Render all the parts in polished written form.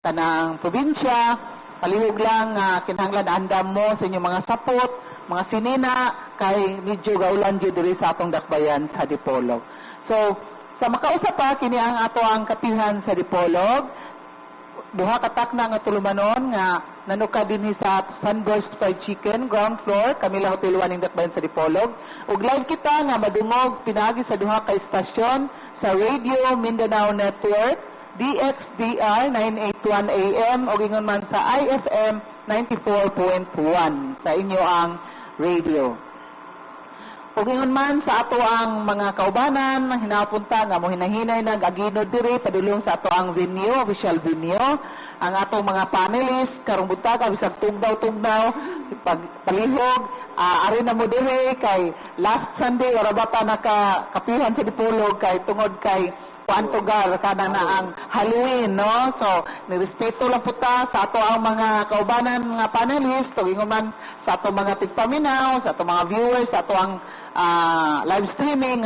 kanang probinsya, palihog lang kinahanglan andam mo sa inyong mga sapot, mga sinina, kay medyo gaulan dyan diri sa atong dakbayan sa Dipolog. So, sa makausap pa, kini ang ato ang kapihan sa Dipolog. Duha katak na nga tulumanon nga nanuka din sa Sunburst Fried Chicken, ground floor, Camila Hotel 1 dakbayan sa Dipolog. Ug live kita nga madungog pinagi sa duha ka istasyon sa Radio Mindanao Network, DXDR 981 AM o gingon man sa IFM 94.1 sa inyo ang radio. O gingon man sa ato ang mga kaubanan hinapunta nga mo hinahinay nag agino diri padulong sa ato ang venue, official venue, ang atong mga panelists karong buntaga bisag tugnaw pagpalihog ari na mo diri kay last Sunday ora ba pa nakapihan sa Dipolog kay tungod kay Antogar kana na ang Halloween, no? So, nirespeto lang po ta sa ato ang mga kaubanan nga panelists, so ingon man sa ato mga tigpaminaw, sa ato mga viewers, sa ato ang live streaming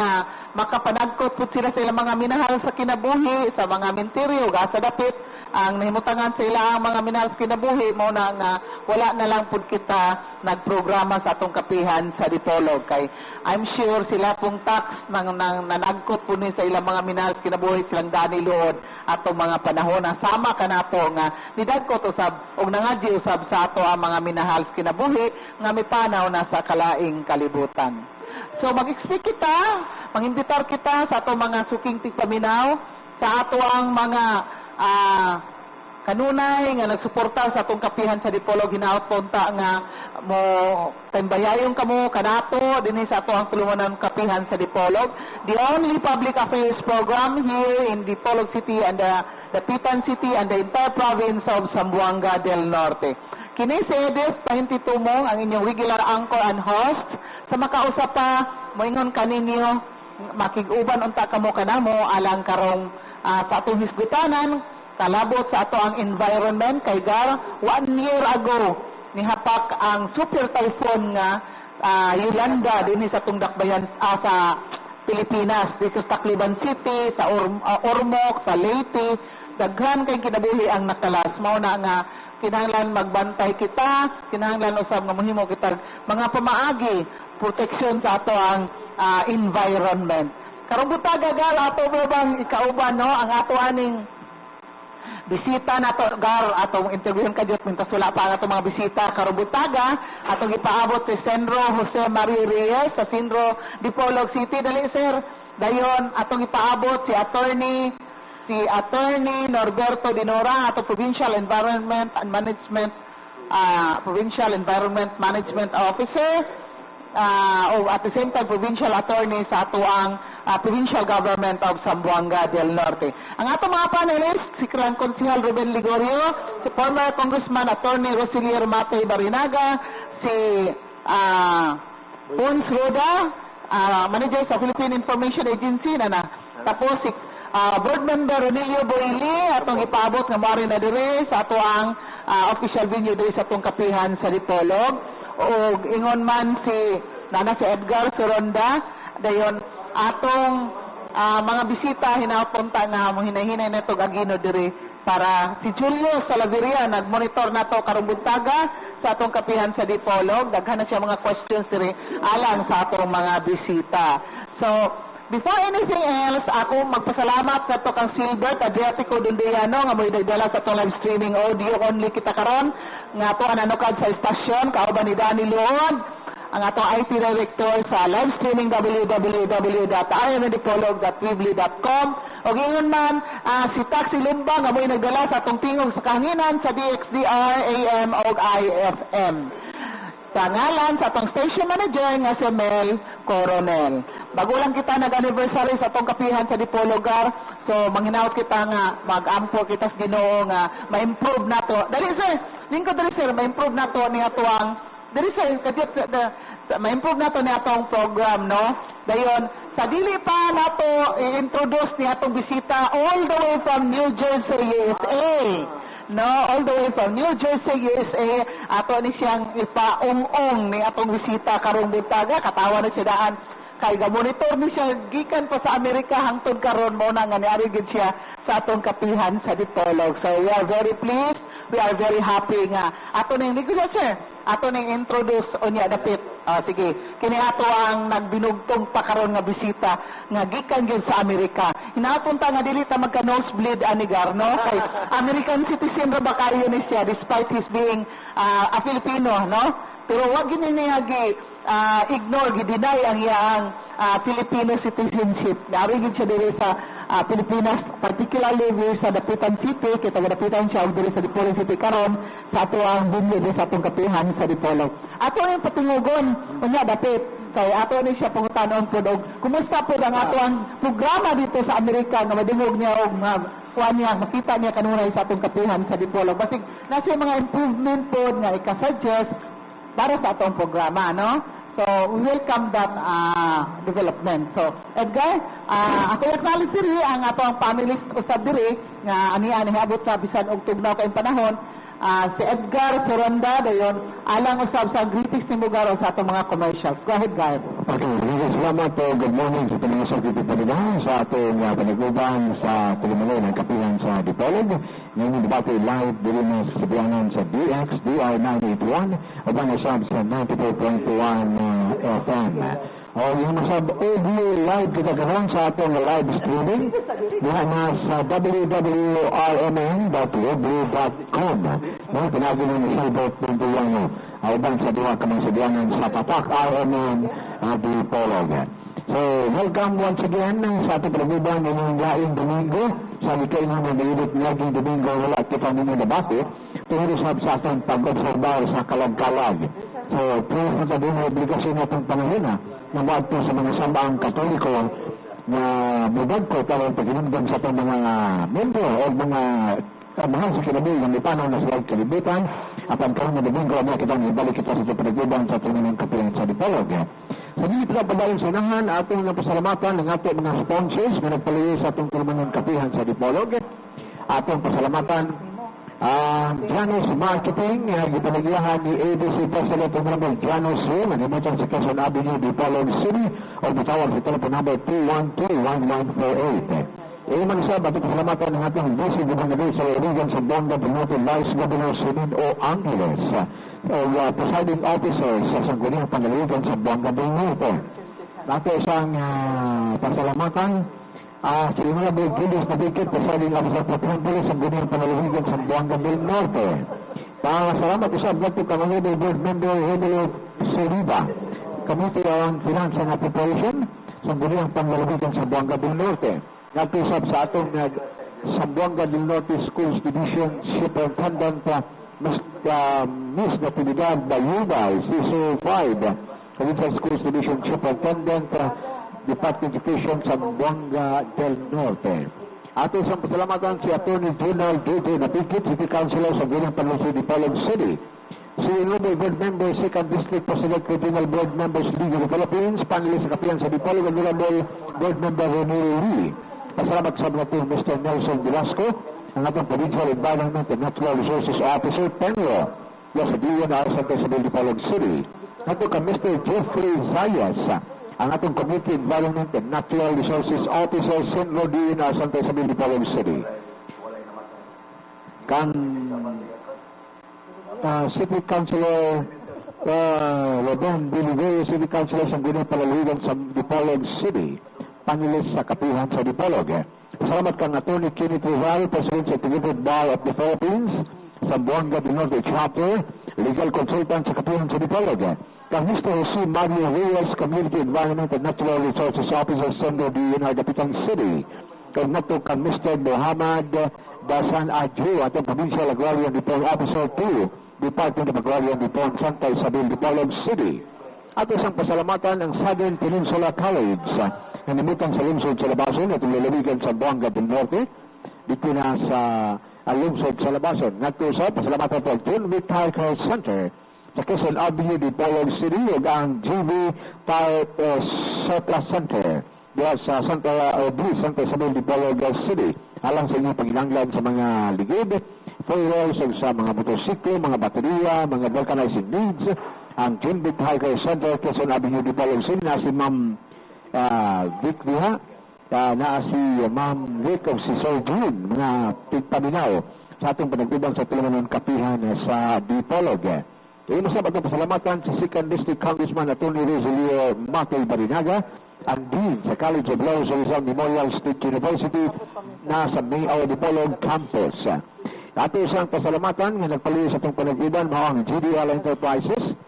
makapanagkot po sila sa ilang mga minahal sa kinabuhi, sa mga menteryo, gasa dapit ang nahimutangan sa ilang mga minahal sa kinabuhi mo na nga wala na lang po kita nagprograma sa atong kapihan sa Dipolog kay I'm sure sila pong tax nanagkot po ni sa ilang mga minahal sa kinabuhi silang dani luod atong mga panahon na sama ka na po nga nidagkot usab og nangadji usab sa ato ang mga minahal sa kinabuhi nga mipanaw na sa kalaing kalibutan. So mag-expect kita, mangimbitar kita sa ato mga suking tigpaminaw, sa ato ang mga kanunay nga nagsuporta sa atong kapihan sa Dipolog hinaot-punta nga mo tambayayon kamo kanato dinhi sa ato ang tulumanon kapihan sa Dipolog, the only public affairs program here in Dipolog City and the Pitan City and the entire province of Zamboanga del Norte. Kini si Edith 22 mo ang inyong regular anchor and host. Sa makausap pa moingon kaninyo makig-uban unta kamo kanamo alang karong sa atong hisgutanan kalabot sa ato ang environment kay gar 1 year ago nihapak ang super typhoon nga Yolanda dinhi sa atong dakbayan sa Pilipinas dito sa Tacloban City, sa Ormoc, sa Leyte, daghan kay kinabuhi ang nakalas mao na nga kinahanglan magbantay kita, kinahanglan usab nga mohimo kita mga pamaagi protection sa ato ang environment. Karong butaga gal ato mo bang ikauban no ang ato aning bisita nato gar atong interviewon kadiyot mintasula pa ang ato mga bisita karong butaga atong ipaabot si Senro Jose Mario Reyes sa Senro Dipolog City dali sir. Dayon atong ipaabot si attorney Norberto Dinora ato Provincial Environment Management Officer o at the same time provincial attorney sa ato ang provincial government of Zamboanga del Norte. Ang ato mga panelists, si Kran Konsihal Ruben Ligorio, si former Congressman Attorney Rosilier Matay Barinaga, si Pons Roda, manager sa Philippine Information Agency tapos si board member Ronilio Boili atong ipaabot nga mari na dire sa ato ang official venue dire sa atong kapihan sa Dipolog. O ingon man si Edgar Soronda dayon atong mga bisita hinapunta nga mo hinahinay neto gagino diri para si Julio Salaveria nagmonitor nato karong buntaga sa atong kapihan sa Dipolog. Daghan na siya mga questions diri alang sa atong mga bisita. So before anything else, ako magpasalamat sa to kang Silbert Adriatico Dundeyano nga mo idagdala sa atong live streaming audio only kita karon nga ato nanukad sa istasyon kauban ni Danny Luod, ang atong IT director sa live streaming www.irnadipolog.weebly.com o gingon man si Taxi Lumba nga mo nagdala sa atong tingog sa kahanginan sa DXDR AM o IFM. Sa ngalan sa atong station manager nga si Mel Coronel. Bago lang kita nag-anniversary sa atong kapihan sa Dipologar, so manghinaot kita nga mag-ampo kita sa Ginoo nga ma-improve nato. Dali sir, lingkod dali sir, ma-improve nato ni ato ang dali sir, ma-improve nato ni atong program, no? Dayon, sa dili pa nato i-introduce ni atong bisita all the way from New Jersey, USA. No, all the way from New Jersey, USA, ato ni siyang ipaung-ong ni atong bisita karong buntaga, katawa na siya daan kay ga monitor ni siya gikan pa sa Amerika hangtod karon mo na nga niari gid siya sa atong kapihan sa Dipolog. So we are very pleased, we are very happy nga. Ato ning Nicolas, sir, ato ning introduce unya dapit. Sige, kini ato ang nagbinugtong pa karon nga bisita nga gikan gyud sa Amerika. Hinapunta nga dili ta magka nosebleed anigar, no? Kay American citizen ra ba kayo ni siya despite his being a Filipino, no? Pero wag gini niya ignore, gideny ang iyang Filipino citizenship. Naari gid siya diri sa Pilipinas, particularly diri sa Dapitan City, kay taga-Dapitan siya diri sa Dipolog City karon sa ato ang bunyo diri sa atong kapihan sa Dipolog. Ato ning patingugon unya dapit kay ato ni siya pangutanon pud og kumusta pud ang ato ang programa dito sa Amerika nga madungog niya og kuan niya makita niya kanunay sa atong kapihan sa Dipolog. Basig nasa mga improvement pod nga ika-suggest para sa atong programa, no? So, we welcome that development. So, Edgar, ako acknowledge diri ang atong panelist usab diri nga ani abot sa bisan og tugnaw kay panahon. Si Edgar Soronda dayon alang usab sa greetings ni Mugaro sa atong mga commercials. Go ahead, guys. Okay, salamat po. Good morning sa mga sakit sa atong panagkuban sa Tulimanay ng Kapihan sa Dipolog. Ngayon debate live dili na sa sabianan sa DX, DR 981, o ba na sa 94.1 FM. O yung masab audio live kita karon sa atong live streaming diha na sa www.rmn.webly.com. No, pinagin ni Silbert Puntuano. Ay bang sa duha ka mga sabianan sa Tatak RMN Dipolog. So, welcome once again sa ating panaguban ng laing Domingo. Sabi kayo nga nag-iibot laging Domingo wala at kita ninyo debate. Tungkol sa atong pag-observar sa kalag-kalag. So, proof na tabi na obligasyon natong panahon na buhat po sa mga sambaang katoliko na mubag ko para pag-inundang sa itong mga membro o mga mahal sa kinabil ng ipanaw na sila kalibutan. At ang karong na Domingo na kitang ibalik kita sa itong panaguban sa itong mga kapilan sa Dipolog. Sa dili pala padayon sa unahan, atong napasalamatan ng ating mga sponsors na nagpalayo sa atong tulungan ng kapihan sa Dipolog. Atong pasalamatan Janus Marketing, gipanagyahan ni ABC President Honorable Janus Rim, nanimutan sa Quezon Avenue, Dipolog City, o bitawag sa telephone number 212-1148. Iman isa, batong pasalamatan ng ating Vice Governor sa Irigan sa Bonga del Norte, Vice Governor Sunin O. Angeles, presiding officer sa Sangguniang Pangaliligan sa Bonga del Norte. Nato isang pasalamatan si Honorable Julius Nabikit, presiding officer sa Sangguniang Pangaliligan sa Bonga del Norte. Salamat isang nato kang Honorable Board Member Romulo Seriba, Committee on Finance and Appropriation, Sangguniang Pangaliligan sa Bonga del Norte. Nato isang sa atong Sambuanga del Norte Schools Division Superintendent Miss Natividad Bayuda, CSO 5, Provincial Schools Division Superintendent, Department of Education sa Sambuanga del Norte. Ato isang pasalamatan si Atty. General J.J. Napikit, City Councilor sa Gunang Panlunsod, Dipolog City. Si Honorable Board Member, 2nd District President, Regional Board Members, League of the Philippines, panelist sa kapiyan sa Dipolog, Honorable Board Member Rene Lee. Pasalamat sa mga Mr. Nelson Velasco, ang atong Provincial Environment and Natural Resources Officer, Penro, sa DNR Santa Isabel, Dipolog City. Nato ka Mr. Jeffrey Zayas, ang atong Community Environment and Natural Resources Officer, Senro DNR Santa Isabel, Dipolog City. Kan City Councilor Rodon Bilibay, City Councilor sa Gunang Palaligan sa Dipolog City, panelist sa kapihan sa Dipolog. Salamat kang Atty. Kenneth Rizal, President sa Integrated Bar of the Philippines, sa Buanga del Norte Chapter, Legal Consultant sa kapihan sa Dipolog. Kang Mr. Jose Mario Reyes, Community Environment and Natural Resources Officer, Sendo DNR, Dapitan City. Kang nato kang Mr. Muhammad Dasan Adjo, atong Provincial Agrarian Depot Officer 2, Department of Agrarian Depot, Santa Isabel, Dipolog City. At isang pasalamatan ang Southern Peninsula College, nanimutan sa lungsod sa Labason at lalawigan sa Buanga del Norte, dito na sa lungsod sa Labason. Nato sa pasalamatan po ang John Wick Tire Care Center sa Quezon Avenue, Dipolog City, ug ang GV Tire Surplus Center diya sa Santa Isabel, Dipolog City, alang sa inyong pagilanglan sa mga ligid, foil sa mga motorsiklo, mga baterya, mga vulcanizing needs. Ang John Wick Tire Care Center, Quezon Avenue, Dipolog City, na si Ma'am Vic Diha, naa si Ma'am Rick of si Sir June, mga tigpaminaw sa atong panagtubang sa tulumanon kapihan sa Dipolog. Masab atong pasalamatan si 2nd District Congressman Atty. Rogelio Matay Barinaga, ang Dean sa College of Law sa Rizal Memorial State University na sa Mayaw Dipolog Campus. Ato isang pasalamatan nga nagpaliw sa itong panag-iban mga ang GDL Enterprises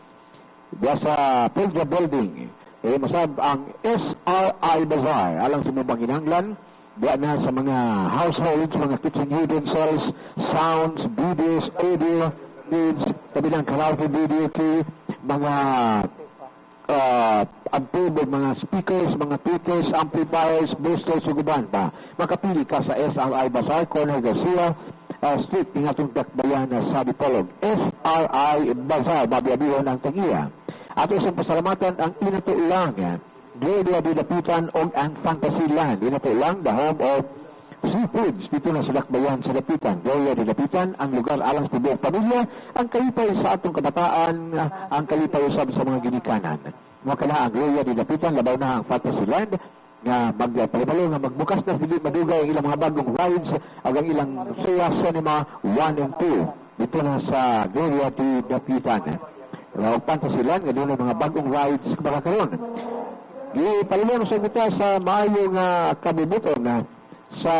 diya sa Pilja Building. Masab ang SRI Bazaar alang sa mga ginanglan diya na sa mga households, mga kitchen utensils, sounds, videos, audio needs, tabi ng karaoke video key, mga antubog, mga speakers, mga tweeters, amplifiers, boosters, suguban pa. Makapili ka sa SRI Bazaar, Corner Garcia Street, ingatong dakbayan sa Dipolog. SRI Bazaar, babi-abihon ang tangiya. At isang pasalamatan ang inatulang, Gloria de Lapitan o ang Fantasyland. Inatulang, the home of seafoods dito na sa dakbayan sa Lapitan. Gloria de Lapitan, ang lugar alang sa buong pamilya, ang kalipay sa atong kabataan, ang kalipay usab sa mga ginikanan. Mga kana ang Gloria de Lapitan, labaw na ang Fantasyland, nga magpalibalo nga magbukas na hindi madugay ang ilang mga bagong rides ag ang ilang Suya Cinema 1 and 2 dito na sa Gloria de Lapitan. Fantasyland, nga doon ang mga bagong rides baka karon. Ipalibalo sa kita sa maayong kabubuton na sa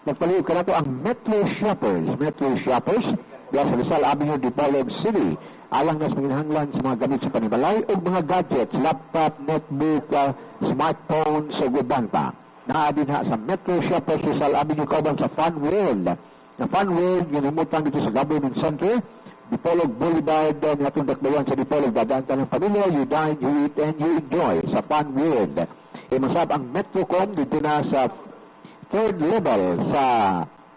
nagpalihog ka na to ang Metro Shoppers diya sa Rizal Avenue, Dipolog City, alang nas manginahanglan sa mga gamit sa panibalay o mga gadgets, laptop, netbook, smartphone, sa guban pa. Naadin ha sa Metro Shoppers Rizal Avenue, kauban sa Fun World. Na Fun World, ginimutang dito sa Government Center, Dipolog Boulevard, natong dakbayan sa Dipolog, dadaan ka ng pamilya, you dine, you eat, and you enjoy sa Fun World. Masab ang Metrocom dito na sa 3rd level sa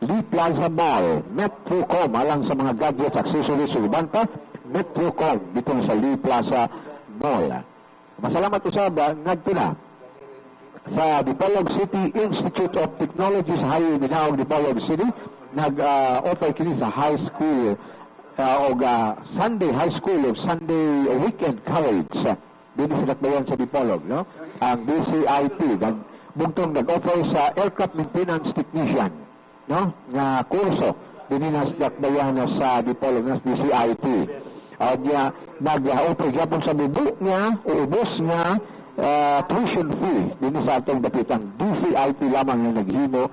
Lee Plaza Mall. Metrocom alang sa mga gadgets, accessories, uban pa. Metrocom dito sa Lee Plaza Mall. Masalamat usab ngadto na sa Dipolog City Institute of Technology sa Highway Minaog, Dipolog City. Nag-offer kini sa high school o Sunday high school of Sunday weekend college dito sa dakbayan sa Dipolog, no? Ang DCIT bugtong nag-offer sa aircraft maintenance technician, no? Nga kurso din na sa dakbayan sa Dipolog ng DCIT. Niya nag-offer gyapon sa bubu niya o ubos nga tuition fee din sa atong dapitang DCIT lamang nga naghimo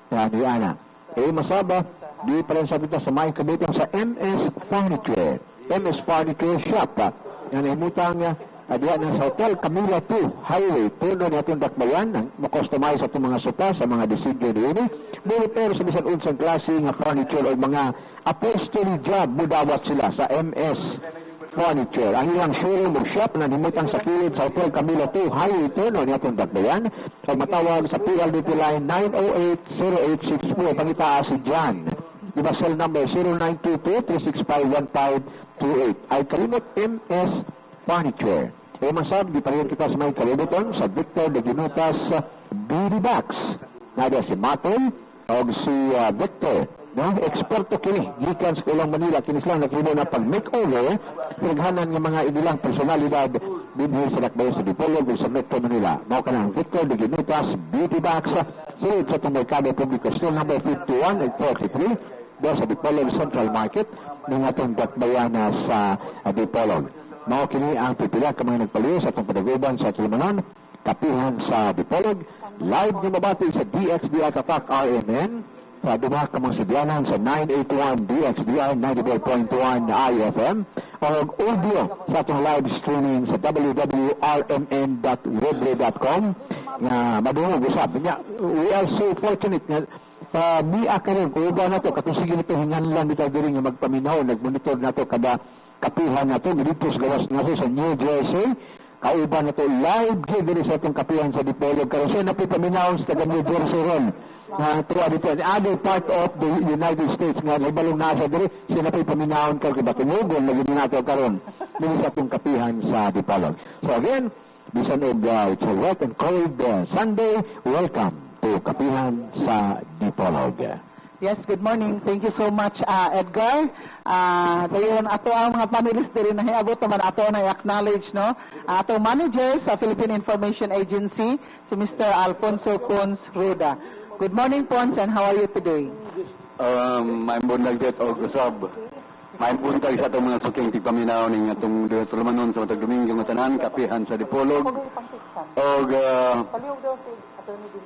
ni ana. Masaba di pa rin sa kita sa may kabitan sa MS Furniture Shop nga naimutang diya na sa Hotel Camila 2 Highway puno ni atong dakbayan makustomize atong mga sopa sa mga disenyo niini pero sa bisan unsang klase nga furniture o mga upholstery job mudawat sila sa MS Furniture. Ang ilang showroom o shop na nimutang sa kilid sa Hotel Camila 2 Highway puno ni atong dakbayan o matawag sa PLDT line 908-0864 pangitaas si John. Diba cell number 0922-365-1528 ay kalimot MS Furniture. Masab, di pa rin kita sa may kalibutan sa Victor de Ginutas Beauty Box. Nada si Matol o si Victor. No? Experto kini. Gikan sa Kulang Manila. Kinis lang nakibo na pag-makeover. Pinaghanan ng mga ilang personalidad din sa Lakbayan sa Dipolog sa Metro Manila. Mao ka ng Victor de Ginutas Beauty Box. Sunod sa itong Mercado Publico Store number 51 and 43 doon sa Dipolog Central Market ng atong dakbayan sa Dipolog. Mao kini ang pipila ka mga nagpaliw sa itong padaguban sa Tulumanon, kapihan sa Dipolog, live ni mabati sa DXBI Tatak RMN, sa duha ka mga sidyanan sa 981 DXBI 94.1 IFM, o audio sa itong live streaming sa www.rmn.webley.com nga madungog usab niya. We are so fortunate nga miya karon kung uba na to katong sige nito hinganlan dito diri nga magpaminaw nagmonitor nato kada kapihan nato dito sa gawas nato sa New Jersey. Kauban nato live diri sa itong kapihan sa Dipolog karon siya na po paminaw sa taga New Jersey ron tuwa dito the other part of the United States nga ibalong nasa diri siya na po paminaw karon batunugon lagi nato karon diri sa itong kapihan sa Dipolog. So again, bisan og it's a wet and cold Sunday, welcome to kapihan sa Dipolog. Yes, good morning. Thank you so much, Edgar. Dayon ato ang mga panelists diri na hiabot naman ato na i-acknowledge no. Ato manager sa Philippine Information Agency, si Mr. Alfonso Pons Ruda. Good morning, Pons, and how are you today? Maayong buntag jet o kusab. Maayong buntag sa itong mga suking tigpaminaw ning atong Tulumanon sa matag Domingo nga tanan, kapihan sa Dipolog. Og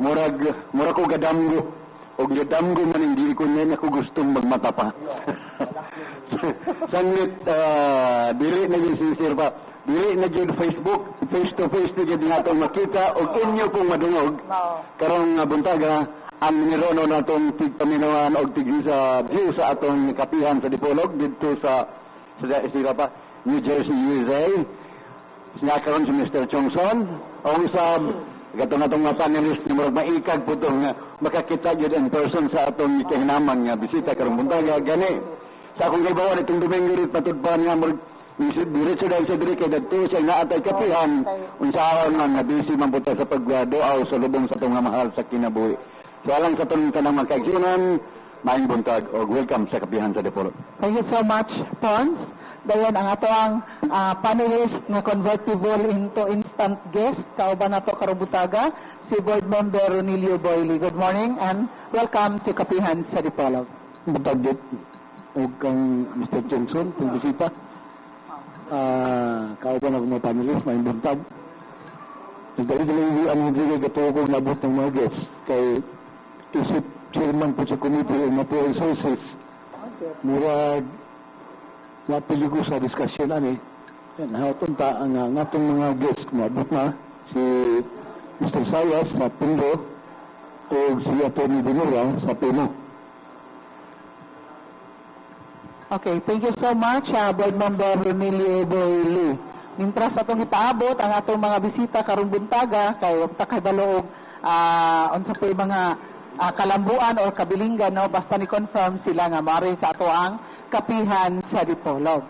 murag ko gadamgo. Og gadamgo man hindi ko niya ako gustong magmata pa. Sanglit dili na gyud sincere pa. Dili na gyud Facebook, face to face na gyud natong makita og inyo pong madungog. Karong buntaga ang nirono natong tigpaminawan og tigli sa view sa atong kapihan sa Dipolog dito sa sila pa New Jersey, USA. Siya karon si Mr. Chongson o sa gatong atong mga panelist ni murag maikag po itong makakita yun in person sa atong kahinaman nga bisita karong buntaga gani sa akong kaibawan itong Domingo rin patudpan nga murag diretso dahil sa diri kay dadto siya naatay kapihan unsaon nga busy man po sa pagduaw sa lubong sa atong nga mahal sa kinabuhi. So alang sa itong tanang magkaigsunan, maayong buntag o welcome sa kapihan sa Dipolog. Thank you so much, Pons. Dayon ang ato ang panelist nga convertible into instant guest kauban nato karong butaga si Board Member Ronilio Boyli. Good morning and welcome to Kapihan sa Dipolog. Buntag dit o kang Mr. Johnson, kung bisita. Kauban ako mga panelist, may buntag. Nagdali-dali ang hindi gato ko nabot ng mga guests kay isip chairman po sa Committee on Natural Resources. Murag napiligo sa diskusyon ani. Yan, hatunta ang atong mga guests na abot na si Mr. Sayas sa Pindo o si Atty. Dinura sa Pino. Okay, thank you so much, Board Member Ronilio Boyli. Mintras atong itaabot ang atong mga bisita karong buntaga kay takahibalo og unsa po mga kalambuan o kabilinggan no basta ni confirm sila nga mari sa ato ang kapihan sa Dipolog.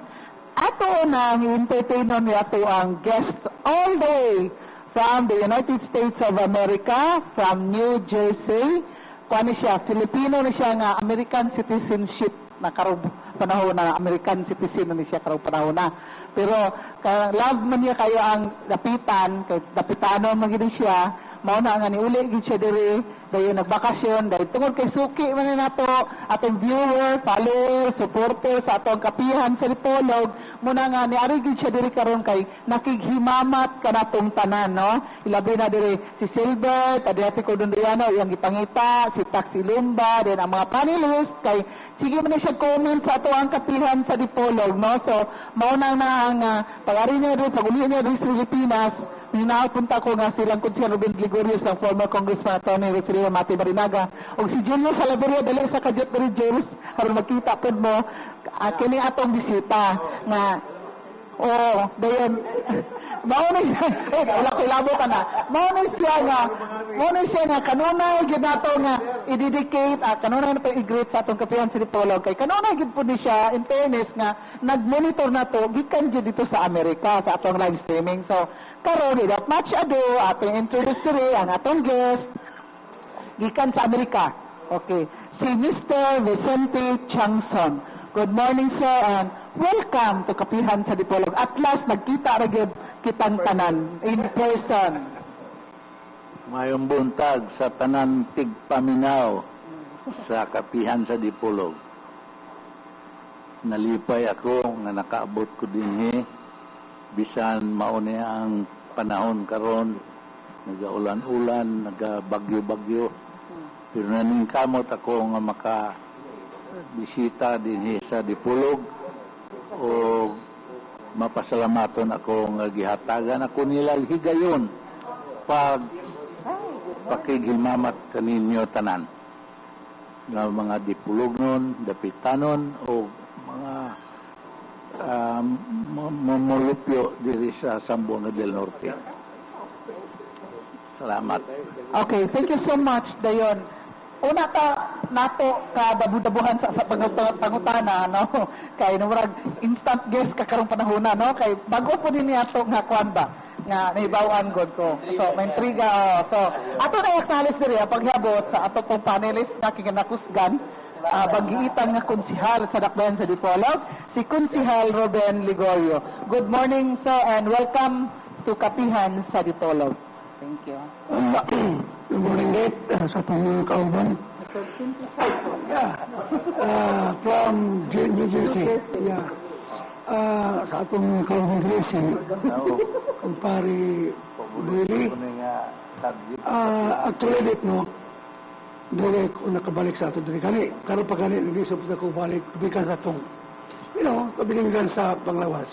Ato na entertainer ni ato ang guest all the way from the United States of America, from New Jersey. Kuan siya, Filipino ni siya nga American citizenship na karong panahon na American citizen ni siya karong panahon na. Pero love man niya kayo ang dapitan, kay dapitano man gid siya, mao na nga niuli gid siya diri, dayon nagbakasyon, dahil tungod kay suki man nato atong viewer, follower, supporter sa atong kapihan sa Dipolog, muna nga niari gid siya diri karon kay nakighimamat kanatong tanan no. Ilabi na diri si Silver, Tadiati Cordondriano iyang gipangita, si Taxi Lumba, then ang mga panelist kay sige man siya comment sa ato ang kapihan sa Dipolog no. So mao na ang pag-ari niya diri pag-uli niya diri sa Pilipinas. Hinapunta ko nga silang Kunsihan Ruben Gligorius ng former Congressman Atty. Rosario Mati Barinaga o si Junior Salaveria dali sa Kajet Diri James aron magkita pud mo kini atong bisita nga dayon mauna siya wala ko labo ka na mauna siya nga kanunay gid nato nga i-dedicate kanunay na i-greet sa atong kapihan sa Dipolog kay kanunay gid pud ni siya in fairness nga nag-monitor nato gikan gid dito sa Amerika sa atong live streaming. So karon without much ado atong introductory ang atong guest gikan sa Amerika. Okay, si Mr. Vicente Changson. Good morning, sir, and welcome to Kapihan sa Dipolog. At last, nagkita ra gyud kitang tanan in person. Mayong buntag sa tanan tigpaminaw sa kapihan sa Dipolog. Nalipay ako nga nakaabot ko dinhi bisan mao ni ang panahon karon nagaulan-ulan, nagabagyo-bagyo. Pero naningkamot ako nga makabisita dinhi sa Dipolog o mapasalamaton ako nga gihatagan ako nila higayon pag pakighimamat kaninyo tanan nga mga Dipolognon, dapitanon o mga mamulupyo diri sa Zamboanga del Norte. Salamat. Okay, thank you so much, Dayon. Una nato dabu-dabuhan sa pangutana no kay murag instant guest ka karong panahon na no kay bago po din ato nga kwan ba nga nahibawan god ko. So may intriga so ato na acknowledge diri paghiyabot sa ato pong panelist nga kinakusgan bagiitan nga konsihal sa Dakbayan sa Dipolog, si Konsihal Ruben Ligorio. Good morning, sir, and welcome to Kapihan sa Dipolog. Thank you. Good morning, Dave, sa itong kauban. From New Jersey. Yeah. Sa atong kauban Gracie, kumpari Willie. Actually, Dave, no, doon ko nakabalik sa atong diri kani. Karon pa kani, nag-isip ko balik, tubikan sa atong, kabilinggan sa Panglawas.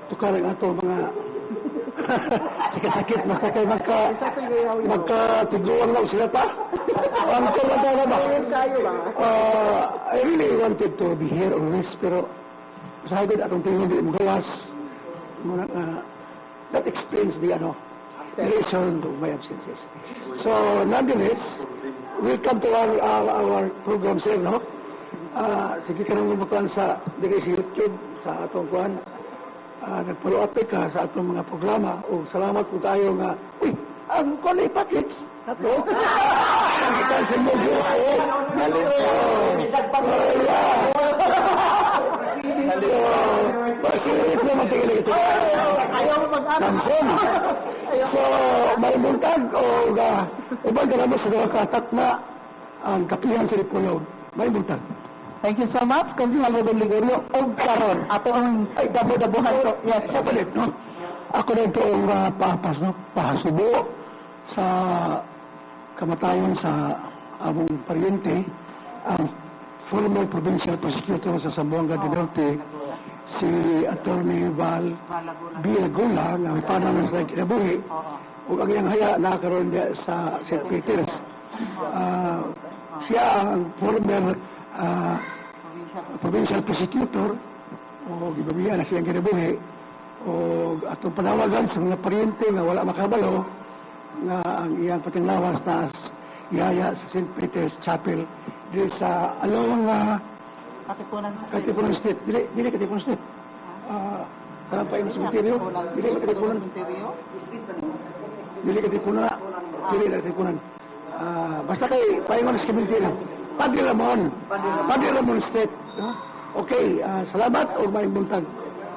Tukarang ato mga sakit-sakit, masakay magkatiguan lang sila pa. Ang talaga ba? I really wanted to be here always, pero sa hagod atong tingin di mo gawas. That explains the reason to my absences. So, nonetheless, welcome to our program, sir, no? Sige ka nang mamutuan sa YouTube, sa atong kuhan. Nag-follow up ka sa atong mga programa. O salamat po tayo nga, ang kulay package. Ato. Ang itansin mo yun. Pasirit naman tingin ito. Ayaw mo mag-aral. So, may buntag o ibang karamos sa mga katat na ang kapihan sa Dipolog. May buntag. Thank you so much, Konsihal Ruben Ligorio. O karon, ato ang dabo-dabuhan ko. Yes, Kapalit, no? Ako na ito ang papas, no? Pahasubo sa kamatayon sa among paryente, ang former provincial prosecutor sa Zamboanga del Norte, si Attorney Val Biagula, na may panahon sa kinabuhi, o ang iyang haya nakakaroon niya sa St. Peter's. Siya ang former provincial prosecutor, o gibabihan na siyang kinabuhi, o atong panawagan sa mga paryente nga wala makabalo, nga ang iyang patinglawas na yaya sa St. Peter's Chapel di sa along Katipunan State. Dili Katipunan State. Sarang pa yung cemetery. Dili Katipunan. Dili Katipunan. Basta kay paingon sa cemetery. Padre Ramon State. Okay, salamat o may buntag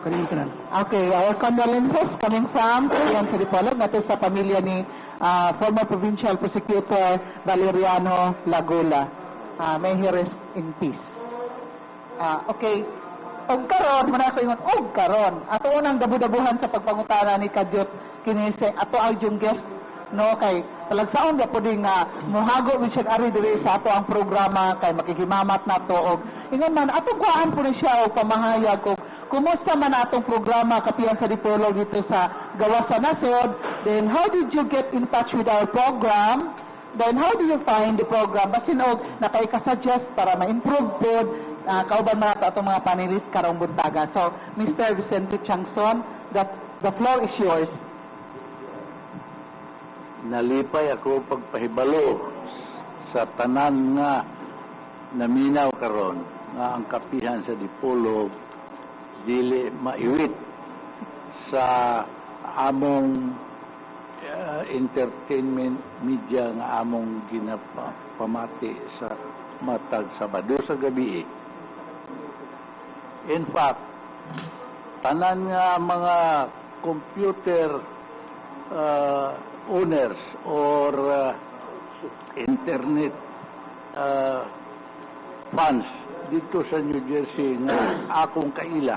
kaniyang tanan. Okay, our condolences coming from Kapihan sa Dipolog, nato sa pamilya ni former provincial prosecutor Valeriano Lagula. May he rest in peace. Okay. Og karon, muna ko ingon, og karon. Ato unang dabu-dabuhan sa pagpangutana ni Kadyot kinise, ato ang yung guest, no, kay talagsaon ga po din nga muhago mi siya ari diri sa ato ang programa kay makikimamat na to og ingon man ato kuhaan po ni siya og pamahayag og kumusta man atong programa Kapihan sa Dipolog dito sa gawas sa nasod. Then how did you get in touch with our program? Then how do you find the program? Basin og nakaika-suggest para ma-improve po kauban man ato atong mga panelist karong buntaga. So, Mr. Vicente Changson, the floor is yours. Nalipay ako pagpahibalo sa tanan nga naminaw karon nga ang Kapihan sa Dipolog dili maiwit sa among entertainment media nga among ginapamati sa matag Sabado sa gabi. In fact, tanan nga mga computer owners or internet fans dito sa New Jersey nga akong kaila,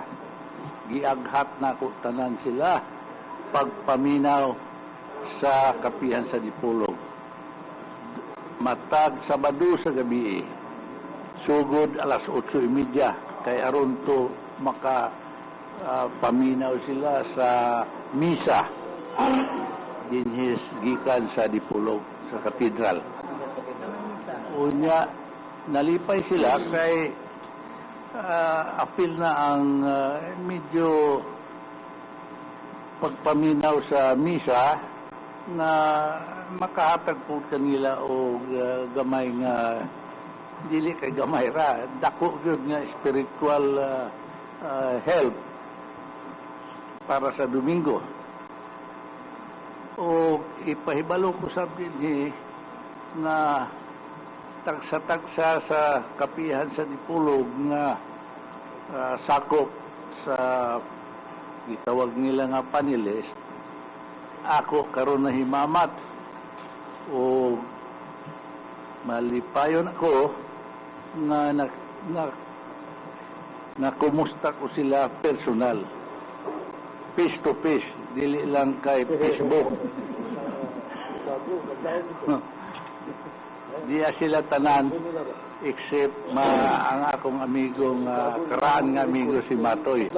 giaghat na ko tanan sila pagpaminaw sa Kapihan sa Dipolog. Matag Sabado sa gabi, sugod alas 8:30 kay aron to paminaw sila sa misa dinhis gikan sa Dipolog sa katedral. Unya nalipay sila kay apil na ang medyo pagpaminaw sa misa na makahatag po kanila o gamay nga dili kay gamay ra dako gyud nga spiritual help para sa Domingo. O ipahibalo ko sa dinhi na tagsa-tagsa sa kapihan sa Dipolog nga sakop sa gitawag nila nga panelist, ako karon na himamat o malipayon ako na kumusta ko sila personal, face to face, dili lang kay Facebook. Diya sila tanan except ang akong amigong karaan nga amigo si Matoy.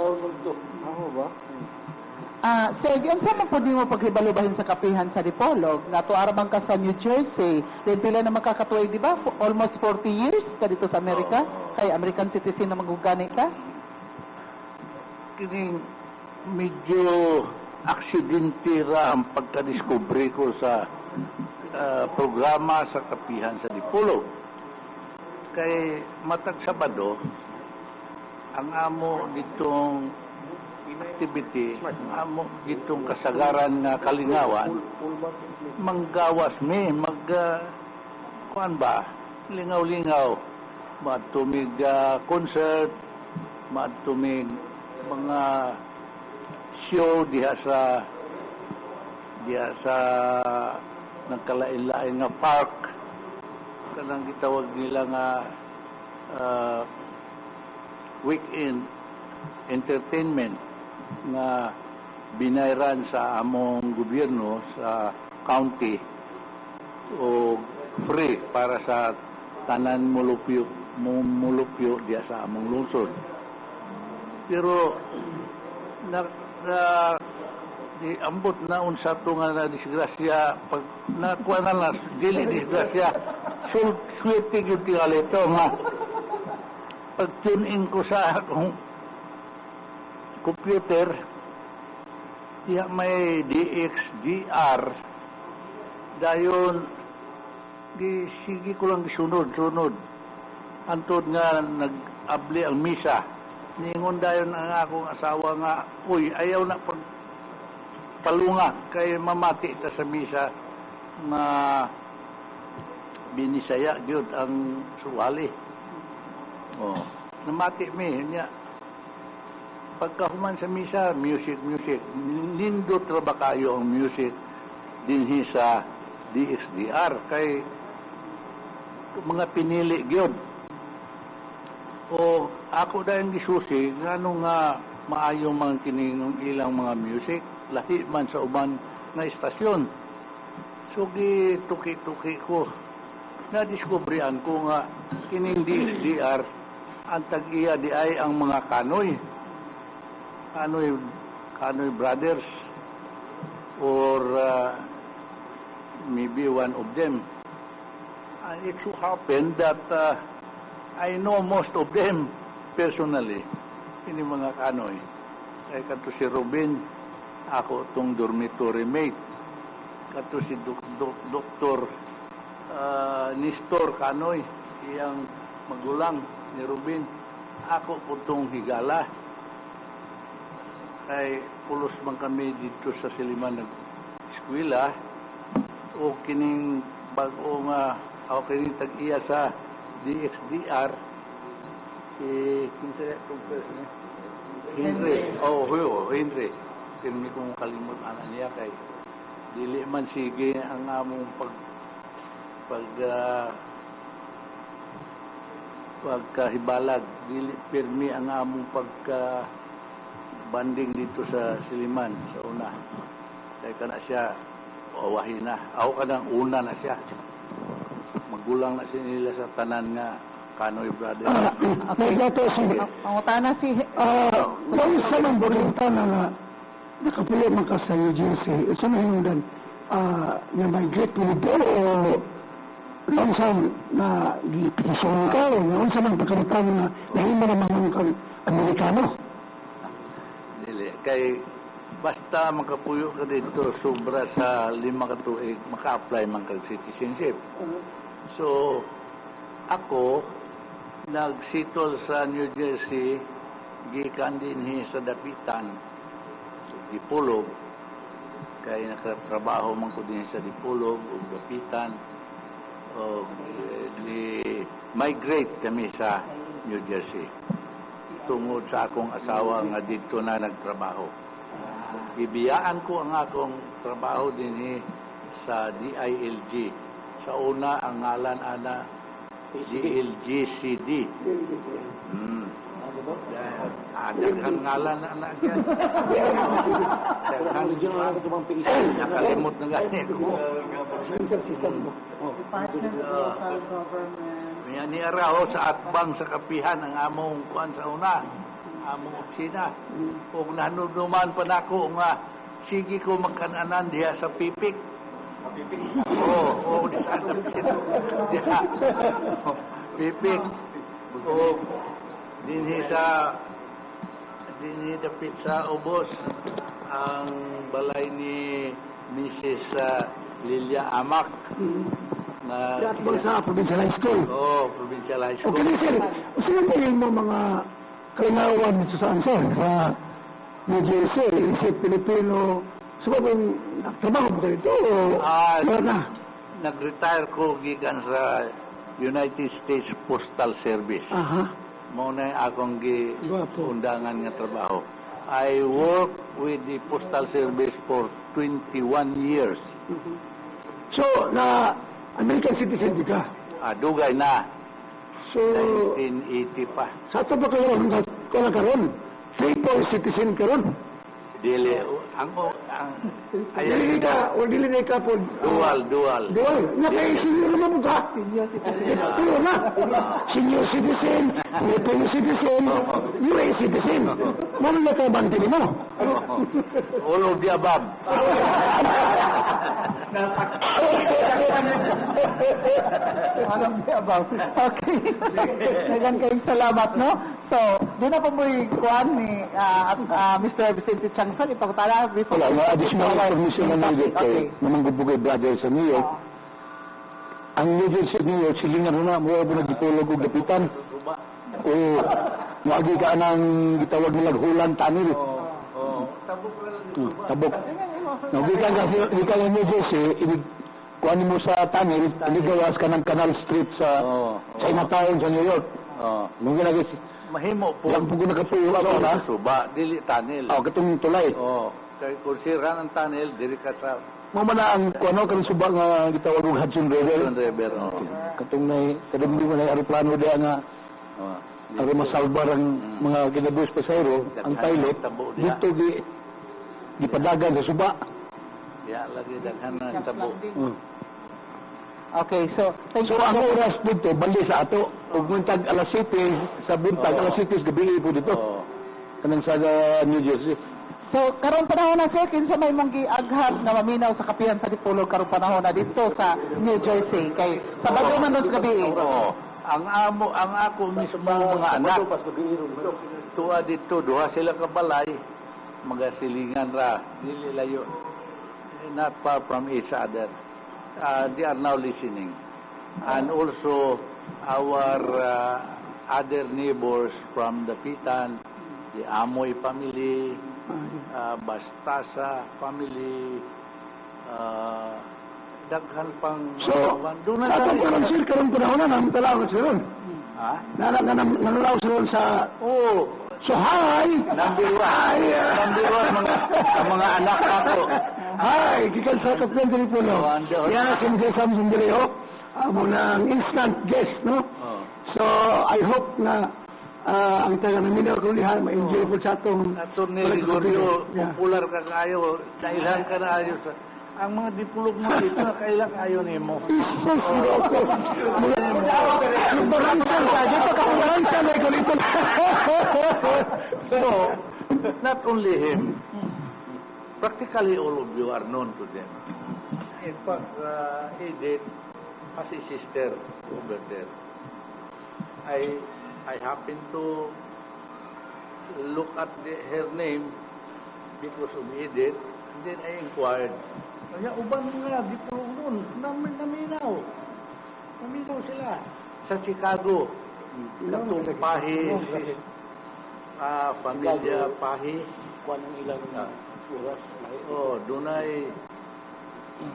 Sir, yun sa po di mo paghibalubahin sa kapihan sa Dipolog, na tuarabang ka sa New Jersey, din pila na makakatuwag, di ba? Almost 40 years ka dito sa Amerika, kay American citizen na magugani ka? Kining medyo aksidente ra ang pagkadiskubre ko sa programa sa kapihan sa Dipolog. Kay matag Sabado, ang amo ditong activity, ang amo ditong kasagaran nga Kalingawan, manggawas kuan ba, lingaw-lingaw, matumig concert, matumig mga show diha sa nagkalain-lain nga park, kanang gitawag nila nga weekend entertainment nga binayran sa among gobyerno sa county o free para sa tanan mulupyo diya sa among lungsod. Pero di ambot na unsa to nga na disgrasya pag nakuha na dili disgrasya swerte gyud tingali ito nga pag tune in ko sa akong computer diya may DXDR dayon di sige ko lang sunod antod nga nag-abli ang misa ningon dayon ang akong asawa nga uy ayaw na pag talunga kay mamati ta sa misa na binisaya gyud ang suwali. Namati mi niya. Pagkahuman sa misa, music. Nindot ra ba kayo ang music dinhi sa DXDR kay mga pinili gyud. O ako dayon gisusi nganong nga maayo man kining ilang mga music lahi man sa uban nga istasyon. So tuki ko na-discoveryan ko nga kining DXDR ang tag-iya di ay ang mga Kanoy brothers or maybe one of them. And it so happened that I know most of them personally, ini mga Kanoy. Kaya kato si Robin, ako itong dormitory mate. Kato si Dr. Nestor Kanoy, iyang magulang ni Robin. Ako po itong higala. Kay pulos man kami dito sa Siliman nag-eskwela o kining bago nga ako kining tag-iya sa DXDR kinsa itong person niya? Henry. Henry. Hindi kong kalimot ana niya kay dili man sige ang among pagkahibalag, dili pirmi ang among banding dito sa Siliman sa una. Kaya ka na siya awahin na. Ako ka nang una na siya. Magulang na siya nila sa tanan nga Kanoy brother. May dato si... Ang utana si... Wala sa nang borita na nakapuli man ka sa UGC. Sa mahinundan, na-migrate mo dito o langsang na gipitisyon ka o langsang sa nang pagkaritan na nahima naman kang Amerikano? Dili. Kay basta makapuyo ka dito sobra sa 5 ka tuig, maka-apply man kag citizenship. So, ako nag-settle sa New Jersey gikan dinhi sa Dapitan sa Dipolog kay nakatrabaho man ko dinhi sa Dipolog ug Dapitan o migrate kami sa New Jersey. Tungod sa akong asawa nga dito na nagtrabaho. Ibiyaan ko ang akong trabaho din sa DILG. Sa una, ang ngalan ana DLGCD. Daghang ngalan ana dyan. Nakalimot na ganit. Department of Local Government. Ni araw sa atbang sa kapihan ang among kuan sa una, among opisina. Kung nanunuman pa nako nga sige ko magkananan diha sa pipik. Oo, diha sa pipik. Pipik. O dinhi dapit sa ubos ang balay ni Mrs. Lilia Amak na At ba sa provincial high school? provincial high school. Okay, sir. Sino tingin mo mga kalingawan dito sa sir? Sa New Jersey, isip Pilipino, sababang trabaho ba kayo ito? O wala na? Nag-retire ko gikan sa United States Postal Service. Aha. Muna akong Gwapo. undangan nga trabaho. I worked with the Postal Service for 21 years. So, na American citizen di ka? Dugay na. So, 1980 pa. sa ito ba kayo kung karon? Triple citizen karon? Dili. Dili ka, o dili na ka po? Dual. Dual. Naka-senior naman mo ka? Senior na. Senior citizen, Filipino citizen, US citizen. Ano na ka bantili mo? All of the above. Alam niya about. Okay. Nagan kayong salamat, no? So, di na po mo'y kuhan ni Mr. Vicente Changson. Ipagtala. Wala, nga additional information na needed kay namang gubugay brother sa New York. Ang New Jersey at New York, silingan na mo po nagipulog o gapitan. O, maagi ka ng gitawag nilang hulan tanil. Tabok. Nagikan ka ng New Jersey, kuhanin mo sa tunnel, inigawas ka ng Canal Street sa Chinatown sa New York. Nung ginagis, Mahimo po. lang po ko nakapuyo ako na. Suba, dili tunnel. Katong tulay. Kaya kung sira ng tunnel, dili ka sa Mama na ang kuano kan suba nga gitawag og Hudson River. River. Katong nay kadumdum na aeroplano diha nga ang masalbar ang mga kinabuhis pasahero, ang pilot dito gipadagan sa suba. Ya, lagi daghan na tabo. Okay, so, thank So you. ang oras dito bali sa ato ug muntag alas 7 sa buntag alas 7 gabi po dito. Kanang sa New Jersey. So, karong panahon na sir, kinsa may mong giaghat na maminaw sa kapihan sa Dipolog karong panahon na dito sa New Jersey kay sa bago man sa gabi. Ang ako mismo mga anak. Tuwa dito, duha sila ka balay. Magasilingan ra, dili layo. Not far from each other. They are now listening. And also our other neighbors from the Pitan, the Amoy family, Bastasa family, daghan pang So, doon na atong karon karong panahon na nang talaw sila. ha? Nanalaw sila sa So hi! Number one mga anak ako. Hi! Gikan sa Kaplan Telepono. Yan ang Kim Samson Direo. Amo ng instant guest, no? So, I hope na ang taga namin na kulihan, ma-enjoy po sa atong... Attorney Gregorio, popular ka kayo, kailan ka na ayos. Ang mga dipulog mo dito, kailan kayo ni mo. Isos, Ang baransan ka, dito ka baransan ay ganito. So, not only him, practically all of you are known to them. In fact, Edith has a sister over there. I happen to look at her name because of Edith, and then I inquired. Kaya uban nga, di po noon, naminaw. Naminaw sila. Sa Chicago, katong Pahi, pamilya Pahi. Kuan ang ilang oras. Doon ay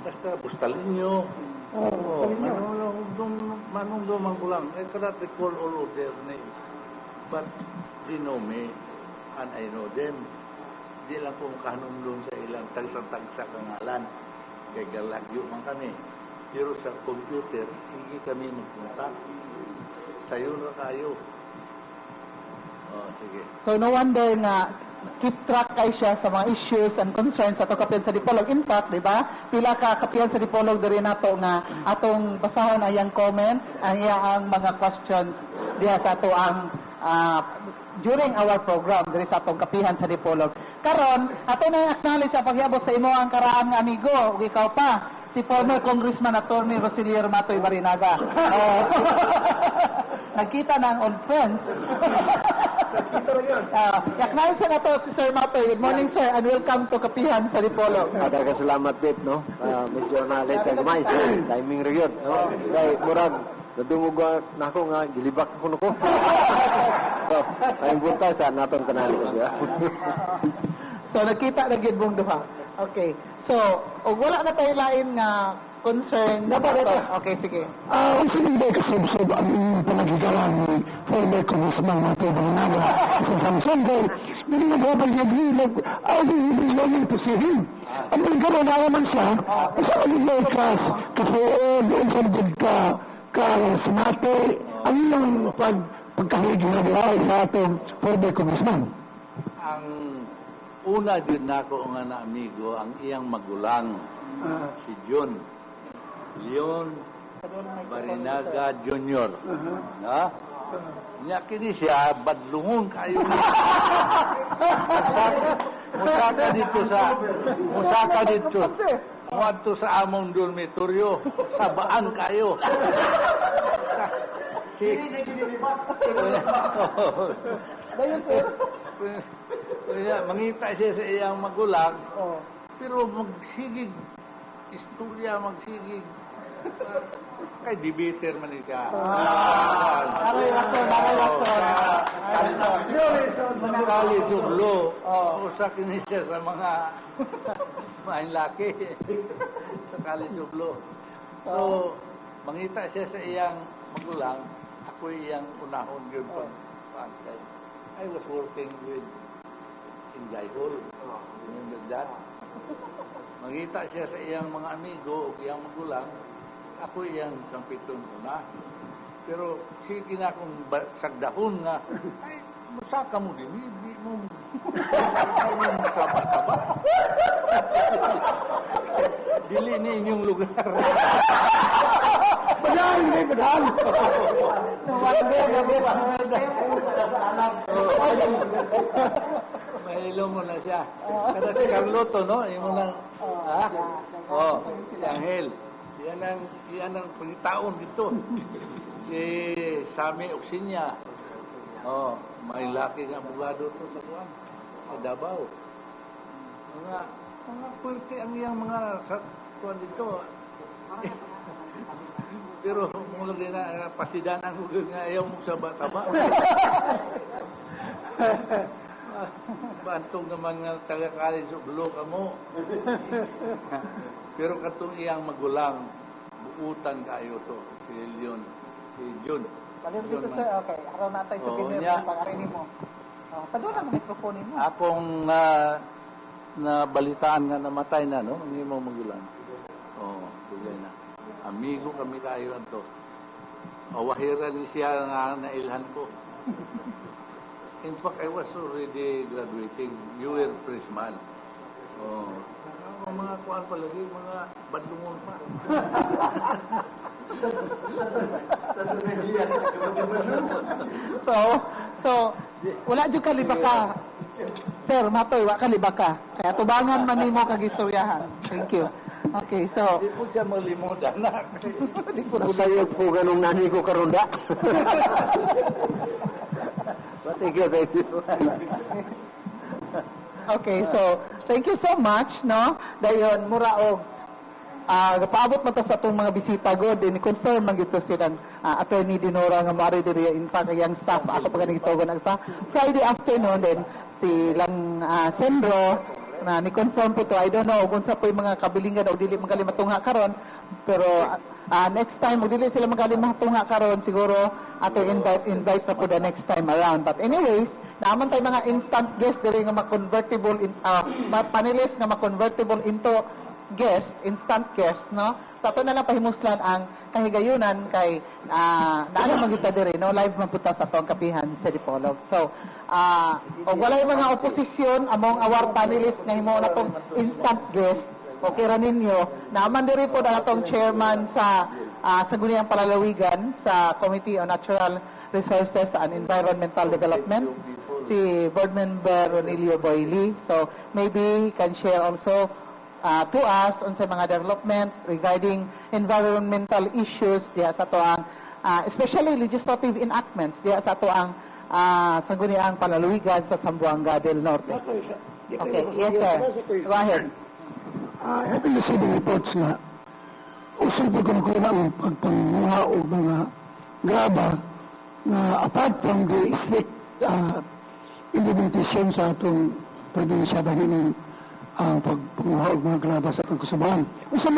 basta Bustalinyo, Oo, manungdumang ko lang. I cannot recall all of their names. But they know me, and I know them. Di lang kung kanumdum sa ilang tagsa-tagsa kangalan. Kaya galagyo man kami. Pero sa computer, hindi kami magpunta. Sayo na tayo. Oh, sige. So no wonder nga keep track kay siya sa mga issues and concerns ato kapihan sa Dipolog. In fact, di ba? Pila ka kapihan sa Dipolog diri nato nga atong basahon ayang comments, ang iyang mga questions diha sa ato ang during our program diri sa atong kapihan sa Dipolog. Karon, ato na acknowledge sa paghiyabot sa imo ang karaan nga amigo, ug ikaw pa si former Congressman Attorney Rosilio Matoy Barinaga. Nagkita na ang old friends. Acknowledge na to si Sir Matoy. Good morning, sir, and welcome to Kapihan sa Dipolog. Ada salamat dit no. Medyo na late gamay. Timing ra gyud, no. Kay murag nadungog nako nga gilibak ko nako. So, ay bunta sa naton kanal siya. So, nagkita na gid mong duha. Okay. So, og wala na tayo lain nga concern. Okay, sige. Sino ba kasubsob ang panagigalan ni former Congressman Matoy Barinaga sa Samson Day? Hindi nagabal niya bilag, hindi login to si him. Ang nagkaroon na naman siya, sa alilay kasi doon sa bigka sa Matoy, ang ilang pagkahigin na buhay sa atong former Congressman. Ang una din nako nga na amigo, ang iyang magulang, si John Leon Barinaga Jr. Na? Nya kini siya badlungon kayo. Musaka dito muadto sa among dormitoryo. Sabaan kayo. Kaya mangita siya sa iyang magulang, pero magsigig istorya, magsigig kay debater man siya. Kali jublo. Usa kini siya sa mga maing laki. Sa kali jublo. So, mangita siya sa iyang magulang, ako iyang unahon yun po. I was working with Injay Hall. Remember that? Magita siya sa iyang mga amigo o iyang magulang, ako iyang sampiton una. Pero sige na akong sagdahon nga, ay, masaka mo din, hindi mo masaba-saba. Dili ni inyong lugar. Padahal, hindi padahal. Mahilo mo na siya. Kada si Carloto, no? Yung mo lang, ha? Oh, si Angel. Yan ang pangitaon dito. Si Sami Oksinya. Oh, may laki nga abogado to sa Juan. Sa Davao. Mga pulte ang iyang mga sa Juan dito. Pero mula din na pasidan ang hugag nga ayaw mo sa bata-ba. Bantong naman nga taga-college of law ka mo. Pero katong iyang magulang, buutan kayo to. Si Leon. Si Jun. Palim dito, sir. Okay. Araw na tayo sa pinir. Pag-arinig mo. Padula ang mikrofone mo. Akong nabalitaan nga namatay na, no? Ang iyong magulang. Oo, tugay na. Amigo kami kayo to. Wahira ni siya nga nailhan ko. In fact, I was already graduating. You were freshman. Oh. Mga kuwan palagi, mga badlungon pa. So, wala dyan kalibaka. Sir, Matoy, wala kalibaka. Kaya tubangan man nimo kag istoryahan. Thank you. Okay, so... Hindi po siya malimutan na. Usayog po ganong nani ko karunda. Thank you. Okay, so thank you so much, no? Dayon mura og paabot mo to sa atong mga bisita god din confirm man gito silang Attorney Dinora nga mari diri in fact yang staff ako pa ganing tugon ang sa Friday afternoon then silang Sendro na ni confirm po to. I don't know kung sa po yung mga kabilingan o dili magaling matungha karon Pero next time, kung dili sila magaling matunga karon, siguro ato invite na po the next time around. But anyways, naman tayo mga instant guest diri nga ma-convertible panelist nga ma-convertible into guest, instant guest, no? So ato na lang pahimuslan ang kahigayunan kay naala magita diri, no? Live man puta sa atong kapihan sa Dipolog. So og walay mga oposisyon among our panelist nga himo na tong instant guest. Okay ra ninyo. Naman diri po na atong chairman sa Sangguniang Palalawigan sa Committee on Natural Resources and Environmental Development, si Board Member Ronilio Boyli. So maybe he can share also to us on sa mga development regarding environmental issues diya sa to ang especially legislative enactments diya sa to ang Sangguniang Palalawigan sa Zamboanga del Norte. Okay, yes sir. Go ahead. Having received the reports nga, usap ko kung ang pagpanguha o mga graba na apart from the strict implementation sa atong probinsya dahil ng pagpanguha o mga graba sa atong kasabahan. Usa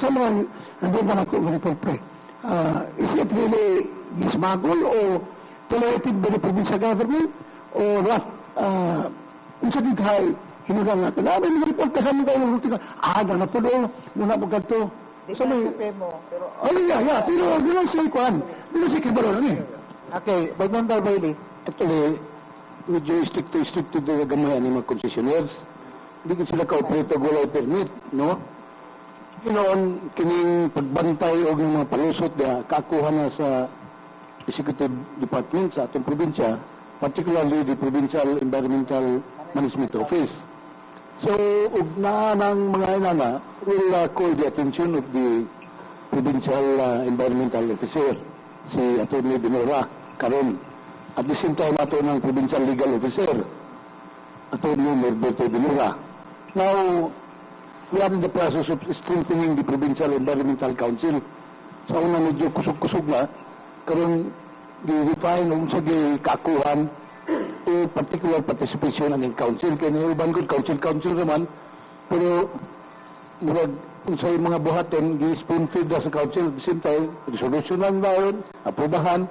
mga nandun ba na ko ganito pre? Is it really gismagol o tolerated by the provincial government or what? Unsa din kahay hinugang natin. May mga report ka sa mga kayo rutin na po doon, muna po ganito. So may... Pero... Pero gano'n siya ikuan. Gano'n siya kibaro na Okay, Board Member Boyli. Actually, medyo strict to the gamayan ng mga concessionaires. Hindi ko sila ka-operate o walay permit, no? Ginoon, kining pagbantay o ng mga palusot na kakuha na sa Executive Department sa atong probinsya, particularly the Provincial Environmental Management Office. So, ugna ng mga inana will call the attention of the Provincial Environmental Officer, si Atty. Binora, karon. At the same time, ato ng Provincial Legal Officer, Atty. Norberto Binora. Now, we are in the process of strengthening the Provincial Environmental Council. Sa una medyo kusog-kusog na, karon di-refine ang sa kakuhan o particular participation ng council. Kaya yung ibang good council naman, pero murag unsay mga buhaton, gi-spoon-feed na sa council, at the same time, resolution lang dayon, aprobahan,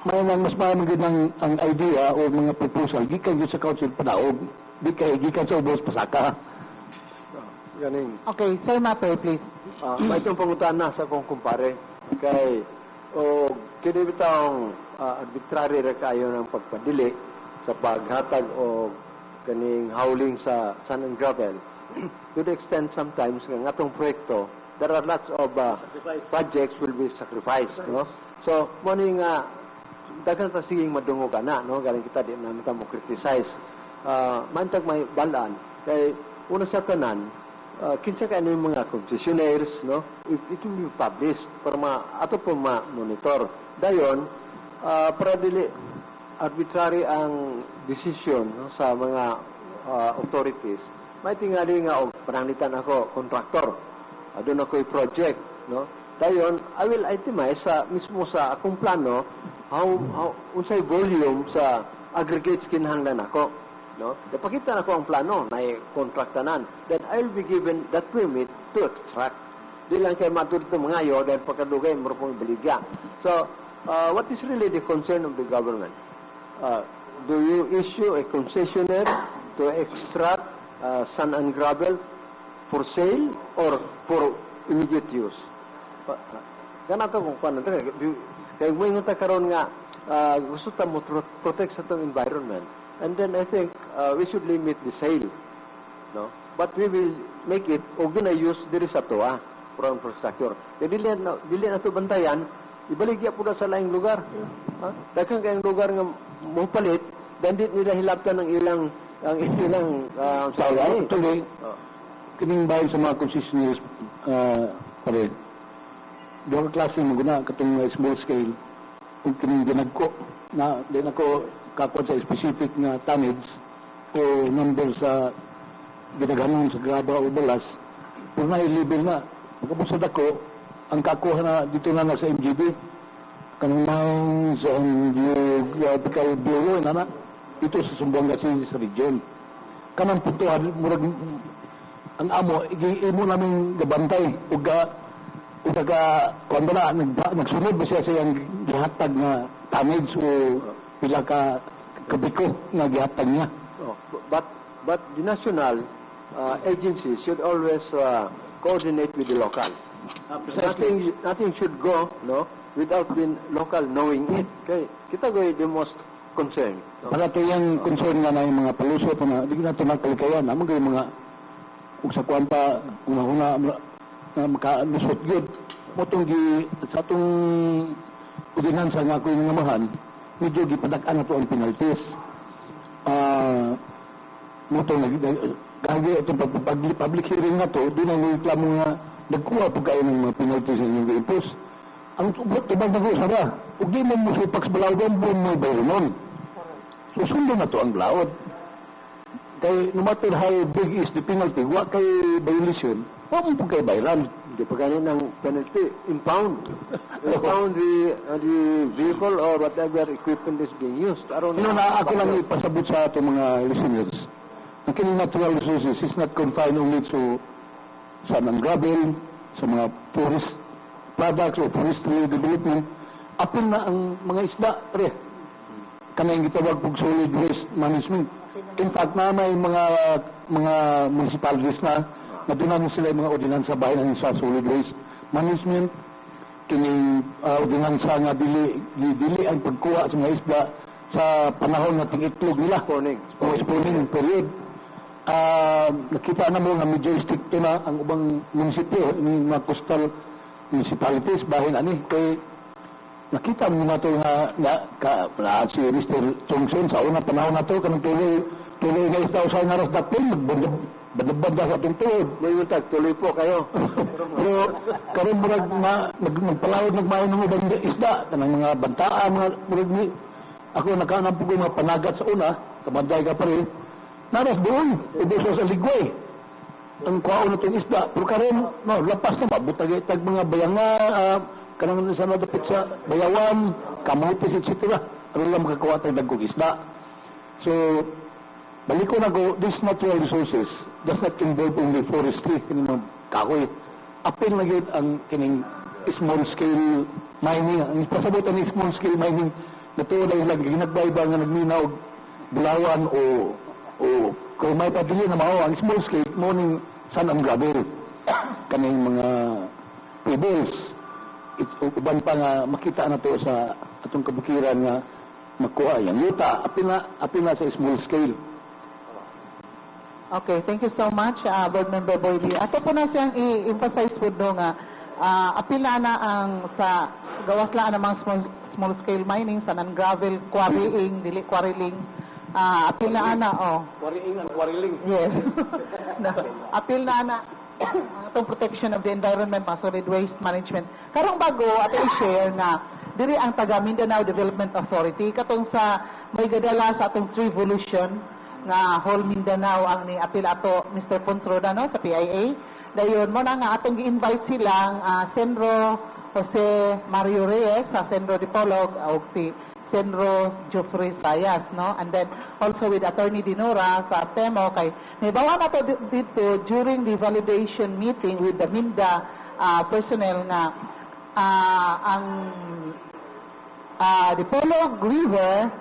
may nang mas maraming ang idea o mga proposal, gikan yun sa council padaog, gikan sa ubos pasaka. Ganing. Okay, Sir Maper, please. May itong pangutan na sa kong kumpare. Kay, o kinibitang arbitrary ra kayo ng pagpadili sa paghatag o kaning howling sa sand and gravel. To the extent sometimes ng atong proyekto, there are lots of projects will be sacrificed, no? So, morning dagan ta siging madungo ka na, no? Galing kita di namin ta mo criticize. Mantag may balaan kay una sa tanan, kinsa ka yung mga concessionaires, no? It will be published para ato po ma-monitor. Dayon, para dili arbitrary ang decision, no, sa mga authorities. May tingali nga pananglitan ako contractor. Doon ako project, no? Dayon, I will itemize mismo sa akong plano how unsay volume sa aggregates kinahanglan ako, no? Napakita na ko ang plano na kontraktanan. Then I will be given that permit to extract. Di lang kay matud ito mga yo dahil pagkadugay mo pong baligya. So, what is really the concern of the government? Do you issue a concessionaire to extract sand and gravel for sale or for immediate use? Ganito kung paano. Kaya may ngunta karoon nga gusto ta mo protect sa itong environment. And then I think we should limit the sale. No? But we will make it o gina-use diri sa toa for infrastructure. Kaya dili na ito bantayan, ibaligya po na sa laing lugar. Daghang kayong lugar nga mupalit, then di nila hilaptan ng ilang Sala, tuloy, kining bayan sa mga concessionaires pare, doon klase maguna katong small scale, kung kining ginagko, na din ako kapon sa specific na tonnage o number sa ginaganon sa graba o balas, kung na-level na, pagkapusad ako, ang kakuha na dito na sa MGB, kanang sa Geographical Bureau, ito sa Zamboanga City sa region. Kanang putuhan, murag, ang amo, imo namin gabantay, uga, kung ba nagsunod ba siya sa iyang gihatag na tonnage o pila ka kabiko nga gihatag niya. Oh, but the national agency should always coordinate with the local. Nothing should go without the local knowing it. Okay, kita go the most concerned. Para to yung concern nga na yung mga palusot na di na ito magkalikayan. Naman kayo mga kung sa kwanta, una-una na makalusot yun. Motong sa atong ordinansa nga ako yung namahan, medyo gipadak-an na to ang penalties. Motong gagi itong public hearing na to, doon ang reklamo nga nagkuha po kayo ng mga penalties sa inyong impos. Ang tubag na ko, sabi, huwag di mo musupak sa balaod, buong may bayo nun. So, sundo na to ang laod. Kaya, no matter how big is the penalty, wag kay violation, wag mo po kayo bayran. Hindi pa ganun ang penalty. Impound. Impound the vehicle or whatever equipment is being used. Ako lang ipasabot sa ating mga listeners. Ang kining natural resources is not confined only to sand and gravel, sa mga forest products o forestry development. Apil na ang mga isda, pre. Kanang gitawag pag solid waste management. In fact, na may mga municipalities na nadunan sila yung mga ordinansa bayan sa solid waste management. Kining ordinansa nga dili ang pagkuha sa mga isda sa panahon na tingitlog nila. Spawning period. Nakita na mo na medyo stricto na ang ubang munisipyo, yung mga coastal municipalities, bahin ani. Kaya nakita mo na ito na si Mr. Chongson sa unang panahon na ito, kanang tuloy na isda usay na ras dapin, magbadabad sa atong tuod. May utag, tuloy po kayo. Pero karon murag nagpalawod nagmayon ng ubang isda, kanang mga bantaan, mga murag ni ako nakaanap po mga panagat sa una, kamanday ka pa rin, naras doon, ibuso sa ligway. Ang kuhaon na itong isda. Pero karon, lapas na ba, butag mga bayanga, kanang sa nadapit sa bayawan, kamutis, etc. Ano lang makakuha tayo dagkong isda. So, balik ko na go, these natural resources does not involve only forestry, kining mga kahoy. Apil na yun ang kining small scale mining. Ang pasabutan ni small scale mining, natuwa lang ginagbayba nga nagminaw, bulawan o kung may pabili na mao ang small scale, morning sand and gravel. Kaning mga pebbles. Uban pa nga makita na to sa atong kabukiran nga makuha yan. Yuta, apil na sa small scale. Okay, thank you so much, Board Member Boylie. Ato po na siyang i-emphasize po do nga, apila na ang sa gawas lang ang mga small scale mining, sa non-gravel quarrying, dili quarrying, apil na ana, Quarrying and quarrying. yes. Apil na ana ang atong protection of the environment, mga solid waste management. Karong bago, ato i-share na diri ang taga Mindanao Development Authority, katong sa may gadala sa atong Trivolution, nga Whole Mindanao ang ni apil ato Mr. Pontroda sa PIA. Dayon mo na nga atong gi-invite silang Senro Jose Mario Reyes sa Senro Dipolog o si Senro Geoffrey Sayas, and then also with Attorney Dinora sa Temo kay nibawa na to dito during the validation meeting with the MINDA personnel nga ang Dipolog River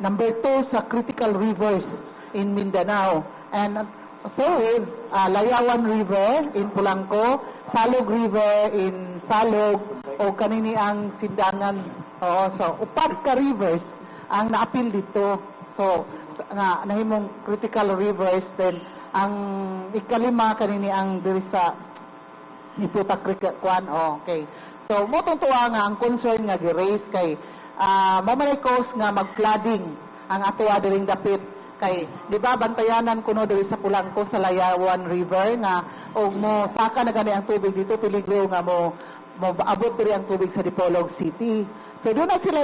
number 2 sa critical rivers in Mindanao. And so is Layawan River in Pulangco, Salog River in Salog, o kanini ang Sindangan. So, upat ka rivers ang naapil dito. So, nga nahimong critical rivers, then ang ikalima kanini ang diri sa Iputa Creek kwan. Okay. So, mo tuwa nga ang concern nga gi-raise kay mamalay cause nga mag-flooding ang atoa diring dapit kay di ba bantayanan kuno diri sa Pulangco sa Layawan River nga og mo saka na gani ang tubig dito peligro nga mo abot diri ang tubig sa Dipolog City. So doon na sila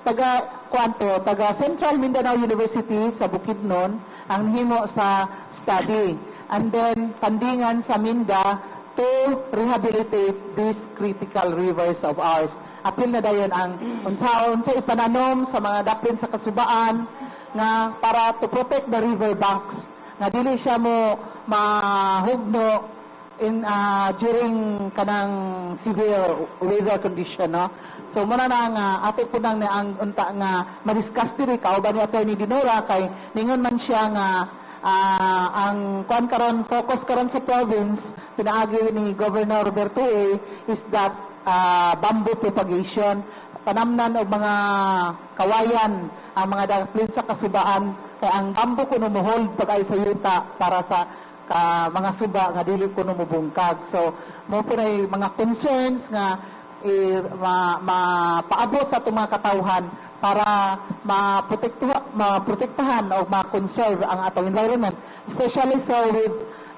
taga Central Mindanao University sa Bukidnon ang himo sa study, and then pandingan sa Minda to rehabilitate these critical rivers of ours. Apil na dayon ang unsaon sa ipananom sa mga dapin sa kasubaan nga para to protect the river banks nga dili siya mo mahugno during kanang severe weather condition, no? So muna na nga ato po nang ang unta nga ma-discuss diri kauban ni Attorney Dinora kay ningon man siya nga ang kuan karon focus karon sa province pinaagi ni Governor Roberto A. is that bamboo propagation, panamnan og mga kawayan ang mga disiplin sa kasubaan kay ang bamboo kuno mohold pag ay sa yuta para sa mga suba nga dili kuno mobungkag. So mo po na mga concerns nga mapaabot sa itong mga katauhan para maprotektahan o ma-conserve ang atong environment. Especially so with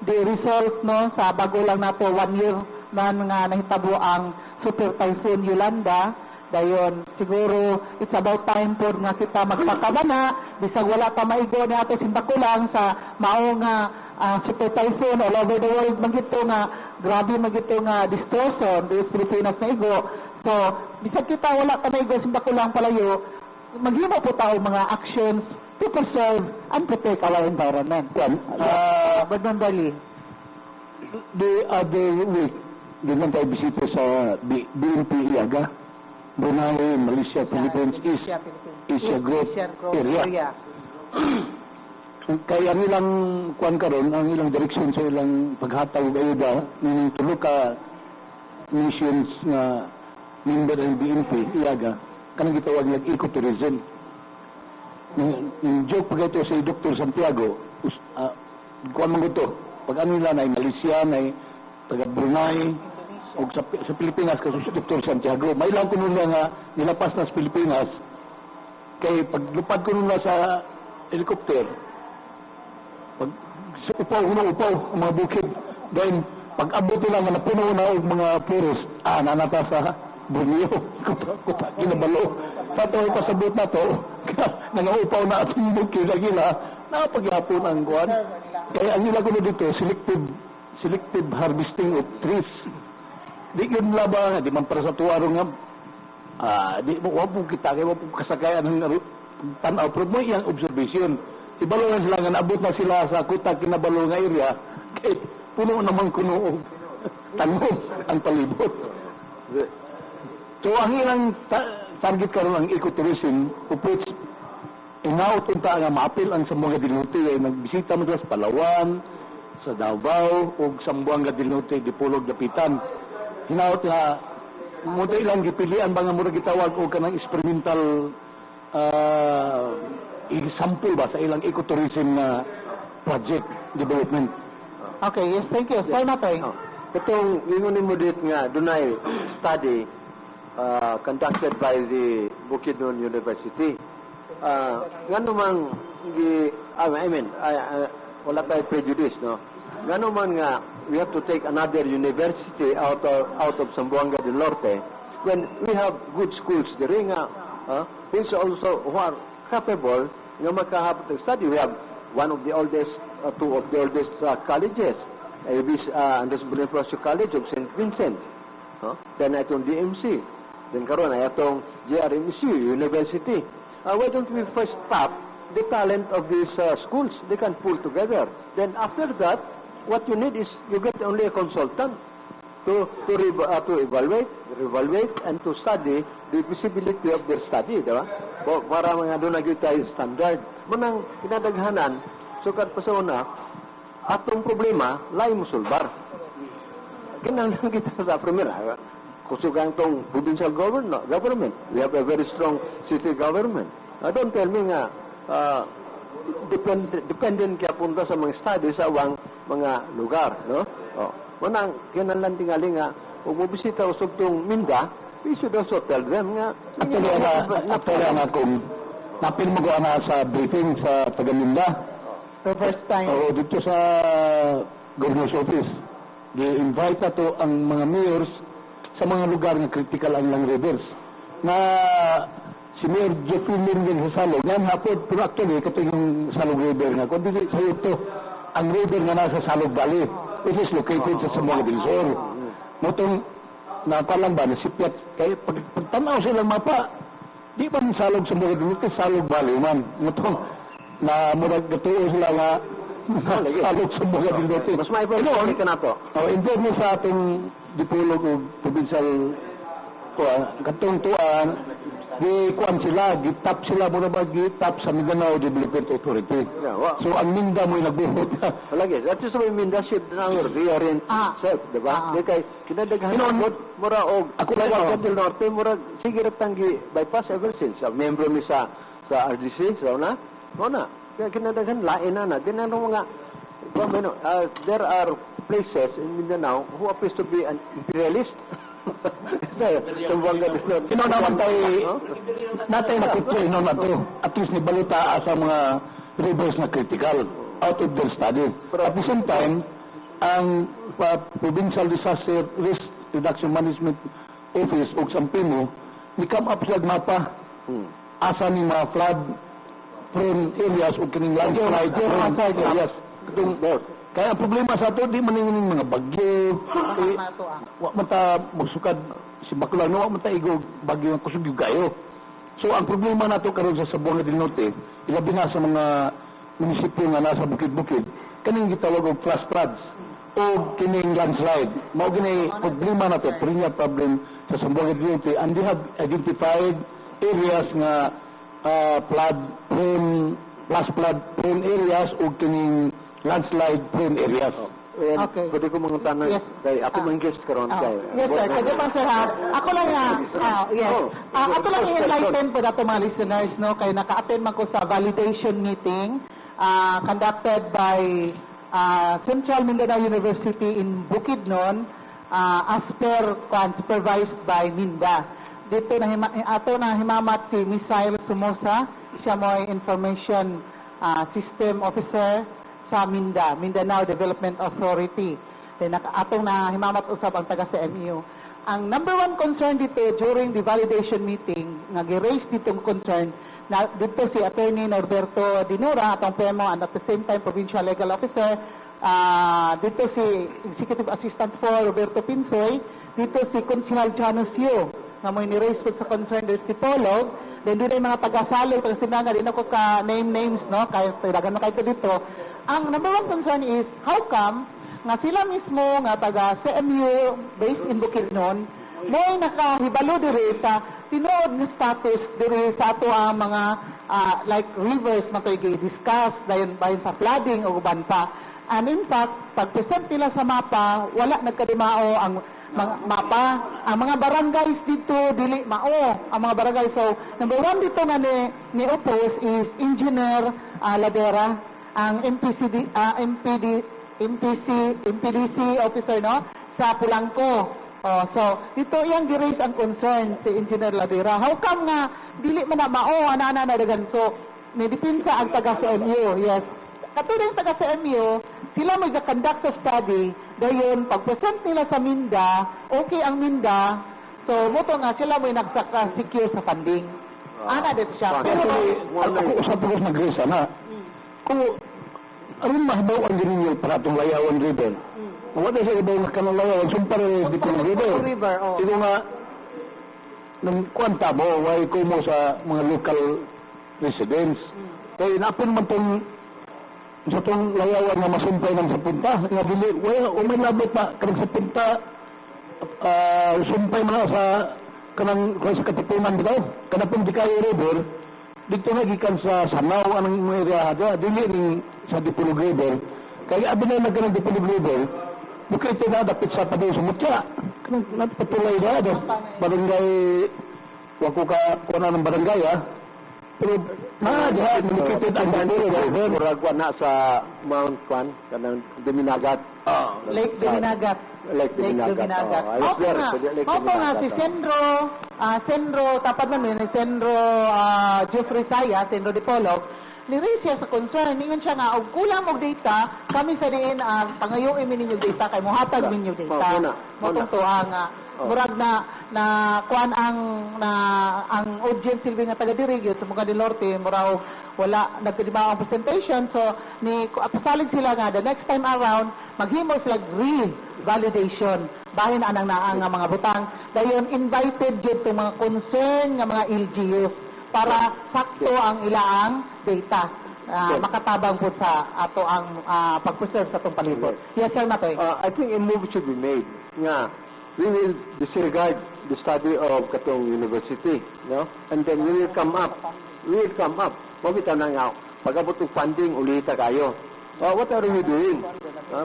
the result no sa bago lang nato 1 year man nga nahitabo ang Super Typhoon Yolanda. Dayon siguro it's about time po nga kita magpakabana bisag wala ka maigo ni ato simbakulang sa mao nga Super Typhoon all over the world magito nga grabe magito nga distortion sa Pilipinas na igo. So bisag kita wala ka maigo simbakulang palayo, maghimo po tayo mga actions to preserve and protect our environment. Badman Dali. The other week, di man tayo bisita sa BNP Iaga, Brunei, Malaysia, Philippines, Asia Growth Area. Kaya ang ilang kuan karon, ang ilang direksyon sa ilang paghatag og ayuda ng tulo ka missions nga member ng BNP Iaga kanang gitawag nga ecotourism. Yung joke pag ito sa Dr. Santiago, kuan man ito, pag ano nila na Malaysia, na taga Brunei, o sa Pilipinas, kasi si Dr. Santiago, may lang ko nila nga nilapas na sa Pilipinas, kay paglupad ko nila sa helicopter, pag upaw ang mga bukid, then pag abot nila nga napuno na og mga puros, nanata sa Borneo, kuta, kinabalo. Sa ito, pasabot na to, nangaupaw na atong bukid, nagila, napagyapon ang kuwan. Kaya ang nila ko dito, selective harvesting of trees. Di yun laba, di man para sa tuwaro nga, di mo, wap mo kita, kaya wap mo kasakayan ng tanaw, pero mo iyang observation. Ibalo na sila nga, naabot na sila sa kuta, kinabalo nga area, kaya puno naman kuno tanong ang palibot. So, ang ilang target karon ang ecotourism, upos inaot unta nga maapil ang Sambuanga del Norte ay nagbisita mo sa Palawan, sa Davao ug Sambuanga del Norte Dipolog Dapitan. Hinaot nga mo ilang gipilian ba nga mura gitawag og kanang experimental example ba sa ilang ecotourism na project development. Okay, yes, thank you. Sir Matoy. Itong ingunin mo dito nga, dunay study conducted by the Bukidnon University. Nga namang, wala tayo prejudice, no? Nga naman nga, we have to take another university out of Zamboanga del Norte when we have good schools there nga, which also who are capable nga makahapot ng study. We have one of the oldest, two of the oldest colleges, Andres Bonifacio College of St. Vincent, then itong DMC, then karon ay itong JRMC University. Why don't we first tap the talent of these schools? They can pull together. Then after that, what you need is you get only a consultant to evaluate and to study the feasibility of their study, diba? Para mga doon nagyo tayo standard. Manang kinadaghanan, sukat pa sa una, atong problema, lain mo sulbar. Ganang lang kita sa primera. Kusugang tong provincial government. We have a very strong city government. Don't tell me nga, dependent kaya punta sa mga study sa mga lugar, no? Manang, kinanlan tingali nga, kung mabisita usog tong Minda, we should also tell them nga, Actually, kung napil mo ko sa briefing sa Tagaminda, For first time. oo, dito sa Governor's Office, i-invite na to ang mga mayors sa mga lugar na critical ang lang rivers. Na si Mayor Jeffrey Lindin sa Salog, yan hapon, pero actually, ito yung Salog River nga. Kung dito sa ito, ang river nga nasa Salog Valley, which is located sa Zamboanga del Sur. Motong, napalang ba, nasipyat, kaya pagtanaw silang mapa, di ba Salog Zamboanga del Sur, Salog Valley man. Motong, na murag gatuo sila nga Alok sa mga Dinote. Mas may information ka na to. In fairness sa atong dipolog o provincial katong tuan, kuan sila, gitap sila muna ba, gitap sa Mindanao Development Authority. So ang Minda mo'y nagbuhot. Lagi, that is why membership na reorient self, di ba? Di kay kinadaghan Inon, mura og ako lang, Del Norte mura sige ra tanggi bypass ever since. Membro mi sa RDC sa una. Una. Kaya kinadaghan lain na din ano mga there are places in Mindanao who appears to be an imperialist. Ino naman tayo, natay nakutlo, ino na to. At least ni balita sa mga rivers na critical out of their study. At the same time, ang Provincial Disaster Risk Reduction Management Office o SAMPIMO, ni-come up sa mapa asa ni mga flood prone areas o kining landslide prone areas. Kaya ang problema sa ito, di man yung mga bagyo, wa man ta magsukad si Baclaran, wa man ta igog bagyo ng kusog yung gayo. So ang problema nato karon sa Zamboanga del Norte, ilabi na sa mga munisipyo nga nasa bukid-bukid, kaning gitawag og flash floods o kining landslide. Mao gini problema nato, perennial problem sa Zamboanga del Norte, and they have identified areas nga flood prone areas o kining landslide prone areas. Okay. Pwede ko mga tanong, Yes. kay ako mag-guest karon kay. Yes, sir. Kasi pa, sir, ha? Ako lang yes. Ako lang i-enlighten po nato mga listeners, no? Kaya naka-attend man ko sa validation meeting conducted by Central Mindanao University in Bukidnon as per supervised by Minda. Dito na ato na himamat si Misael Sumosa, siya mo ay information system officer sa Minda, Mindanao Development Authority. Then atong na himamat usab ang taga sa MU. Ang number one concern dito during the validation meeting, nga gi-raise ditong concern, na dito si Attorney Norberto Dinora, atong PMO, and at the same time Provincial Legal Officer, dito si Executive Assistant for Roberto Pinsoy, dito si Consignal Janus Yu, nga mo ni-raise po sa concern del Tipolog, then doon ay mga taga-salo, taga-sinanga, din ako ka names, no? Kaya talaga na kayo dito. Ang number one concern is, how come nga sila mismo nga taga CMU based in Bukidnon mo'y nakahibalo diri sa tinuod nga status diri sa ato ang mga like rivers na ito'y discuss dayon sa flooding o uban pa. And in fact, pag-present nila sa mapa, wala nagkadimao ang mga mapa. Ang mga barangays dito, dili mao ang mga barangay. So, number one dito nga ni oppose is Engineer Ladera, ang MPDC officer, no, sa Pulangco. So, dito iyang gi-raise ang concern si Engineer Ladera. How come nga, dili man na mao, ana na ganito. May dipinsa ang taga sa MU, yes. Katulad taga sa MU, sila mag-conduct of study, dayon, pag-present nila sa Minda, okay ang Minda, so, moto nga, sila may nagsaka-secure sa funding. Ana din siya. Pero, ako usap ko sa Grace, ana. Kung aron mahibaw ang gininyo para itong Layawan River, wala siya ibaw na kanang Layawan, sumpara dito ng river. Ito nga, nang kwanta mo, why ko mo sa mga local residents. Kaya napin man itong sa itong Layawan na masumpay ng sa punta, nga dili, may labot pa, kanang sa punta, sumpay mo na sa kanang sa katipunan dito, kanang pong Dikayo River, dito na gikan sa Sanaw, anong mga area dili rin sa Dipolog River. Kaya abin na nagkanang Dipolog River, bukit ito na dapit sa tabi sa Mutya. Kanang natpatulay na, barangay, wako ka, kuna ng barangay, Pero, bukit ang River. Muragwa na sa Mount Kwan, kanang Duminagat. Lake Duminagat. Lake Duminagat. Opo nga, si Sendro, tapat namin, si Sendro Jeffrey Saya, Sendro Dipolog, ni-raise siya sa concern. Ningon siya nga, og kulang og data, kami sa diin, pangayoin min ninyo data, kay muhatag ninyo data. Matungtuha nga. Murag na kuan ang audience silbi nga taga diri gyud sa mga del Norte, murag wala nagkadiba ang presentation, so pasalig sila nga the next time around maghimo sila validation bahin anang naang nga mga butang, dayon invited jud to mga concern nga mga LGUs para sakto ang ilaang data. Yes. makatabang po sa ato ang pag-preserve sa itong palibot. Yes, sir, Matoy. I think a move should be made nga we will disregard the study of katong university, no? And then we will come up. Mabitaw na nga, pag-abot ng funding, ulita kayo. What are we doing?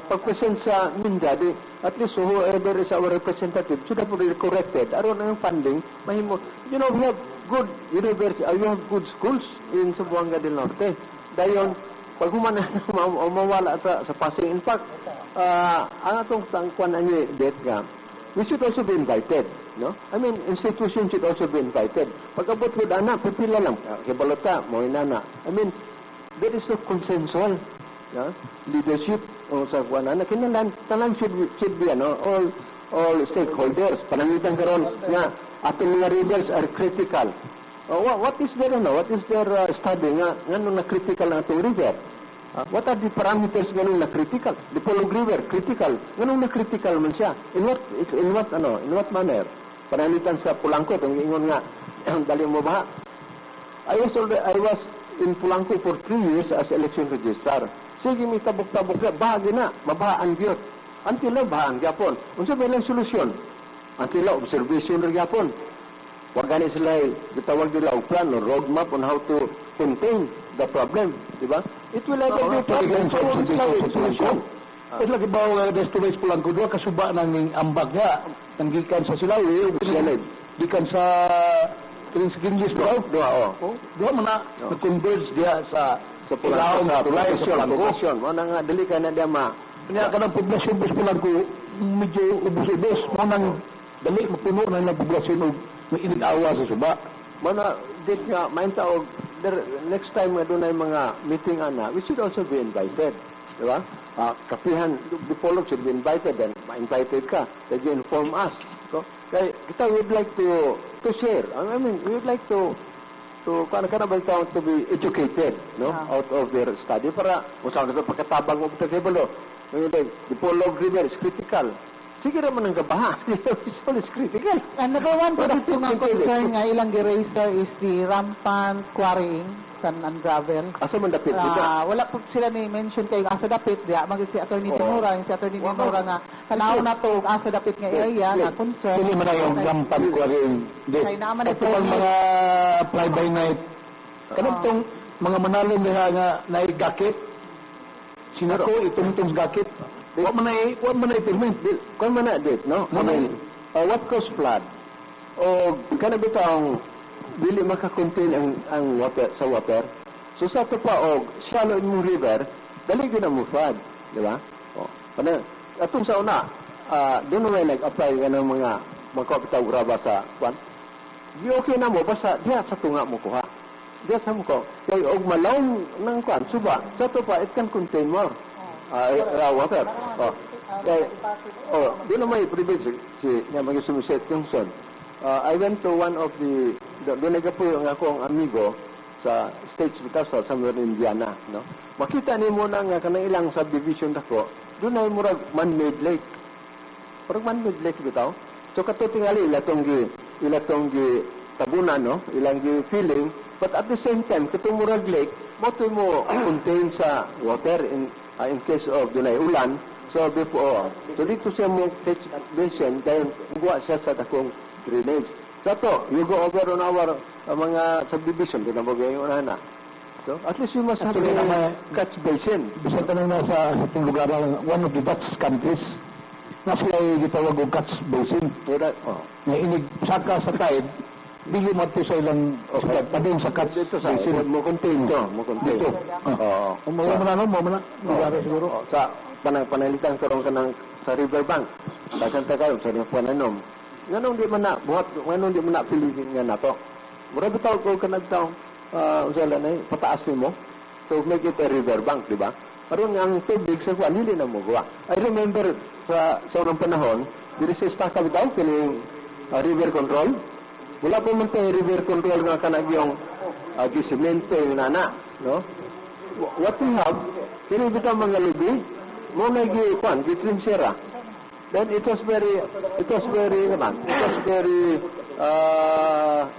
Pag-present sa Mindadi, at least whoever is our representative should have really corrected. Aron na yung funding, mahimo. You know, we have good university, we have good schools in Zamboanga del Norte. Dayon, pag humana mawala sa passing. In fact, ang atong tangkuan ani det nga, we should also be invited, no? I mean, institutions should also be invited. Pag-abot ko ana, pipila lang, kibalota, mo inana. I mean, there is no consensus, no? Leadership o sa kuan ana kinahanglan tanan should be all stakeholders. Panangitan karon nga atong mga rivers are critical. What is their what is their study nga ngano na critical ang atong river? What are the parameters ganun na critical? The Polog River, critical. Ganun na critical man siya. In what manner? Pananitan sa Pulangko, itong ingon nga, dali mo ba? I was in Pulangko for 3 years as election registrar. Sige, may tabok-tabok na, bahagi na, mabahaan gyud. Until na, bahaan gyapon. Unsa ba lang solusyon? Until na, observation rin gyapon. Wag gani sila, bitawag nila og plan or roadmap on how to contain the problem, di ba? It will either be a problem, so sila yung solution. At lagi ba ang destination po lang ko doon, kasuba ng ambag nga, nanggikan sa Silawi, gikan sa Kingis Doha. Doha man na, nag-converge diya sa Pulangko, Tulay, sa population. Mo na nga, dali ka na diya Kanya ka ng poblasyon, bus po lang ko, medyo ubos-ubos, mo nang dali, mapuno na ng poblasyon o may inig-awa sa suba. Mana, dit nga, main taog, next time nga doon ay mga meeting ana, we should also be invited. Di ba? Kapihan, the Polog should be invited and ma-invited ka. That you inform us. So, kaya kita would like to share. I mean, we would like to to be educated, no? Out of their study para usaw na pagkatabang mo pagkakibalo. The Polog River is critical. Sige naman ang gabaha. It's always critical. And number one po dito nga concern nga ilang gi-raise is the rampant quarrying sand and gravel. Asa man dapit nila? Wala po sila ni mention kay asa dapit diya mag si Attorney Pinura, nga kanaw na to asa dapit nga area na concern. Hindi man na yung rampant ko rin. Kay naman ito ang mga fly-by-night. Kanagtong mga manalo nila nga naigakit. Sinako itong gakit. Wa man na ipirmin. Kung man na dit, no? I mean, what cause flood? O kanabitang dili makakontain ang water sa water. So sa to pa og shallow in river, dali gyud ang flood, di ba? Kana atong sa una, doon na nag-apply nga ng mga kapitaw graba sa kwan. Di okay na mo basta diha sa tunga mo kuha. Diha sa mo ko. Kay og malawng ng kwan suba, sa to pa it can contain more water. Doon na may privilege si mga sumiset yung son. I went to one of doon nagapuyo nga akong amigo sa States Vitasol, somewhere in Indiana, no? Makita ni mo na nga kanang ilang subdivision dako, doon ay murag man-made lake. Murag man-made lake bitaw. So kato tingali ilatong gi tabunan, no? Ilang gi filling, but at the same time katong murag lake, mo contain sa water in case of dunay ulan. So before, so dito siya mo catch basin, kaya guwa siya sa takong drainage. So to, you go over on our mga subdivision, doon na mo gayong na. So at least you must have a catch basin. Bisan tanong na sa itong lugar one of the Dutch countries na sila gitawag og catch basin. Na inig saka sa tide, dili mo to sa ilang padung sa catch basin. Mo contain dito. Mo na lugar siguro. Sa panalitan karon kanang sa riverbank. Dasan ta karon sa pananom. Nganong di man na buhat, nganong di man na piliin nga nato. Mura bitaw ko kanagtaw usala na pataas mo. So make it a riverbank, di ba? Karon ang tubig sa kuan dili na mo gawa. I remember sa unang panahon, diri sa Estaka bitaw kining river control. Wala pa man tayo river control nga kanag yung gisemento yung nana, no? What we have, kini bitaw mga lubi, mo na gi-kwan, gi-trinsera. Then it was very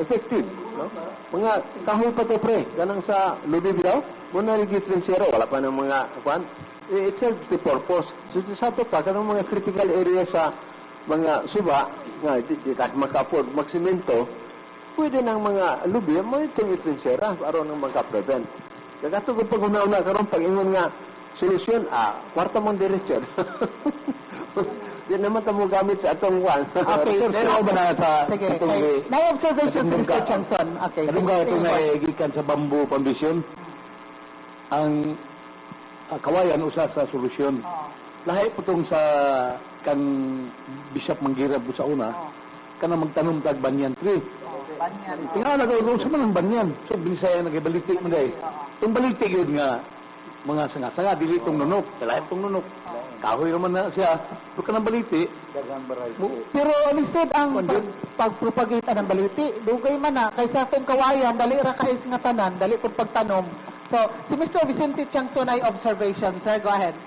effective. No? Mga kahoy pa to pre, ganang sa lubi daw, muna registrensero, wala pa ng mga kwan. It serves the purpose. So sa to pa, kanang mga critical area sa mga suba, nga di kahit maka-afford magsimento, pwede ng mga lubi, may itong itrensera, aron ng magka-prevent. Kagato ko pag una-una, karon pag ingon nga, solusyon, kwarta mong diretsyon. Di naman tamo gamit sa atong kwan. Okay, Pero ba na sa sige. itong Okay. May observation, Katong Mr. ka- Chanson. Okay. Kadung ka ito nga gikan sa bamboo foundation, ang kawayan usa sa solusyon. Lahi po tong sa kan Bishop Manggirab sa una, kana magtanom tag banyan tree. Tingala na daw sa mga banyan. So binisaya nagibalitik mo dai. Tung balitik yun nga mga sanga-sanga dili tong nunok, lahi tong nunok. Kahoy naman na siya. Pero kanang baliti, Pero listed ang pagpropagate ng baliti. Dugay man na. Kaysa kung kawayan, dali ra kais nga tanan, dali kung pagtanom. So, si Mr. Vicente Tiangson ay observation. Sir, go ahead.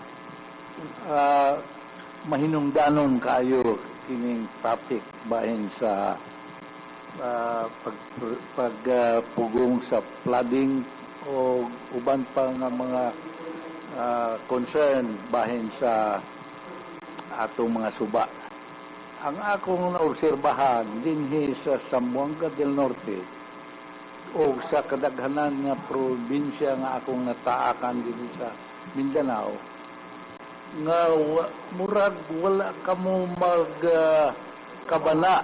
Mahinungdanon kayo kining topic bahin sa pagpugong sa flooding o uban pa nga mga concern bahin sa atong mga suba. Ang akong naobserbahan dinhi sa Zamboanga del Norte o sa kadaghanan nga probinsya nga akong nataakan dinhi sa Mindanao nga murag wala kamo kabala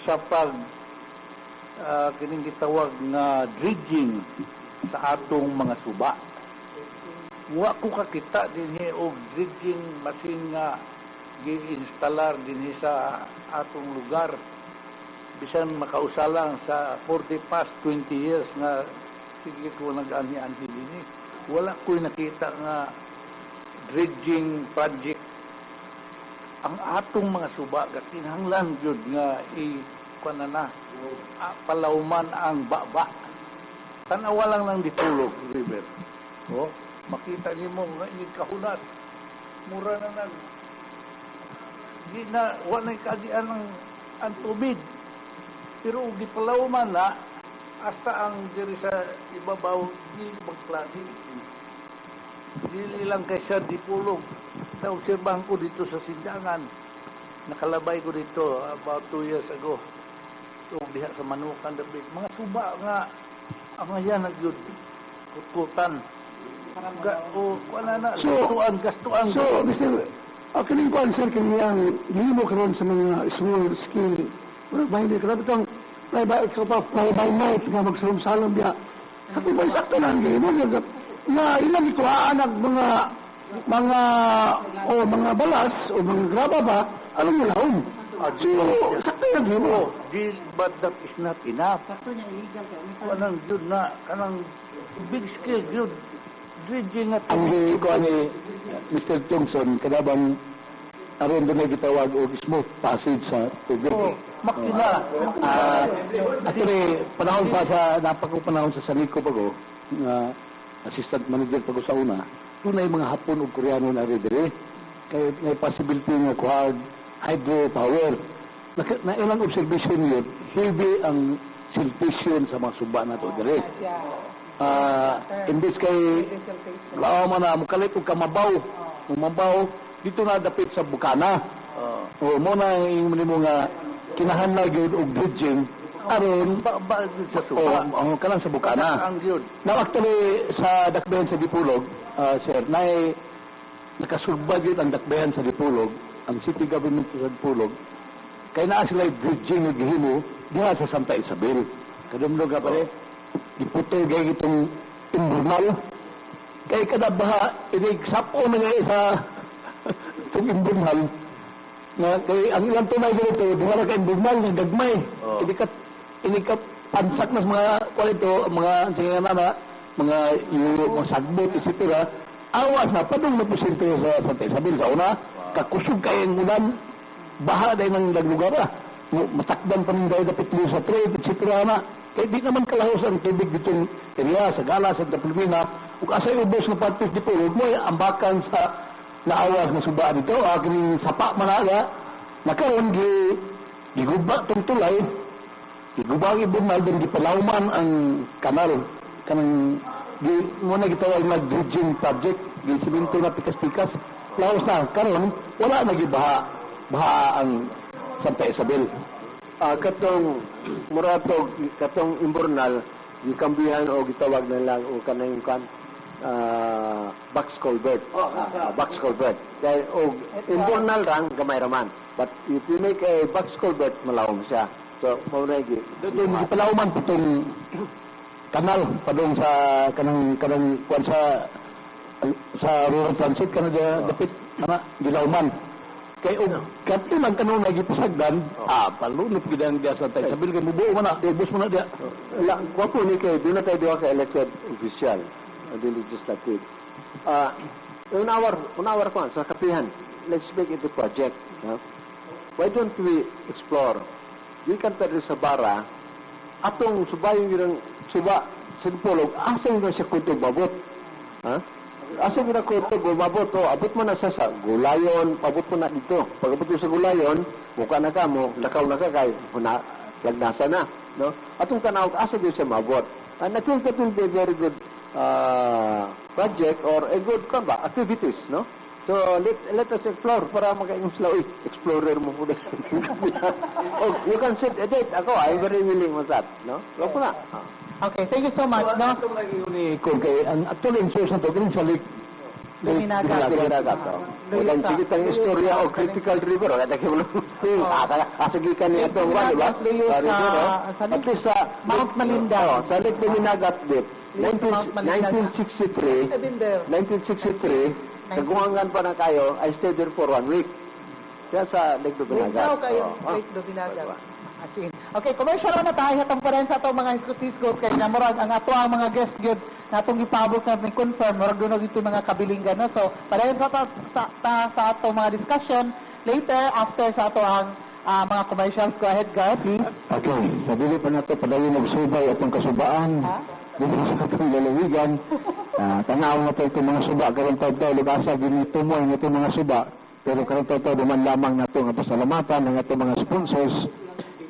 sa pag kining gitawag nga dredging sa atong mga suba. Wa ko kakita dinhi og dredging machine nga gi-installer dinhi sa atong lugar. Bisan makausalang sa 40 past 20 years nga sige ko nag-ani-ani dinhi. Wala ko'y nakita nga dredging project. Ang atong mga suba kinahanglan jud nga kuanana palawman ang baba. Tanawa lang ng Dipolog River. Oh, makita nimo nga ini kahunat. Mura na nag di na wala kagian ang tubig. Pero ug gipalawman na hasta ang diri sa ibabaw di magklase. Dili lang kay sa Dipolog. Naobserbahan ko dito sa Sindangan. Nakalabay ko dito about 2 years ago. So, diha sa Manukan, Dabig. Mga suba nga, ang yan nagyud, kutkutan. Gastuan. So, Mr. Kining ko answer kaniyang gihimo karon sa mga small scale bahay ni grabe tong fly by night nga magsalom-salom biya. Sa tubay sakto lang gihimo nga ilang ikuhaan ang mga balas o mga graba ba anong mulahom. So, sakto lang gihimo. But that is not enough. Kanang yun na, kanang big scale yun. Dredging at Ang ko ni Mr. Thompson kadabang aron doon ay gitawag og smooth passage sa tubig. makina. Actually, panahon pa sa napako-panahon sa Sanico pa ko, nga assistant manager pa ko sa una, tunay mga Hapon o Koreano na rin dire. Kaya may possibility nga kuha hydropower. Na ilang observation yun, heavy ang siltation sa mga suba na to dire. Imbis kay lao man na mukalit og kamabaw. Mabaw dito na dapit sa bukana. O mo na yung mo nga kinahanglan gyud og bridging aron Ba sa suba. ang kanang sa bukana. Ang yun. Now actually sa dakbayan sa Dipolog, sir, nakasurvive yun ang dakbayan sa Dipolog, ang city government sa Dipolog, kaya naa sila bridging ng gihimo diha sa Santa Isabel. Kadumdog ka pare, iputol kaya itong imburnal. Kaya kada baha, inigsapo na nga sa itong imburnal. Kaya ang ilang tunay ganito, diha na ka imburnal, ng gagmay. Inikat pansak na mga kwalito, mga singanana, mga euro, mga sagbot, etc. Awas na, padung na pusinto sa Santa Isabel sa una, kakusog kayang ulan, baha dahil ng naglugar na. Matakdan pa rin dahil dapat sa trade, etc. na. Kaya di naman kalahos ang tubig ditong area, sa Gala, Santa Pilipina. Kung asay ubos na patis di po, mo ambakan sa naawas na subaan dito, aking sapa managa, nakaroon gigubba itong tulay, Igubang ibunal din gipalawman ang kanal kanang di mo na gitawag na dredging project gi simento na pikas-pikas laos na karon wala na baha ang Santa Isabel. Katong murato katong imbornal gikambihan o gitawag na lang o kanang kan box culvert. Box culvert. Kaya o imbornal rang gamay raman. But if you make a box culvert malawom siya. So mauna gi Doon gipalawman pitong kanal padung sa kanang kuan sa rural transit kana dapit ana gilawman. Kay og kadto lang kanon lagi pasagdan, palunop gid ang dia sa Santa Isabel kay mubuo man na, ubos mo na dia. Wapo ni kay doon na tayo diwa ka elected official, the legislative. Unawar ko sa kapihan, let's make it a project. No? Why don't we explore? Di kan tayo sa bara, atong subayon yun suba, sinpolog, asa yun siya kutog babot? Ha? Asa yun kutog babot? Abot mo na sa gulayon, abot mo na dito. Pag abot mo sa gulayon, mukha na ka mo, lakaw na ka kay, lagnasa na. No? Atong tanaw, asa yun siya mabot? And I think that will be a very good project or a good activities, no? So let us explore para makaingon sila, explorer mo po. Oh, you can sit a date. Ako, I'm very willing with that, no? Go po na. Okay, thank you so much. No? Ni kung kay ang actually ang source nato kini sa lake Luminagat. Walang sige tayong istorya o critical river. Kaya tayo mo sige ka niya itong wala, ba? At least sa Mount Malindaw. Sa Lake Luminagat dip, 1963, naguhangan pa na kayo, I stayed there for 1 week. Kaya sa Lake Luminagat. Lake Luminagat. Okay, commercial na tayo itong parensa itong mga isgot-isgot kay namurag ang ato ang mga guest gyud natong ipabot na ni confirm murag doon dito mga kabilinggan no. So parensa sa ato mga discussion later after sa ato ang mga commercials. Go ahead, guys, please. Okay, sa dili pa nato padayon magsubay atong kasubaan. Dito sa atong lalawigan. Tanaw na to itong mga suba karon taw lugasa ginito mo ang itong mga suba. Pero karon taw duman lamang nato nga pasalamatan ng atong mga sponsors.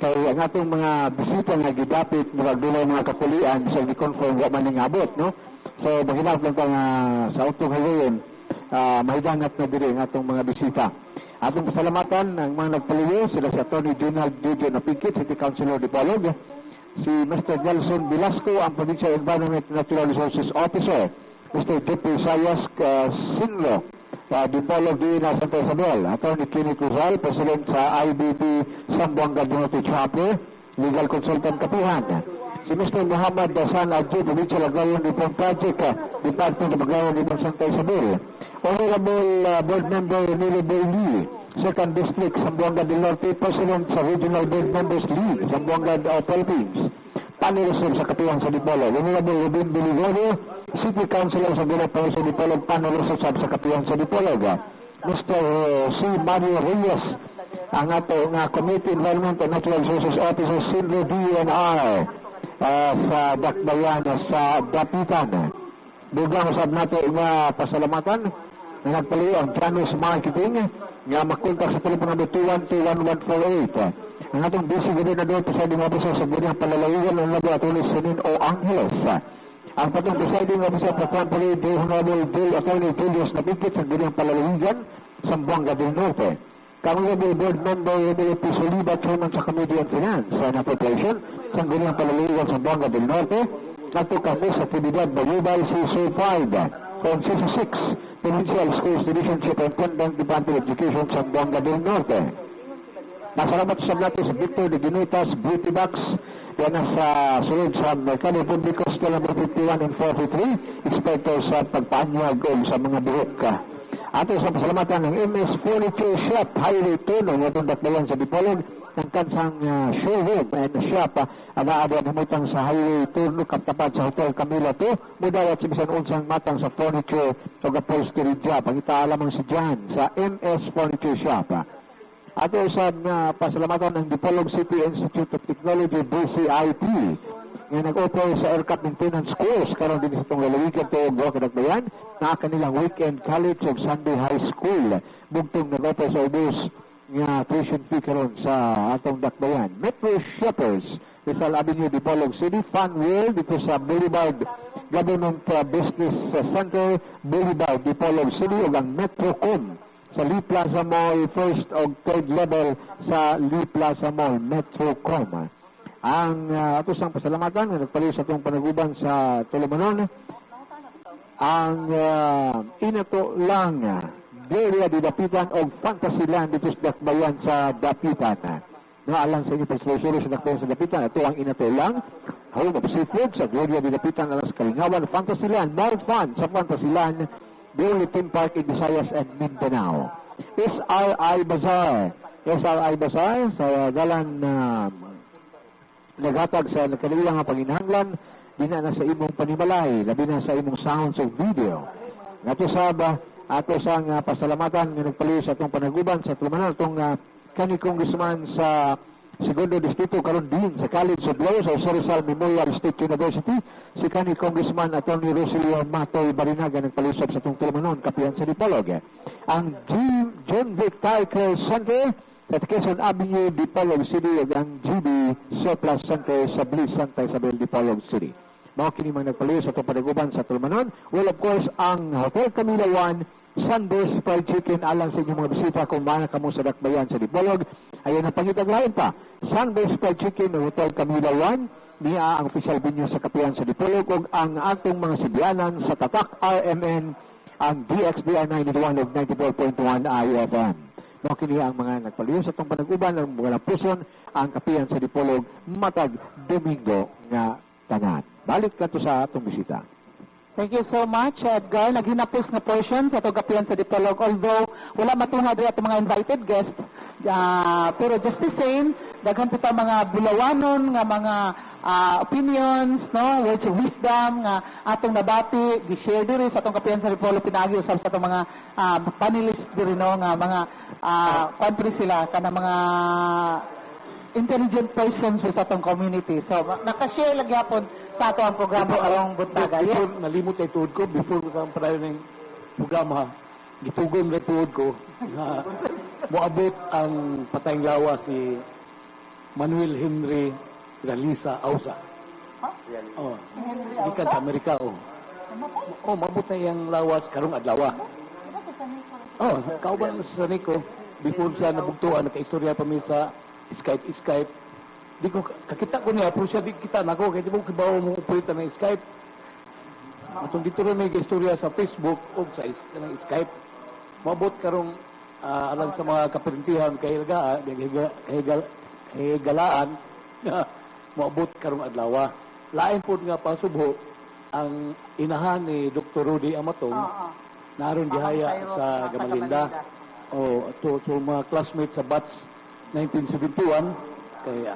Kaya ang atong mga bisita nga gidapit murag dunay mga kapulian sa gi-confirm wa man ning abot, no? So mahinap lang ta nga sa utong hayon mahidangat na diri ang atong mga bisita. Atong pasalamatan ang mga nagpaliyo sila si Attorney General Didion Apikit, City Councilor Dipolog, si Mr. Nelson Velasco, ang Provincial Environment and Natural Resources Officer, Mr. Jeffrey Sayas Sinlo, Dipolog din na Santa Isabel, Attorney Kenny Cruzal, President sa IBP Sambuanga del Norte Chapter, Legal Consultant Kapihan. Si Mr. Muhammad Dasan Adjo, Provincial Agrarian Reform Project, Department of Agrarian Reform Santa Isabel. Honorable Board Member Emilio Boyli, 2nd District, Sambuanga del Norte, President sa Regional Board Members League, Sambuanga Philippines. Panelism sa Katuwang sa Dipolog. Honorable Rubin Biligorio, City Councilor sa Dipolog sa Dipolog, Panelism sa Katuwang sa Dipolog. Mr. C. Mario Reyes, ang ato nga Committee Environment and Natural Resources Officer, Silvio DNR, sa Dakbayan sa Dapitan. Dugang usab nato nga pasalamatan na nagpaliw ang Janus Marketing nga makontak sa telepono number 2121148. Ang atong busy gobernador presiding officer sa Gudang Palalawigan ng Laboratory Sinin O. Angeles. Ang patong presiding officer sa company, the Honorable Attorney Julius Napikit sa Gudang Palalawigan, Sambuanga del Norte. Honorable Board Member Emilio P. Soliba, Chairman sa Committee on Finance and Appropriation sa Gudang Palalawigan, Sambuanga del Norte. Nato kami sa aktibidad Bayubay C-5 on CC6 Provincial Schools Division Superintendent Department of Education sa Sambuanga del Norte. Masalamat sa natin sa Victor de Ginitas Beauty Box yan sa sunod sa Mercado Publico Stella number 51 and 43 inspector sa pagpaanyag o sa mga buhok ka. Ato sa pasalamatan ng MS Furniture Shop Highway 2 ng atong dakbayan sa Dipolog ng kansang showroom and shop naada namutang sa Highway 2 kaptapat sa Hotel Camila 2 mudawat sa bisan unsang matang sa furniture o upholstery job ang itaalamang si Jan sa MS Furniture Shop. Ato sa pasalamatan ng Dipolog City Institute of Technology DCIT nga nag-offer sa aircraft maintenance course karon din sa itong lalawigan to o kadagbayan na kanilang weekend college of Sunday high school bugtong nag-offer sa ubos nga tuition fee karon sa atong dakbayan. Metro Shoppers Rizal Avenue, Dipolog City, Funwell dito sa Boulevard Government Business Center, Boulevard, Dipolog City, ug ang Metrocom sa Lee Plaza Mall, first o third level sa Lee Plaza Mall, Metrocom. Ang ato sang pasalamatan nga nagpalit sa itong panaguban sa Tulumanon, ang inato lang Gloria di Dapitan o Fantasyland dito sa Dakbayan sa Dapitan. Naalang sa inyo pagsulusuro sa Dakbayan sa Dapitan, ito ang inato lang Home of Seafood sa Gloria di Dapitan alas Kalingawan, Fantasyland, more fun sa Fantasyland, the only theme park in Visayas and Mindanao. SRI Bazaar sa dalan naghatag sa kanilang panginahanglan, di na sa imong panimalay, labi na sa imong sounds o video. Ato sa ato sang pasalamatan nga nagpaliw sa itong panaguban sa Tulumanon, itong kani Congressman sa Segundo Distrito karon din sa College of Law sa Rizal Memorial State University, si kani Congressman Atty. Rosilio Matoy Barinaga nagpalisod sa itong Tulumanon, kapihan sa Dipolog. Ang John Vic Tiger Center sa Quezon Avenue, Dipolog City, ug ang GB Surplus Center sa Bliss, Santa Isabel, Dipolog City. Mao kini man nagpaliw sa itong panaguban sa Tulumanon. Well, of course, ang Hotel Camila 1 Sundays Fried Chicken alang sa inyong mga bisita kung mana kamo sa Dakbayan sa Dipolog. Ayon ang pangitaglayan pa, Sundays Fried Chicken ng Hotel Camila 1, niya ang official venue sa kapihan sa Dipolog ug ang atong mga Sibianan sa Tatak RMN, ang DXDR 91 ug 94.1 IFM. Mao kini ang mga nagpaliw sa itong panaguban ng mga puson ang kapihan sa Dipolog matag Domingo nga tanan. Balik ka to sa atong bisita. Thank you so much, Edgar. Naghinapos na portion sa itong kapihan sa Dipolog. Although, wala matungad rin itong mga invited guests. Pero just the same, daghan po ta mga bulawanon, nga mga opinions, no, words of wisdom, nga atong nabati, gi-share diri sa itong kapihan sa Dipolog, pinagi usab sa itong mga panelists diri, no, nga mga country sila, kana mga intelligent persons sa itong community. So, nakashare lagi hapon sa ato ang programa arong Buntaga. Yes. Before nalimot ay tuod ko, before ko ang parayon ng programa, gitugon na tuod ko, na moabot ang patayang lawa si Manuel Henry Realisa Ausa. Oh, ikan sa Amerika, oh. Oh, mabot na yung lawas karong adlaw. Oh, kauban sa Nico, before siya nabugtuan, nakaistorya pa mi sa Skype. Di ko, kakita ko niya, pero siya di kita na ako, kaya di mo kibaw mo upulitan ng Skype. Atong dito rin may istorya sa Facebook o sa Skype. Mabot karong alang sa mga kapirintihan, kahigalaan, na mabot karong adlaw. Lain po nga pasubho, ang inahan ni Dr. Rudy Amatong, naroon dihaya sa Gamalinda. O, so mga classmates sa batch 1971, kaya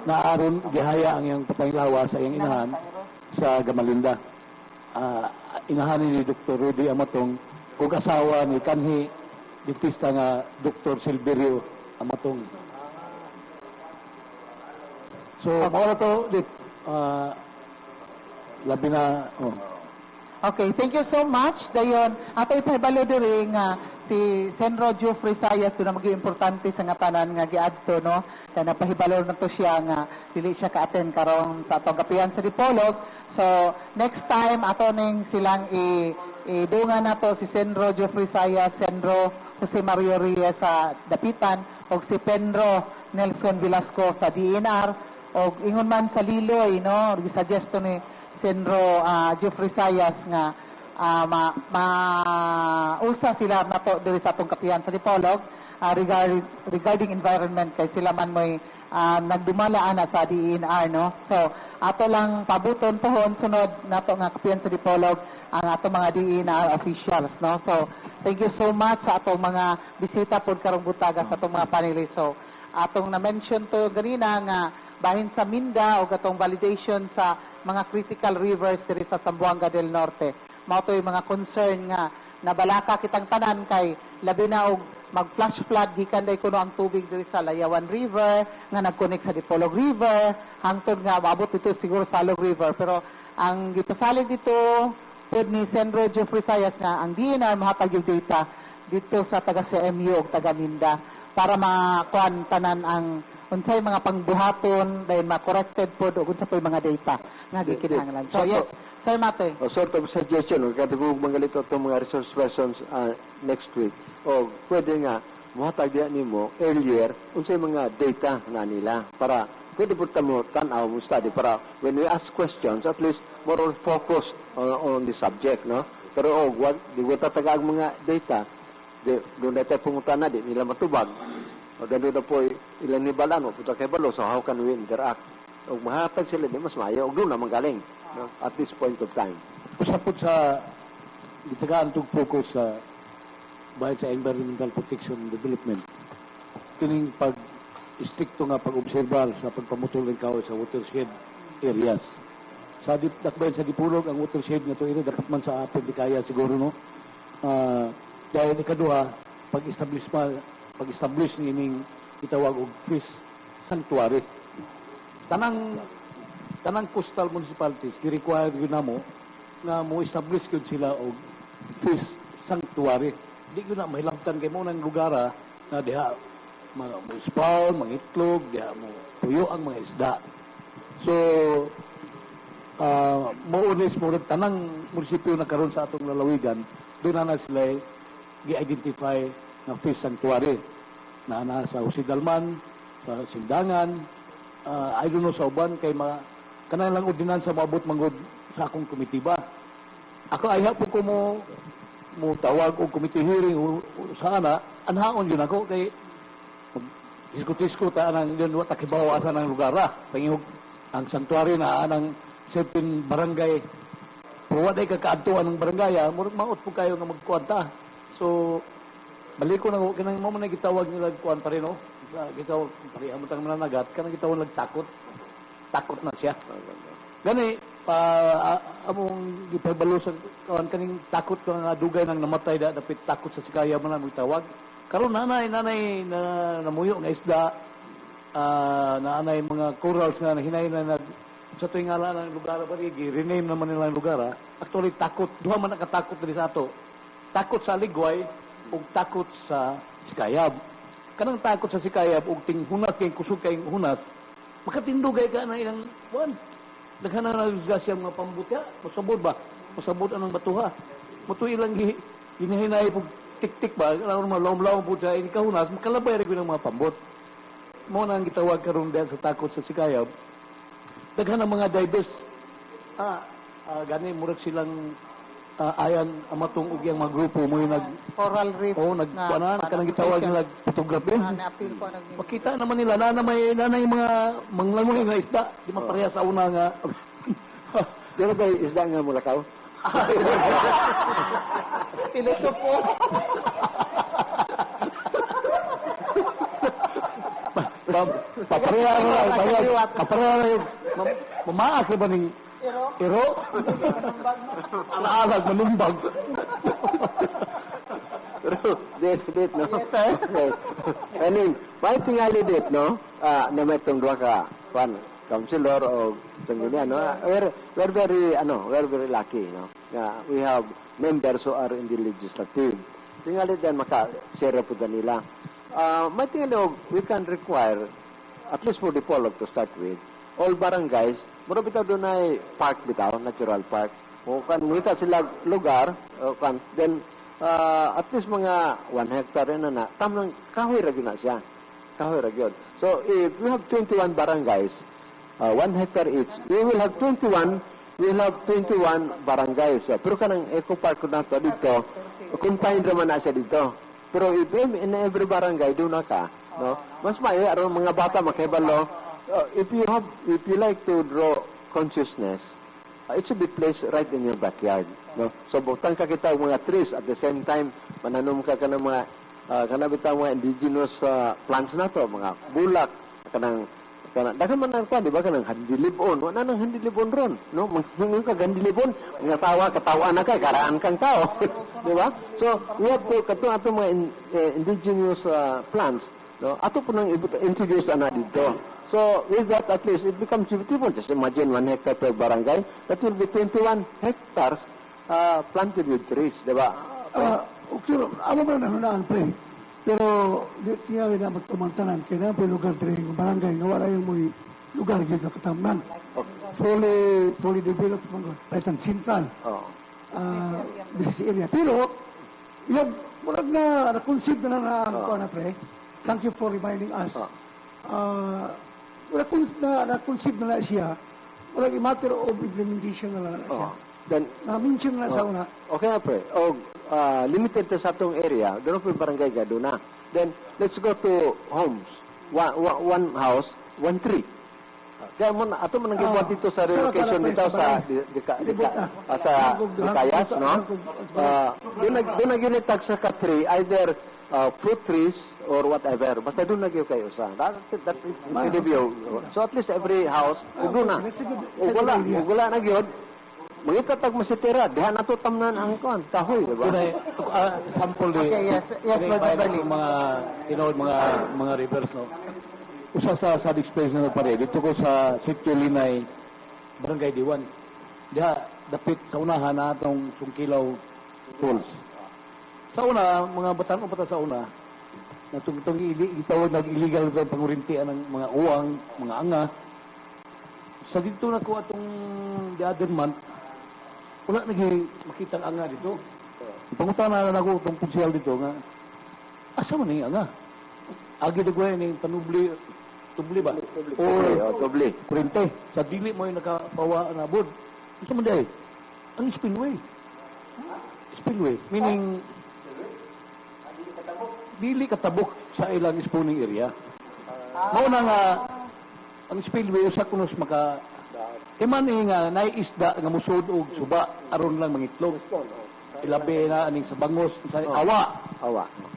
naaron gihaya ang iyang pataylawa sa iyang inahan sa Gamalinda. Inahan ni Dr. Rudy Amatong ug asawa ni kanhi dentista nga Dr. Silverio Amatong. So, mao na to dit labi na Okay, thank you so much. Dayon, ato ipahibalo diri nga si Senro Geoffrey Sayas na maging importante sa ngatanan nga giadto, no? Kaya napahibalo na to siya nga dili siya ka-attend karon sa atong kapihan sa Dipolog. So, next time ato ning silang idungan nato si Senro Geoffrey Sayas, Senro Jose Mario Reyes sa Dapitan o si Penro Nelson Velasco sa DNR o ingon man sa Liloy, no? Gi-suggest ni Senro Geoffrey Sayas nga usa sila nato diri sa atong kapihan sa Dipolog regarding environment kay sila man mo'y nagdumala ana sa DNR, no? So ato lang pabuton pohon sunod nato nga kapihan sa Dipolog ang ato mga DNR officials, no? So thank you so much sa atong mga bisita pod karong butaga sa atong mga panelists. So atong na-mention to ganina nga bahin sa Minda o atong validation sa mga critical rivers diri sa Zamboanga del Norte. Mao to'y mga concern nga nabalaka kitang tanan kay labi na og mag-flash flood gikan day kuno ang tubig diri sa Layawan River nga nag-connect sa Dipolog River hangtod nga maabot dito siguro sa Alog River, pero ang gipasalig dito pod ni Senro Geoffrey Sayas nga ang DNR mahatag yung data dito sa taga CMU ug taga Minda para makuan tanan ang unsay mga pangbuhaton dayon ma-corrected pod ug unsa pa mga data nga gikinahanglan. So yes, Sir Mate. O sort of suggestion, o katibog mangalito itong mga resource persons next week. O pwede nga, muhatag diyan nimo earlier, unsay mga data na nila para pwede po mo tanaw mo study para when we ask questions, at least more on focused on the subject, no? Pero di ko tatagag mga data, doon na tayo pumunta na, di nila matubag. O dahil na po ilan ni Balan, o puta kay Balo, so how can we interact? O mahatag sila, di mas maayo, o doon na magaling, no? At this point of time. Usapot sa gitagaan tug focus sa bahay sa environmental protection and development. Kining pag-stricto nga pag-obserbar sa pagpamutol ng kahoy sa watershed areas. Sa dakbayan sa Dipolog, ang watershed nga to ina dapat man sa apod di kaya siguro, no? Dahil ikaduha, pag-establish nining itawag og fish sanctuary. Tanang coastal municipalities gi-require gyud namo nga mo establish gyud sila og fish sanctuary. Di gyud na mahilabtan kay mo nang lugar na diha mga spawn, mga itlog, diha mo tuyo ang mga isda. So maunis mo tanang munisipyo na karon sa atong lalawigan, doon na sila gi-identify na fish sanctuary na sa Usidalman, sa Sindangan, I don't know sa uban kay kanang lang ordinansa maabot mangod sa akong komitiba. Ako ay hapon ko mo tawag og committee hearing sana anhaon yun ako kay diskut-diskut anang yun wa takibaw asa ng lugar pangihog ang sanctuary na anang certain barangay pero wa day kakaadtuan ng barangay maot po kayo nga magkuanta. So balik ko na kanang mo man gitawag nila kuan pa rin, no? Gitawag pari amo tang mananagat kanang gitawag nagtakot. Takot na siya. Gani among gipabalo sa kawan kaning takot nga dugay nang namatay dapit takot sa sikaya man ang tawag. Karon nanay na namuyo nga isda naanay mga corals nga hinay na sa tuwing ala ng lugar pa rename naman nila ang lugar. Actually takot duha man nakatakot diri sa ato. Takot sa ligway ug takot sa sikayab. Kanang takot sa sikayab ug ting hunas kay kusog kay hunas. Makatindugay ka na ilang buwan. Daghan na naggas yung mga pambutya. Masabot ba? Masabot anong batuha. Muto ilang hinahinay pag tik-tik ba? Alam mo, lawom-lawom po siya. Ikahunas, makalabay rin ng mga pambot. Mo na ang gitawag karon dahil sa takot sa sikayab. Daghan ang mga divers. Gani, murag silang ayan amatong ug yang mga grupo mo yung Coral reef. kanang gitawag nila photography. Na-appeal ko Makita naman nila nanay mga manglangoy nga isda, di man pareha sa una nga. Di ba tayo isda nga mulakaw? Piloto po. Papareha na yung mamaas na ba ning iro? Alaalag, malumbag. Pero, date, no? Yes. I mean, may tingali date, no? Na may itong dua ka, councilor o sanggunian, no? We're very lucky, no? We have members who are in the legislative. Tingali din maka-share po nila. May tingali, we can require, at least for the Polog to start with, all barangays, mura bitaw doon ay park bitaw, natural park. O kan mita sila lugar, then at least mga 1 hectare na tamang kahoy ra gyud na siya. Kahoy ra gyud. So if we have 21 barangays, 1 hectare each, we will have 21 barangays. Pero kanang eco park ko nato dito, confined naman na siya dito. Pero if in every barangay do na ka, no? Mas maayo aron mga bata makahibalo. If you like to draw consciousness, it should be placed right in your backyard, no? So butang ka kita mga trees at the same time mananom ka ng mga kanabitang mga indigenous plants nato, mga bulak, kanang dagan man ang di ba kanang handilibon, wala nang handilibon ron, no? Manghingon ka handilibon, nga katawan na ka, karaan kang tao, di ba? So we have to ato mga indigenous plants, no? Ato po nang introduce ana dito. So, with that, at least, it becomes beautiful. Just imagine 1 hectare per barangay. That will be 21 hectares planted with trees, di ba? Sir, ano ba na pre? Pero di siya na magtumantanan kaya na po lugar diri ng barangay nga wala yung mga lugar gyud na katamnan. Fully developed mga Titan Central. Oh. Business area. Pero yung murag na conceive na ang pre. Thank you for reminding us. Na-conceive na siya. Murag matter of implementation na siya. Then, Na-mention na sa una. okay na pre. O, limited to sa atong area, doon po yung barangay ka, doon na. Then, let's go to homes. One house, one tree. Kaya mo na, ato man nag-ibuat dito sa relocation dito sa Dikayas, no? Doon nag-unitag sa ka-tree, either fruit trees or whatever. Basta doon nag kayo sa. That is the view. So at least every house, doon na. Ug wala na gyud. Mangitatag mo si tira, diha nato tamnan ang kuan, kahoy, di ba? Sample di. Okay, yes, Brother Bernie. Mga tinood mga rivers no. Usa sa displays na pare dito ko sa Sitio Linay, Barangay Diwan. Diha dapit sa unahan na atong Sungkilaw Falls. Sa una, mga batan bata sa una, na itong itawag na illegal na pangurintian ng mga uwang, mga anga. Sa dito na ko atong the other month, wala makita ang anga dito. Pangutana na ako itong punsyal dito nga, asa man yung anga? Agi dagway ni tubli ba? Tubli. Kurente. Sa dili mo yung nakapawa na bod. Asa man dahil? Ang spillway. Spillway. Meaning, dili katabok sa ilang spawning area. Mauna nga, ang spillway sa kunos maka iman nga naiisda nga musod og suba aron lang mangitlog. Ilabi na aning sa bangos sa awa.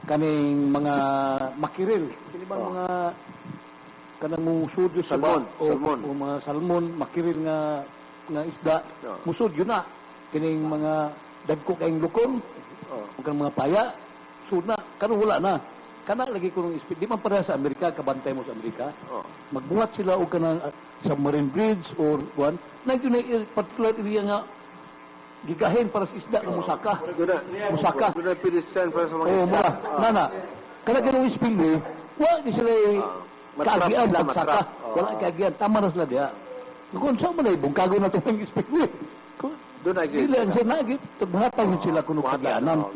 Kaning mga makiril. Kini ba mga kanang musod sa suba o mga salmon, makiril nga isda. Musod yun na. Kining mga dagko kayong lukon. Kanang mga paya. Sud na. Karon wala na. Kana lagi ko ng speed. Di man para sa Amerika, kabantay mo sa Amerika. Magbuhat sila o kanang submarine bridge or one. Nagyo na particular area nga gigahin para sa isda ng musaka. Musaka. Doon na pedestrian para sa mga Oo, mura. Nana. Kana ganung spillway, wala di sila kaagian pagsaka. Wala kaagian. Tama na sila diya. Kung saan man ay bungkago na ito ng spillway. doon na Sila ang sinagit, taghatang sila kuno kagyanan.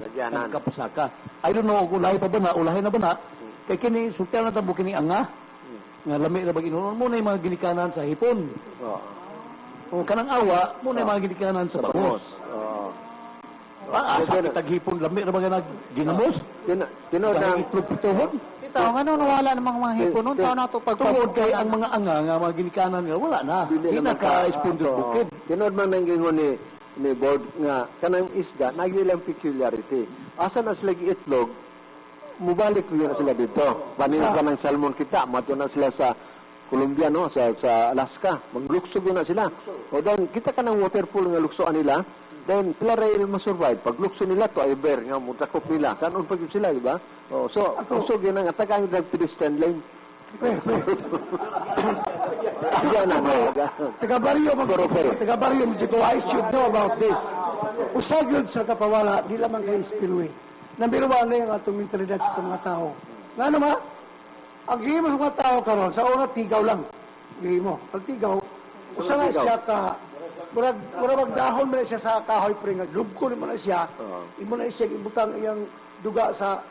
Kapasaka. I don't know kung lahi pa ba na, ulahin na ba na. Kay kini, sultan na tabo kini anga. Nga lami na baginunon mo na yung mga ginikanan sa hipon. O kanang awa, mo na yung mga ginikanan sa bangos. Sa taghipon, lami na ba ginamos? Tinood na itlog pituhon. Ito, ano nawala namang mga hipon nun? Tao na ito Tungod kay ang mga anga nga mga ginikanan nga wala na. Hindi na ka-spunded bukid. Tinood man nang gingon ni board nga kanang isda nagilang peculiarity. Asa na sila itlog, mubalik ko na sila dito. Panin ka ng salmon kita, mato na sila sa Colombia, no? Sa Alaska. Magluksog na sila. O then, kita ka ng water pool nga luksoan nila, then sila rin masurvive. Pag lukso nila to ay bear nga mutakop nila. Kanon pag sila, di ba? O, so, kusog yun ang atakang pedestrian lane. Taga-baryo dito, I should know about this. Usag yun sa kapawala, di lamang kayo spillway. Nambiruan na yung atong mentalidad sa mga tao. Nga naman, ang himo sa mga tao karon sa una, tigaw lang. Himo. Pag tigaw, usa na siya ka, murag magdahon mo na siya sa kahoy pre nga, lubko naman na siya, imo na siya, ibutang iyang duga sa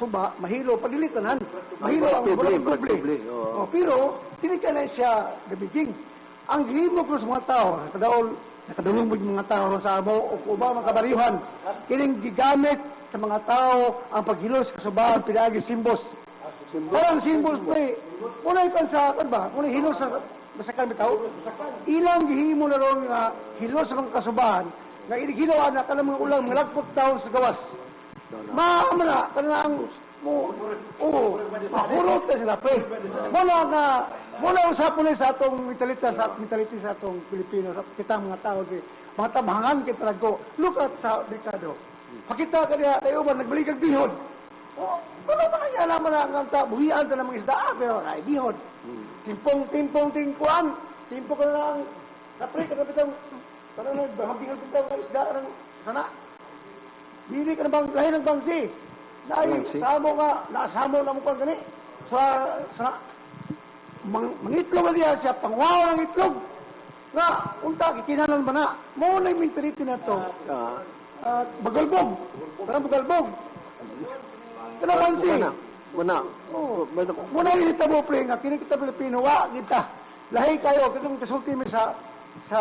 suba, mahilo, padilitanan. Mahilo ang tuble. Pero, tinika na siya gabiging. Ang himo ko sa mga tao, nakadulong mo yung mga tao sa amo, o ba mga kabariyuhan, kining gigamit sa mga tao ang paghilos kasubaan, pinagi simbos. Parang simbos po eh. Muna ikan sa, ano ba, muna hilos sa masakan bitaw. Ilang gihimo na ron nga hilos sa mga kasubaan, nga ginawa na kanang mga ulang, mga lagpot taon sa gawas. Maamala, kanang makurot na sila, pre. Mula usapon sa atong mentality sa atong Pilipino, sa kita mga tao, mga tamhangan kita nagko. Look at sa dekado. Pakita ka niya, tayo ba, nagbalik ang bihod. Wala ba kanya naman ang buhian ka ng mga isda, pero ay bihod. Timpong, tingkuan. Timpo ka na lang, napre, katapitang, parang nagbahambingan kita ng isda, sana. Dili ka na bang, lahi ng bangsi. Ayan, si- Samo nga, nasamo na mo kang gani. Sa mangitlog niya siya, pangwawa ng itlog. Nga, unta, kikinalan ba na? Mo na yung mentality na to. Bagalbog. Parang bagalbog. Kanaman si. Muna. Muna yung itabo, pre, nga, kinikita Pilipino, wa, kita. Lahi kayo, kitong kasulti mo sa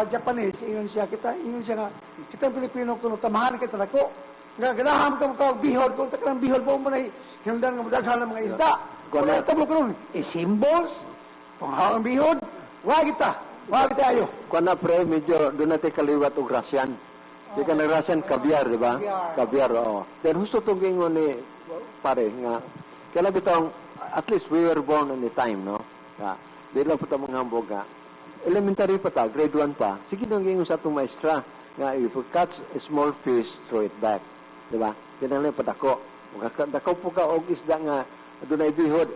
Japanese, ingon siya, ingon siya nga, kita Pilipino, kung tamahan kita na ko, nga, ganahan ka mo tawag bihod, kung takang bihod po mo na, hinundan nga madagsahan ng mga isda. Kung itabo ko nun, symbols, panghawang bihod, wa kita ayo. Kung na pre, medyo doon natin kaliwat og Russian. Di ka ng Russian, kabyar, di ba? Kabyar, oo. Then husto itong gingon ni pare nga, kaya bitong, at least we were born in the time, no? Di lang po ito mga hambog nga. Elementary pa ta, grade 1 pa. Sige nung gingon sa itong maestra, nga if you catch a small fish, throw it back. Di ba? Yan lang pa dako. Dako po ka og isda nga, doon ay bihod,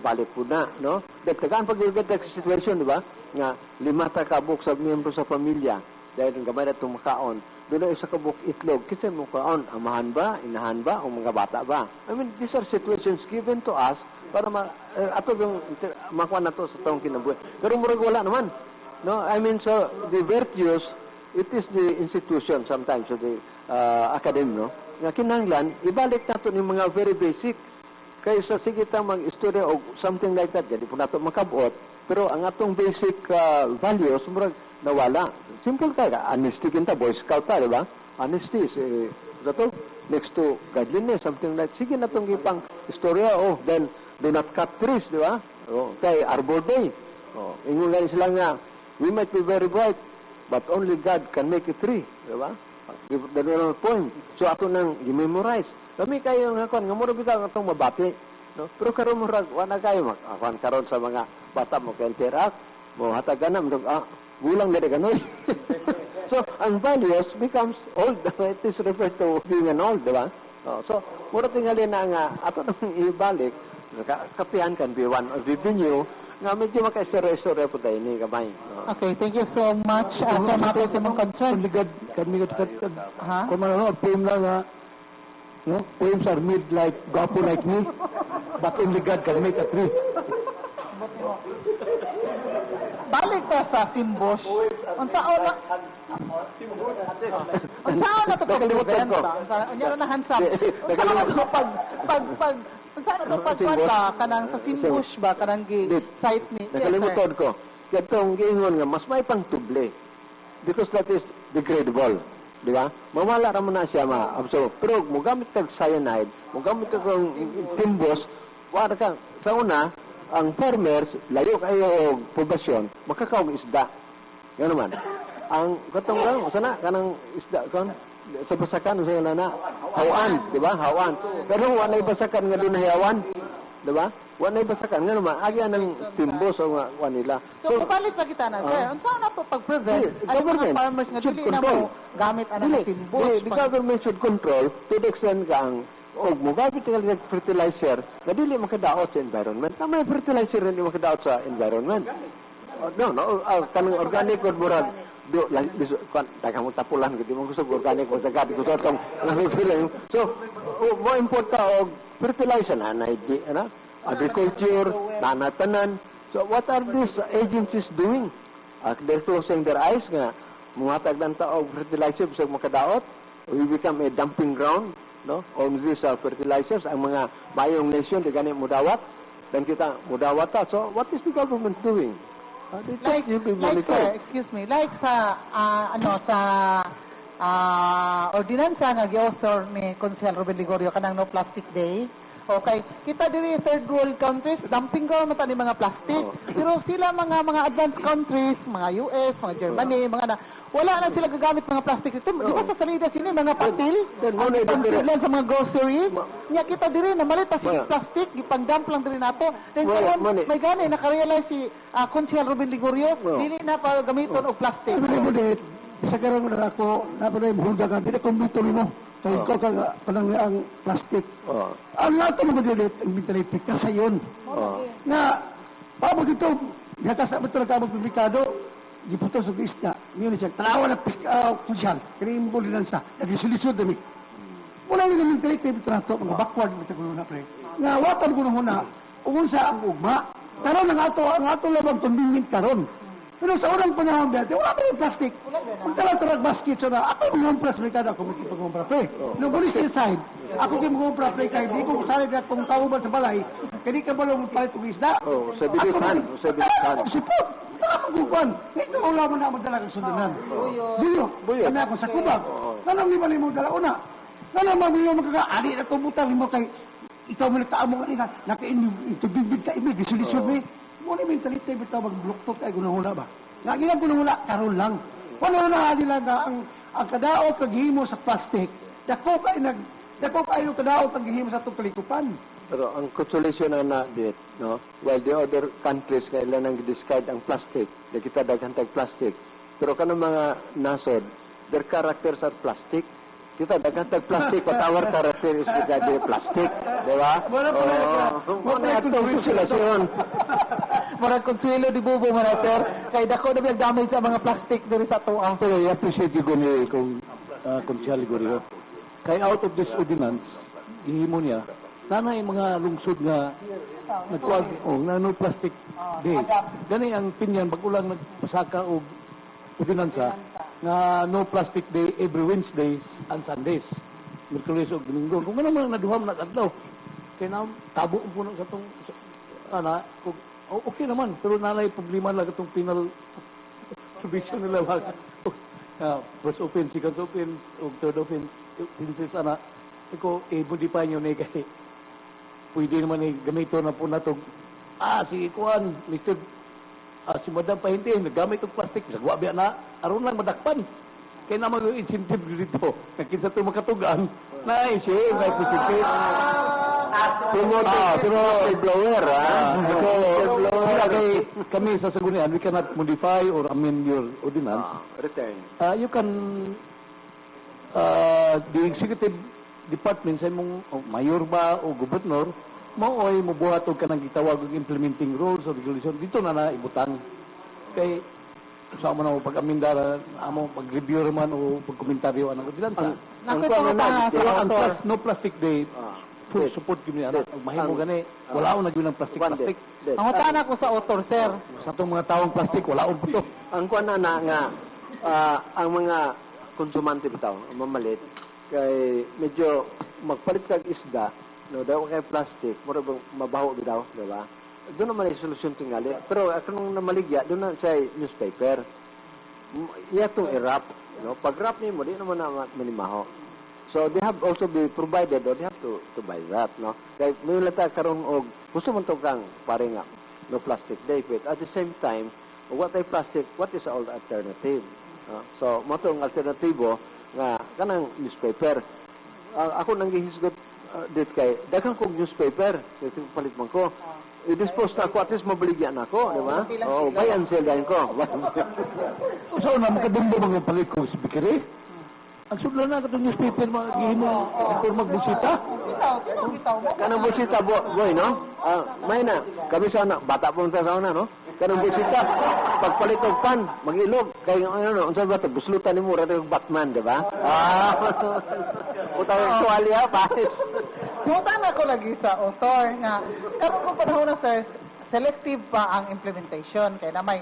balik po na, no? Dagtagaan pag-iugat sa situation, di ba? Nga, 5 ta kabuk sa miyembro sa pamilya, dahil ang gamay na itong makaon, doon ay isa kabuk itlog, kasi mo kaon, amahan ba, inahan ba, o mga bata ba? I mean, these are situations given to us para ato yung makuha na to sa taong kinabuhi. Pero murag wala naman. No? I mean, so, the virtues, it is the institution sometimes, so the academy, no? Nga kinanglan, ibalik nato yung mga very basic. Kaysa sige ta mag-istorya o something like that, jadi po nato makabot, pero ang atong basic values, murag nawala. Simple ka, honesty kinta, Boy Scout ta, di ba? Honesty is, next to godliness, something like, sige na itong ipang istorya, then, do not cut trees, di ba? Kay Arbor Day. Ingon lang sila nga, we might be very bright, but only God can make a tree, di ba? The little poem. So, ako nang i-memorize. Kami kayo nga kon, nga mura bitaw nga itong mabati. No? Pero karon murag, wala kayo, karon sa mga bata mo kay interact, mo hatagan na, gulang na gano'n. So, ang values becomes old. It is referred to being an old, di ba? So, mura tingali na nga, ato nang ibalik, kapihan kan be one of the venue, nga medyo maka-istorya po tayo ni kamay. Okay, thank you so much. Sa mga sa mong concern. Kami Ha? kung ano, poem lang nga, no? Poems are made like, gwapo like me, but only God can make a tree. Balik ka sa Simbush. Unsaon na unsaon na to Nakalimutan ko. Unya na hansap. Nakalimutan ko. Unsaon na to pagkwanta kanang sa Simbush ba kanang site ni. Nakalimutan ko. Katong giingon nga, mas may pang tuble. Because that is degradable. Di ba? Mamala naman na siya ma-absorb. Pero mugamit kag cyanide, mugamit kag timbos, wala ka. Sa una, ang farmers, layo kayo og poblasyon, makakaog isda. Yan naman. Ang katong lang, sana kanang isda kon sa basakan sa na hawan, di ba? Hawan. Pero wala basakan nga doon na hawan. Di ba? Wala basakan nga naman agi anang timbos o nga nila. So, palit pa kita na, sir. Unsaon na to pag-prevent ang mga farmers nga dili na mo gamit ang Simbush. The government should control to the extent ka ang mo gamit ng fertilizer na dili makadaot sa environment. May fertilizer hindi makadaot sa environment. Kanang organic or murag daghang mo tapulan kung di mo gusto organic o sagad gusto itong so more important og fertilizer na agriculture, nanatanan. So what are these agencies doing? They're closing their eyes nga muhatag ng tao fertilizer sa makadaot. We become a dumping ground, no? On these fertilizers, ang mga mayong nation di gani mudawat, dan kita mudawat ta. So what is the government doing? Like sir, excuse me, like sa ordinansa nga gi-author ni Consel Ruben Ligorio kanang no plastic day. Okay, kita diri third world countries, dumping ground na ni mga plastic. Pero sila mga advanced countries, mga US, mga Germany, mga wala na sila gagamit mga plastic. Ito, di ba sa salida sila mga patil? Pantil lang sa mga groceries. Nya kita diri na malit si plastic, ipang-dump lang diri nato. Then may gani nakarealize si Consel Ruben Ligorio, dili na pa gamiton og plastic. Sa karang na ako, napanay buhudagan, dili kumbito mo. Kaya ikaw kanang ang plastic. Ang lahat mo dili, ang mentality ka sa yun. Na, pabog ito, nakasa mo ito nagkamagpublikado, giputos og isda, niyo siya, tanawa na kusyal, kanimbol din sa, nagisulisod dami. wala rin naman collective transport, mga backward mo sa kuno na, pre. Nga, watan ko na muna, unsa ang ugma. Karon ang ato labang convenient karon. Pero sa unang panahon dati, wala pa yung plastic. Kung talang basket, so na, ako yung mga plastic kada ako magkipag-umpra, pre. No, police inside, ako yung mag-umpra, pre, kaya di ko sabi na kung tao ba sa balay, kaya di ka ba lang magpalit ng isda. Oh, sa bilisan, sa bilisan. Sipot! Nakakukuan! Ito wala mo na magdala ng sundanan. Buyo! Buyo. Ano ako sa kubag? Nanang lima mo dala una. Nanang mabuyo magkakaali na tumutan mo kay ikaw mo nagtaamo kanina, naka-intubig ka imig, gisolisyon mo eh. Muna mentality bitaw mag-bloktok ay gunahula ba? Nga ginang gunahula, karon lang. Wala na nila na ang kadaot kaghimo sa plastic, dako kayo kadaot kaghimo sa itong kalikupan. Pero ang consolation na dit, no? While the other countries kailan nang discard ang plastic, di kita daghan tag plastic. Pero kanang mga nasod, their characters are plastic. Kita daghan tag plastic, but our character is regarding plastic, di ba? Muna itong konsolasyon. Murag konsuelo di bubo man sir. Kay dako na damay sa mga plastic diri sa tuwa. Pero I appreciate you guni kung konsyal guri. Kay out of this ordinance, gihimo niya, sana yung mga lungsod nga nagkuag na no plastic day. Gani ang pinyan bagulang nagpasaka og ordinansa nga no plastic day every Wednesdays and Sundays. Miyerkules ug Domingo. Kung ano man naduham na adlaw. Kay na tabo po na sa tong kung okay naman, pero nanay problema lang itong penal provision nila. First offense, second offense, o third offense, sana, iko, i-modify nyo na kasi pwede naman gamito na po na itong, si Kuan, Mr. Si Madam Pahinti, naggamit itong plastic, nagwa biya na, aron lang madakpan. Kaya naman yung incentive dito, nakinsa ito makatugan, siya, may positive. Pero blower, Kami sa Sagunian, we cannot modify or amend your ordinance. return. You can, the executive department sa imong mayor ba o gobernador, maoy mubuhat og kanang gitawag og implementing rules or regulation dito na ibutang. Kay sa mo na pag-amendar amo pag-review man o pagkomentaryo anang ordinansa. No plastic day. Full support kami ana mahimo gani wala akong nagyun ng plastic. Ang utana ko sa author sir. Sa itong mga tawong plastic wala akong puto. Ang kuan na nga ang mga konsumante bitaw, ang mamalit kay medyo magpalit kag isda, no, daw kay plastic, mura bang mabaho bitaw, di ba? Doon naman ay solusyon tingali. Pero akong namaligya, doon na sa newspaper. Iya itong i-wrap, no? Pag wrap niyo mo, di naman na manimaho. So they have also be provided or they have to buy that, no? Kaya may lata karon og gusto man to kang pare nga no plastic day, but at the same time, what ay plastic, what is all the alternative? So mo tong alternatibo nga kanang newspaper. Ako nang gihisgot dit kay daghang kog newspaper, so palit man ko. I-dispose na ako, at least mabaligyan ako, di ba? Oo, bayan sila ko. So na makadumbo mga palit ko speaker eh. Ang sudlan na katong newspaper maghimo for magbisita. Kanang busita boy, no? May na. Kami sana bata po sa sauna, no? Kanang busita pagpalit og pan, magilog kay ano, unsa ba to? Buslutan nimo ra og Batman, di ba? Utang tuwalya pa. Utana ko lagi sa author nga karon ko panahon na sir selective pa ang implementation kay na may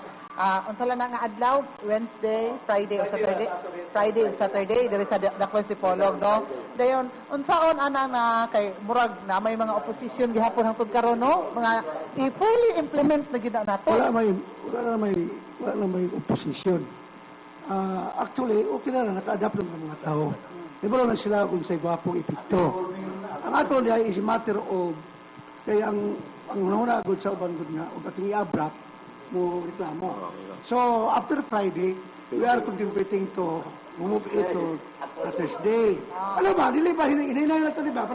unsala na nga adlaw Wednesday, Friday o Saturday diri sa Dakwan Sipolog no. Dayon unsaon ana na kay murag na may mga opposition gihapon hangtod karon no, mga i-fully implement na gid nato. Wala na may opposition. Actually, okay na naka-adapt ng mga tao. Ibalo na sila kung sa gwapong epekto. Ang ato niya is a matter of kaya ang nauna agad sa uban gud nga ug ating i-abrak mo reklamo. So after Friday, we are contributing to move it to Thursday. Ano ba? Dili ba hinay na ito, di ba?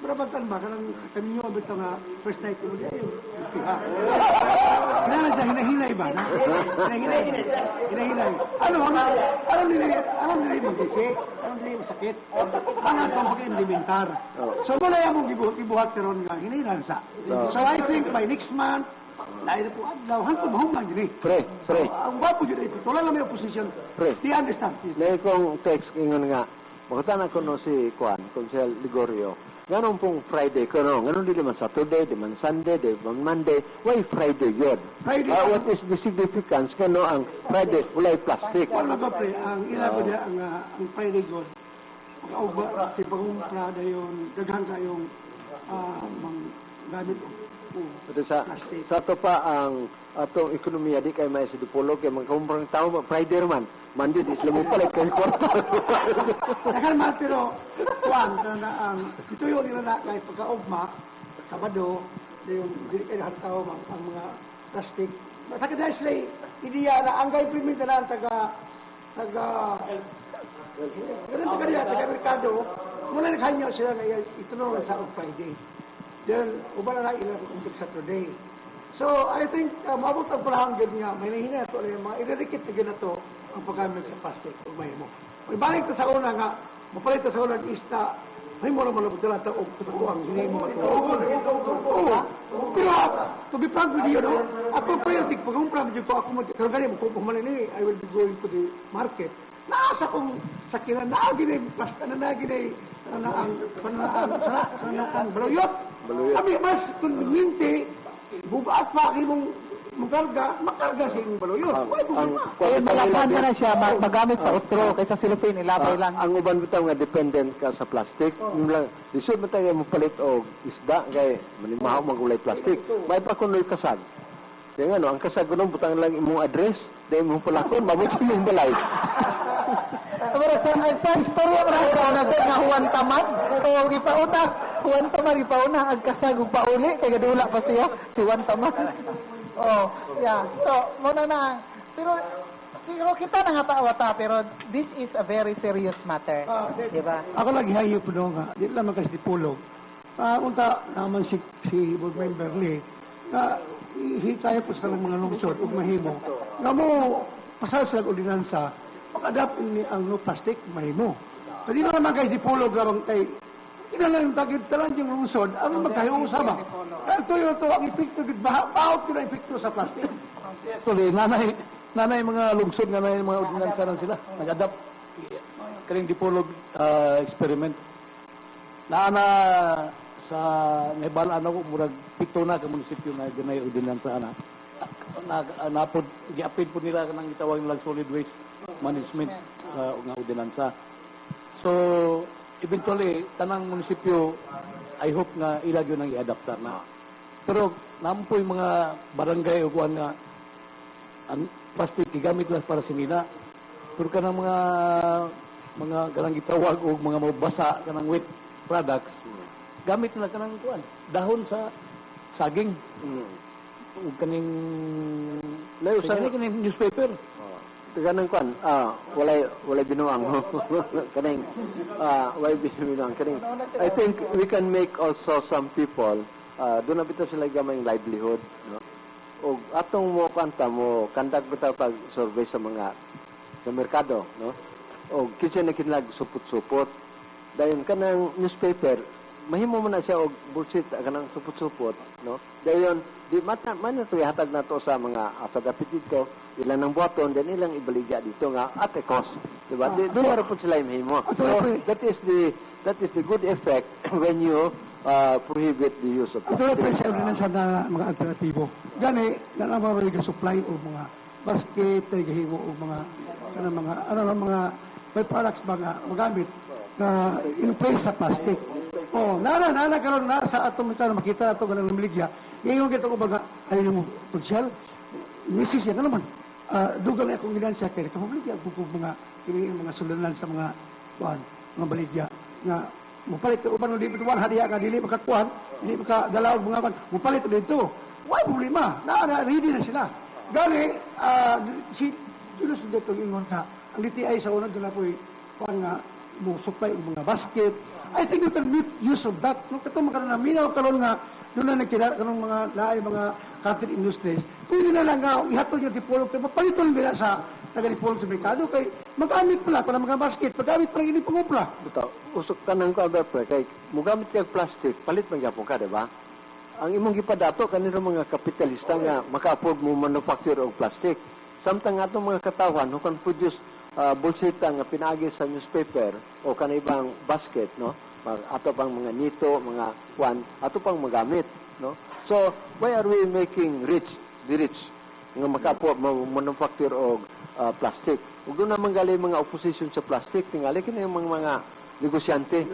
Para pagtan ba kanang kanyo bitaw nga first night mo di ayo. Kailangan siya hinay ba? Hinay. Ano nila mo disi? Ano nila mo sakit? Ano ang pag-implementar? So wala yung gibuhat karon nga hinay lang sa. So I think by next month dahil po adlaw hangtod mahumang gini. Pre. Ang wapo jud ito. Wala na may opposition. Pre. Di understand. May kong text ingon nga Makutana ko no si Kwan, Consel Ligorio. Ganon pong Friday ko no. Ganon di man Saturday, di man Sunday, di man Monday. Why Friday yun? Friday. What is the significance kano ang Friday walay plastic? Wala ba pre, ang ila ko niya ang Friday God. Kauba si pangumpra dayon daghang kayong mang gamit o Ito sa ato pa ang atong ekonomiya di kay may sa Dipolog kay magkaumprang tao ba Friday man. Monday di sila mo pala kay kwarto. Daghang man pero kuan na ang ituyo nila na kay pagkaugma Sabado dayon dili kay lahat tao ang mga plastic. Sa kada sila ideya na ang gay permit na taga ganun taga merkado mula naghanyo sila na itunong sa Friday. Then, uban na ilang untuk Saturday. So, I think, maabot ang panahon gud nga, may nahina ito, mga iririkit na ginato ang paggamit sa plastic, o may mo. May balik ta sa una nga, mapalit ta sa una ng ista, may mo naman labot na ito, o kutukuang, hindi mo ito. Oo. Pero, to be frank with you, no? Ako pa yung tigpagumpra, medyo ko ako pero ganyan, kung pumalini, I will be going to the market. Naasa kong sakiran, naaginay, pasta na naaginay, ang baluyot. Sabi, mas conveniente, bubaat pa kayo mong makarga sa inyong baluyot. Eh, malaban na siya, magamit sa utro, kaysa silupin, ilabay lang. Ang uban bitaw nga dependent ka sa plastic. Lisod mo tayo mo palit og isda kay manimahaw magulay plastic. May pa kunoy kasag. Kaya nga no, ang kasag kuno butang lang imong address, dahil mo palakon, mabuti mong balay. Pero sa istorya mo na nga Juan Tamad, so ipauna, Juan Tamad ipauna, ang kasag ug pauli, kaya dula pa siya, si Juan Tamad. Oh, yeah. So, muna na, pero kita na nga tawa pero this is a very serious matter. Di ba? Ako lagi hayo po doon nga, di lang kasi dipulog. Unta naman si board member Lee, hitayo po sa mga lungsod, ug mahimo. Nga mo, pasal sa ordinansa, pag-adapt ni ang no plastic, mahimo. So, di naman kay dipulog karong kay kinalang tagid talan yung lungsod, ang magkahiyo usama. Kaya ito ang epekto, baot ko na epekto sa plastic. Actually, nanay mga lungsod, nanay mga ordinansa lang sila. Nag-adapt. Kaling Dipolog experiment. Naana sa nahibalaan ako, murag pito na ka munisipyo na ganay ordinansa na. Napod, giapid po nila kanang itawag nilang solid waste management nga ordinansa. So, eventually, tanang munisipyo, I hope nga ilag yun ang i-adapta na. Pero, naman po yung mga barangay o kuhan nga, ang plastic, igamit lang para sinina. Pero kanang mga kanang gitawag o mga mabasa, kanang wet products, gamit na kanang kuhan, dahon sa saging. O kaning newspaper. Ganang kwan, walay binuang. Kaning, walay binuang. Kaning, I think we can make also some people, doon na bito sila gamayng livelihood, no? O atong mo kanta mo, kandag bitaw pag survey sa mga sa merkado, no? O kitchen na kinlag supot-supot. Dayon kanang newspaper, mahimo mo na siya og bullshit kanang supot-supot, no? Dayon di man to ihatag nato sa mga asagapit dito, ilang nang buhaton then ilang ibaligya dito nga at a cost, di ba? Doon ra po sila mahimo. So that is the good effect when you prohibit the use of Ito plastic. na sa ordinansa na mga alternatibo. Gani, na naman supply o mga basket, himo o mga may products ba nga magamit na in place sa plastic. Nana karon na sa atong mitano makita ato ganang lumiligya. Ngayon kita ko baga ayun mo social misis yan naman. Dugang na akong ginan siya kay kamuligya ang mga sulunan sa mga mga baligya nga mupalit ko uban di bituan hadiya ka dili makakuan, dili makadalaw mga kan. Mupalit dito. Why problema? Ready na sila. Gani si tulos dito ingon ka. Ang DTI sa unod na po nga mo supply og mga basket. I think you can make use of that. No kato magkaroon na minaw karon nga doon na nagkira kanong mga laay mga cotton industries. Pwede na lang nga ihatod yung dipolog kay mapaliton nila sa taga-dipolog sa merkado kay magamit pala para mga basket, magamit pala ini pangupla. Bitaw, usok tanang ko Albert kay mugamit kay plastic, palit man gyapon ka, di ba? Ang imong gipadato kanino mga kapitalista nga maka-afford mo manufacture og plastic. Samtang atong mga katawan who can produce bulsita nga pinaagi sa newspaper o kanibang basket, no? Ato pang mga nito, mga kwan, ato pang magamit, no? So, why are we making the rich nga makapo manufacture og plastic? Ug doon naman gali mga opposition sa plastic, tingali kini yung mga negosyante,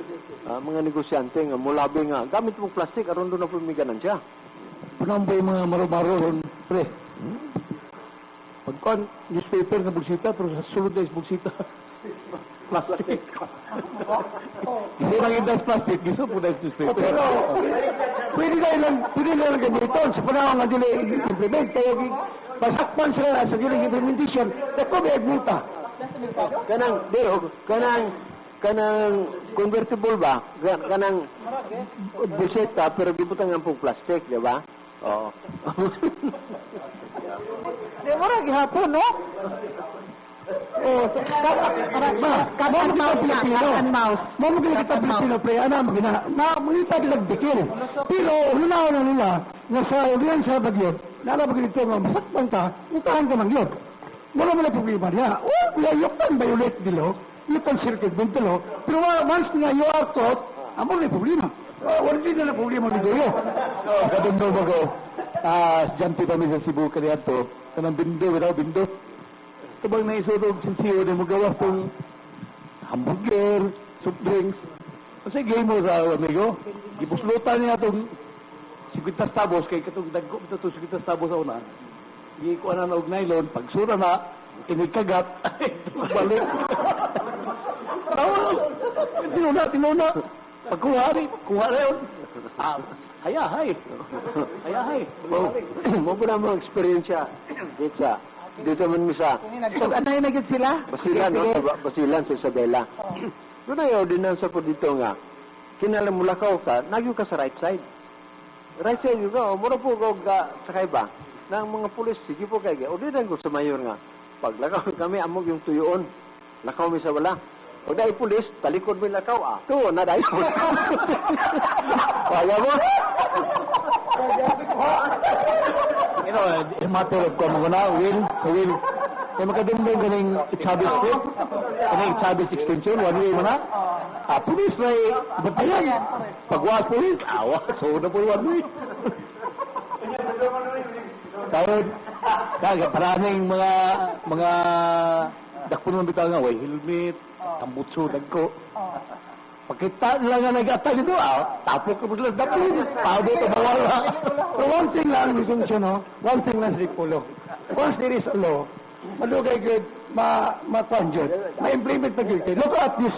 mga negosyante nga mulabi nga gamit mong plastic aron doon na pumiganan siya. Punambay mga maro-maro ron, pre. Pagkuhan, newspaper nga bugsita, pero sa sulod na is bugsita. Plastic. Hindi lang yung plastic, gusto po na newspaper. Pero, pwede na lang ganito. Sa panahon nga dili implement, kaya pasakpan sila sa dili implementation, dako may agmuta. Kanang convertible ba? Kanang buseta pero gibutang ang pong plastic, di ba? Oo. Di mo rin gihapon, no? Kaban mouse na, kaban mouse. Mo mo kita Pilipino pre, ana magina. Na mangita dilag dikil. Pero lunaw na nila nga sa ulian sa bagyo. Nala bagyo dito nga masaktan ka, utahan ka man yun. Wala mo na problema niya. Yok kan violate dilo. You can circuit dilo. Pero once nga you are caught, amo na problema. Wala din na problema ni Doyo. Kadundo ba ko? Jampi kami sa Cebu kaya to. Kanang bindo, wala bindo. Sabang naisodog sinsiyo na magawa itong hamburger, soft drinks. Kasi game mo sa amigo. Gipuslutan niya itong 50 tabos, kay katong dagko ito 50 tabos sa una. Gikuha na og nylon, pagsura na, inigkagat, balik. Tinuna. Pagkuha na yun. Hayahay. Mo po na mo experience dito man misa. So, anay na gid sila? Basilan, no? Basilan sa Isabela. Doon na yung ordinansa po dito nga. Kinalamulakaw ka, nagyo ka sa right side. Right side yung ka, mura po ka sakay ba? Nang mga pulis, sige po kayo. Ordinan ko sa mayor nga. Paglakaw kami, amog yung tuyoon. Lakaw mi sa wala. O dahil pulis, talikod mo yung lakaw. Tuo na dahil po. Kaya mo? You know, matter of ko mga na, Will. Kaya makadumdum ganing Chavez Street, ganing Chavez extension, one way mo na. Pulis na batayan. Pagwas pulis, awa, so na po one way. Kaya paraming mga dakpunon bitaw nga, way helmet, tambutso, dagko. Pagkita lang nga nag-atay dito, tapok ka po sila dakpunon, pado ka bawal. So one thing lang, one thing lang si Polo. Once there is a law, malugay good, ma-conjure, ma-implement na good. Look at this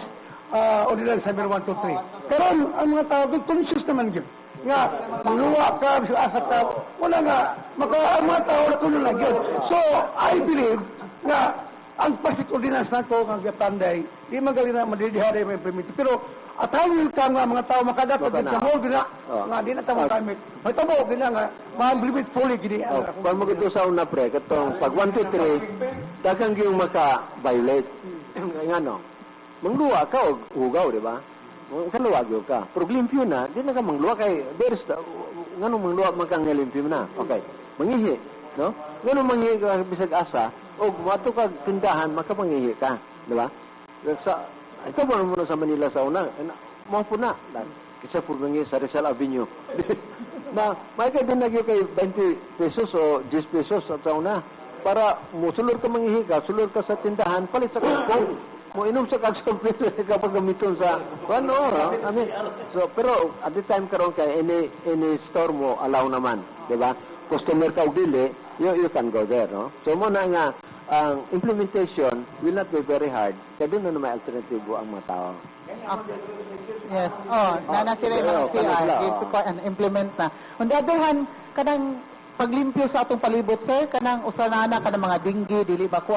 ordinance number 1, 2, 3. Pero ang mga tao, conscious naman yun. Nga, magluwa ka, asa ka, wala nga, ang mga tao na tulong lang yun. So, I believe nga, ang pasit ordinance na ito, ang gatanday, di magaling na madidiharay may implement. Pero, atawin ka nga mga tao makadatag sa whole gina, nga di na tamo kami. May tamo gina nga, ma-implement fully gini. Pag magito sa una pre, katong pag 1, 2, 3, dagang yung maka-violate. Nga no, mangluwa ka o hugaw, di ba? Kaluwag yun ka. Pero limpyo na, di na ka mangluwa kay, there's, nga no mangluwa makang limpyo na. Okay, mangihi, no? Nga no mangihi ka bisag asa, o mato ka tindahan, makamangihi ka, di ba? Ito mo muna sa Manila sa una, mga po na, kasi po mangihi sa Rizal Avenue. Na, may ka din nagyo kay 20 pesos o 10 pesos at sa una, para sulur ka mangihi ka, sulur ka sa tindahan, palit sa kasko. Mo inom sa kagsomple kapag gamiton sa I mean, so pero at the time karon kay any store mo allow naman, di ba? Customer ka og dili, you can go there, no? So mo na nga ang implementation will not be very hard. Kaya doon na may alternative ang mga tao. Yes. Nana sila ng CR, implement na. On the other hand, kanang paglimpyo sa atong palibot, sir, kanang usanana kanang mga dinggi, dili ba ko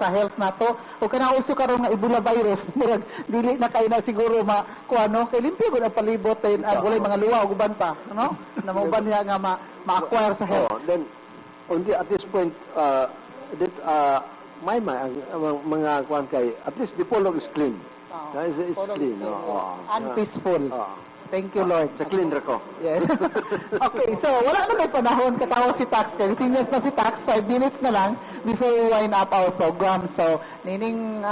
sa health nato, o kanang uso karon nga Ebola virus, murag dili na kay na siguro kay limpyo gud ang palibot and walay mga luwa ug uban pa, no? Na mauban niya nga ma-acquire sa health. Then only at this point mga kuan kay at least the polo is clean. It's clean. And peaceful. Thank you, Lord. Sa clean rako. Yes. Okay, so wala na may panahon katawa si Tax. Seniors na si Tax, 5 minutes na lang. before we wind up our program. So, nining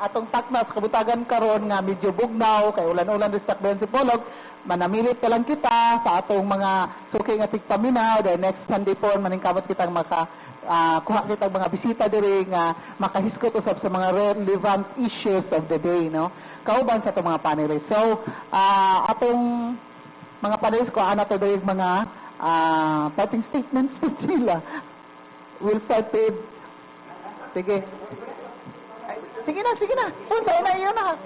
atong taknas, kabutagan karon nga medyo bugnaw, kay ulan-ulan rin sa Akbayan Sipolog, manamilit ka lang kita sa atong mga suking at paminaw, dahil next Sunday po, maningkamot kitang kuha kitang mga bisita diri nga makahiskot usab sa mga relevant issues of the day, no? Kauban sa itong mga panelists. So, atong mga panelists ko, ana to diri mga parting statements po sila. We'll start with... Sige. Sige na. Punta na yun na.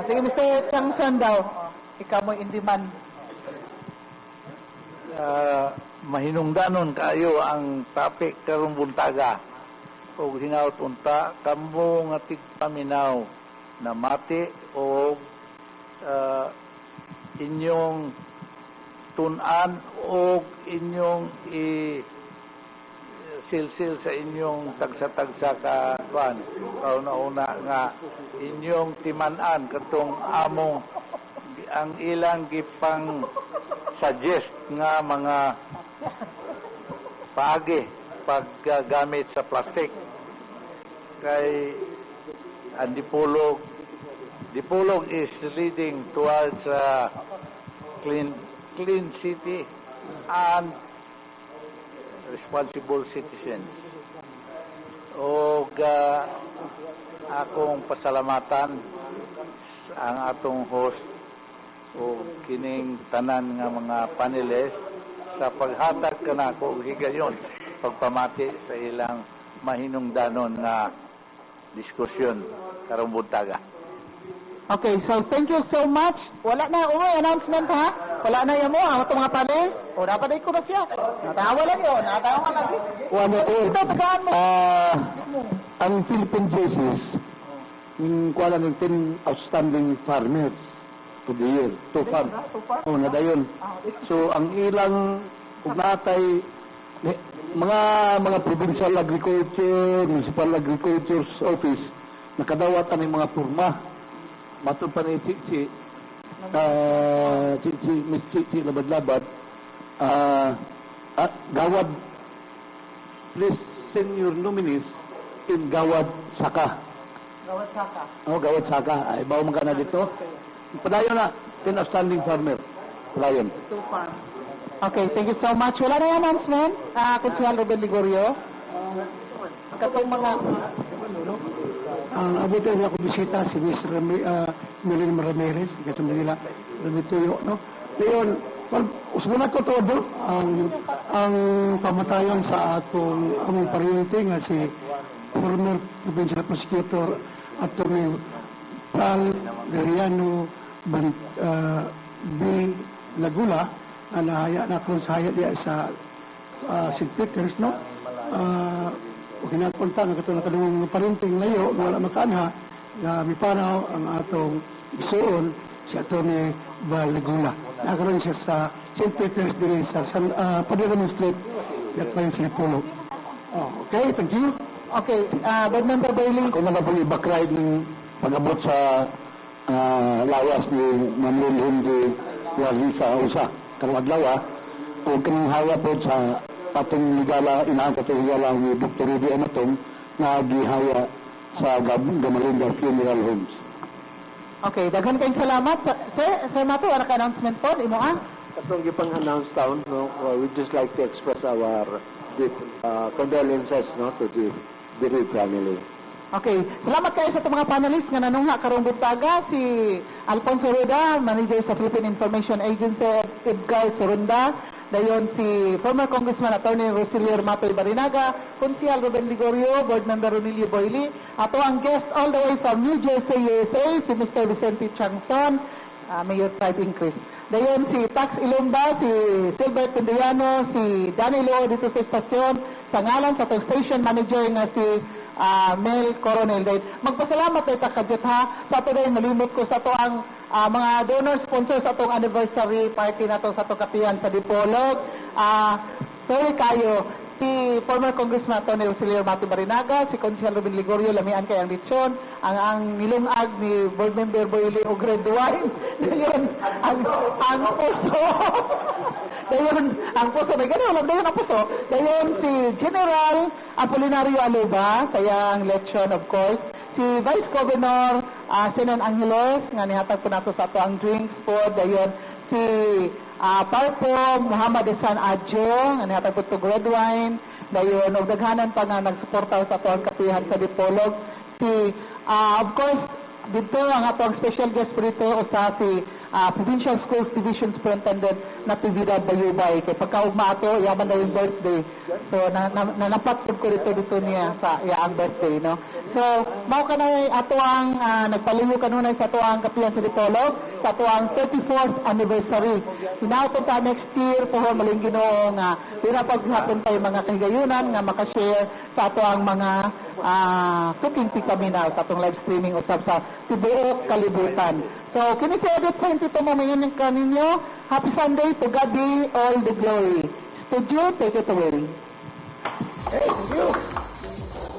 Sige, Mr. Changson daw. Ikaw mo in demand. Mahinungdanon kayo ang topic karong buntaga. O hinaut unta, kamo nga tigpaminaw na mati o inyong tunan o inyong silsil sa inyong tagsa-tagsa ka kuan kauna-una nga inyong timan-an katong among ang ilang gipang suggest nga mga paagi paggamit sa plastic kay ang Dipolog is leading towards clean city and responsible citizens. O akong pasalamatan ang atong host o kining tanan nga mga panelists sa paghatag kanako og higayon pagpamati sa ilang mahinungdanon na diskusyon karong buntaga. Okay, so thank you so much. Wala na, announcement ha? Wala na yan mo, ang itong mga panel. O, dapat ko na siya. Natawa lang yun, natawa lang. Wala po. Ito, tagaan mo. Ang Philippine Justice, kuha lang ng 10 outstanding farmers to the year. To farm. Oh, nadayon. So, ang ilang ugnatay, mga provincial agriculture, municipal agriculture's office, nakadawat ang mga purma. Matod pa ni si Labad-Labad, at Gawad, please send your nominees in Gawad Saka. Gawad Saka. Oh, Gawad Saka. Ay, bawa magana dito. Padayon na, 10 outstanding farmer. Padayon. Okay, thank you so much. Wala na yung announcement. Kutsihal Ruben Ligorio. Katong mga... Ang abutin niya ko bisita si Mr. Melin Ramirez, katong nila Ramituyo, no? Ngayon, usmuna ko todo ang pamatayan sa atong among pariente nga si former provincial prosecutor Atty. Pal Gariano B. Lagula na nahaya na kung sa haya diya sa St. Peter's, no? Kinapunta nga katong nakadungong parinting layo nga wala makaanha nga mipanaw ang atong isuon si Atty. Val Lagula. Nakaroon siya sa St. Peter's din sa Padiraman Street at pa yung Filipolog. Okay, thank you. Okay, Board Member Bailey. Kung naman po i-backride ng pag-abot sa lawas ni Manuel Hindi Wali sa USA. Karong adlaw, o kanang haya po sa atong ligala, inaang katong ligala ni Dr. Rudy Amatong na gihaya sa Gamalinda Funeral Homes. Okay, daghan kayong salamat. Sir Mato, ano ka-announcement po? Imo Katong gipang announce town, no, we just like to express our deep condolences, no, to the bereaved family. Okay, salamat kayo sa itong mga panelists nga nanungha karong buntaga, si Alfonso Rueda, manager sa Philippine Information Agency, Edgar Sorunda, dayon si former Congressman Atty. Rosilio Matoy Barinaga, Kunsihal Ruben Ligorio, Board Member Ronilio Boyli, ato ang guest all the way from New Jersey, USA, si Mr. Vicente Changson, Mayor Tribe Increase. Dayon si Tax Ilumba, si Silbert Pindiano, si Danilo dito sa estasyon, sa ngalan sa station manager nga si Mel Coronel. Magpasalamat tayo kadyot ha. Sa ito rin, nalimot ko sa ito ang mga donor sponsors sa itong anniversary party na ito sa itong kapihan sa Dipolog. Sorry kayo, si former Congressman Atty. Rosilio Matoy Barinaga, si Consihal Ruben Ligorio, lamian kay ang lechon, ang nilungag ni Board Member Boyli o Red Wine. Yun, ang puso. Dayon, ang puso, may ganun, dayon ang puso. Dayon si General Apolinario Aluba, sayang election of course. Si Vice Governor Sinan Angeles, nga nihatag po nato sa ato ang drinks food. Dayon, si Parpo Muhammad Esan Adjo, nga nihatag po ito red wine. Dayon, og daghanan pa nga nagsuporta sa ato ang kapihan sa Dipolog. Si, of course, dito ang atong special guest po dito usa si Provincial Schools Division Superintendent na Tibida Bayubay. Kaya pagkaugma ato, yaman na yung birthday. So, nanapatod ko dito niya sa ang birthday, no? So, mao ka na ato ang nagpaliho kanunay sa ato ang kapihan sa Dipolog, sa ato ang 34th anniversary. Hinauto ta next year, puho maling Ginoo nga pinapaghapon tayo mga kahigayunan nga makashare sa ato ang mga cooking pickaminal sa atong live streaming usab sa tibuok kalibutan. So, kini si Edith Saint ito mamayon ng kaninyo. Happy Sunday, to God be all the glory. Studio, take it away.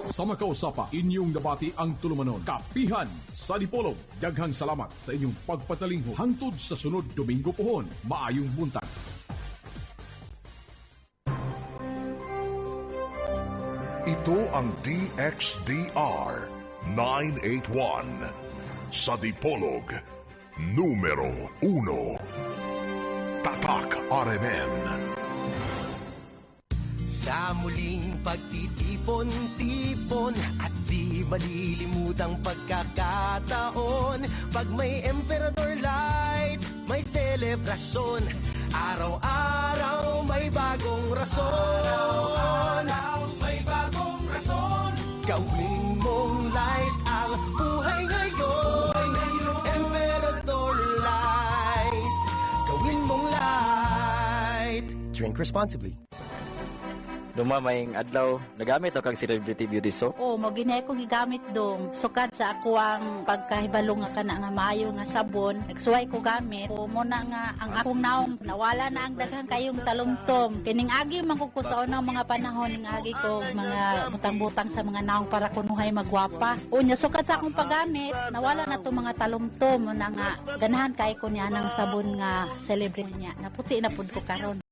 Sa makausapa, inyong nabati ang tulumanon. Kapihan sa Dipolog. Daghang salamat sa inyong pagpatalingho. Hangtod sa sunod Domingo pohon. Maayong buntag. Ito ang DXDR 981 sa Dipolog, numero 1. Tatak RMN. Sa muling pagtitipon-tipon at di malilimutang pagkakataon, pag may Emperador Light, may selebrasyon. Araw-araw may bagong rason. Araw-araw may bagong rason. Gawin mong light ang buhay ngayon. Emperador Light. Gawin mong light. Drink responsibly. Dumamayng adlaw, nagamit o kang celebrity beauty soap? Oo, mo ginay ko gigamit dong. Sukad sa ako ang pagkahibalo nga kana nga maayo nga sabon. Nagsuway ko gamit. O mo na nga ang akong naong nawala na ang daghang kayong talumtom. Kining agi man ko sa unang mga panahon ning agi ko mga butang-butang sa mga naong para kunuhay magwapa. Unya sukad sa akong paggamit, nawala na to mga talumtom na nga ganahan kay ko niya ng sabon nga celebrity niya. Naputi na pud ko karon.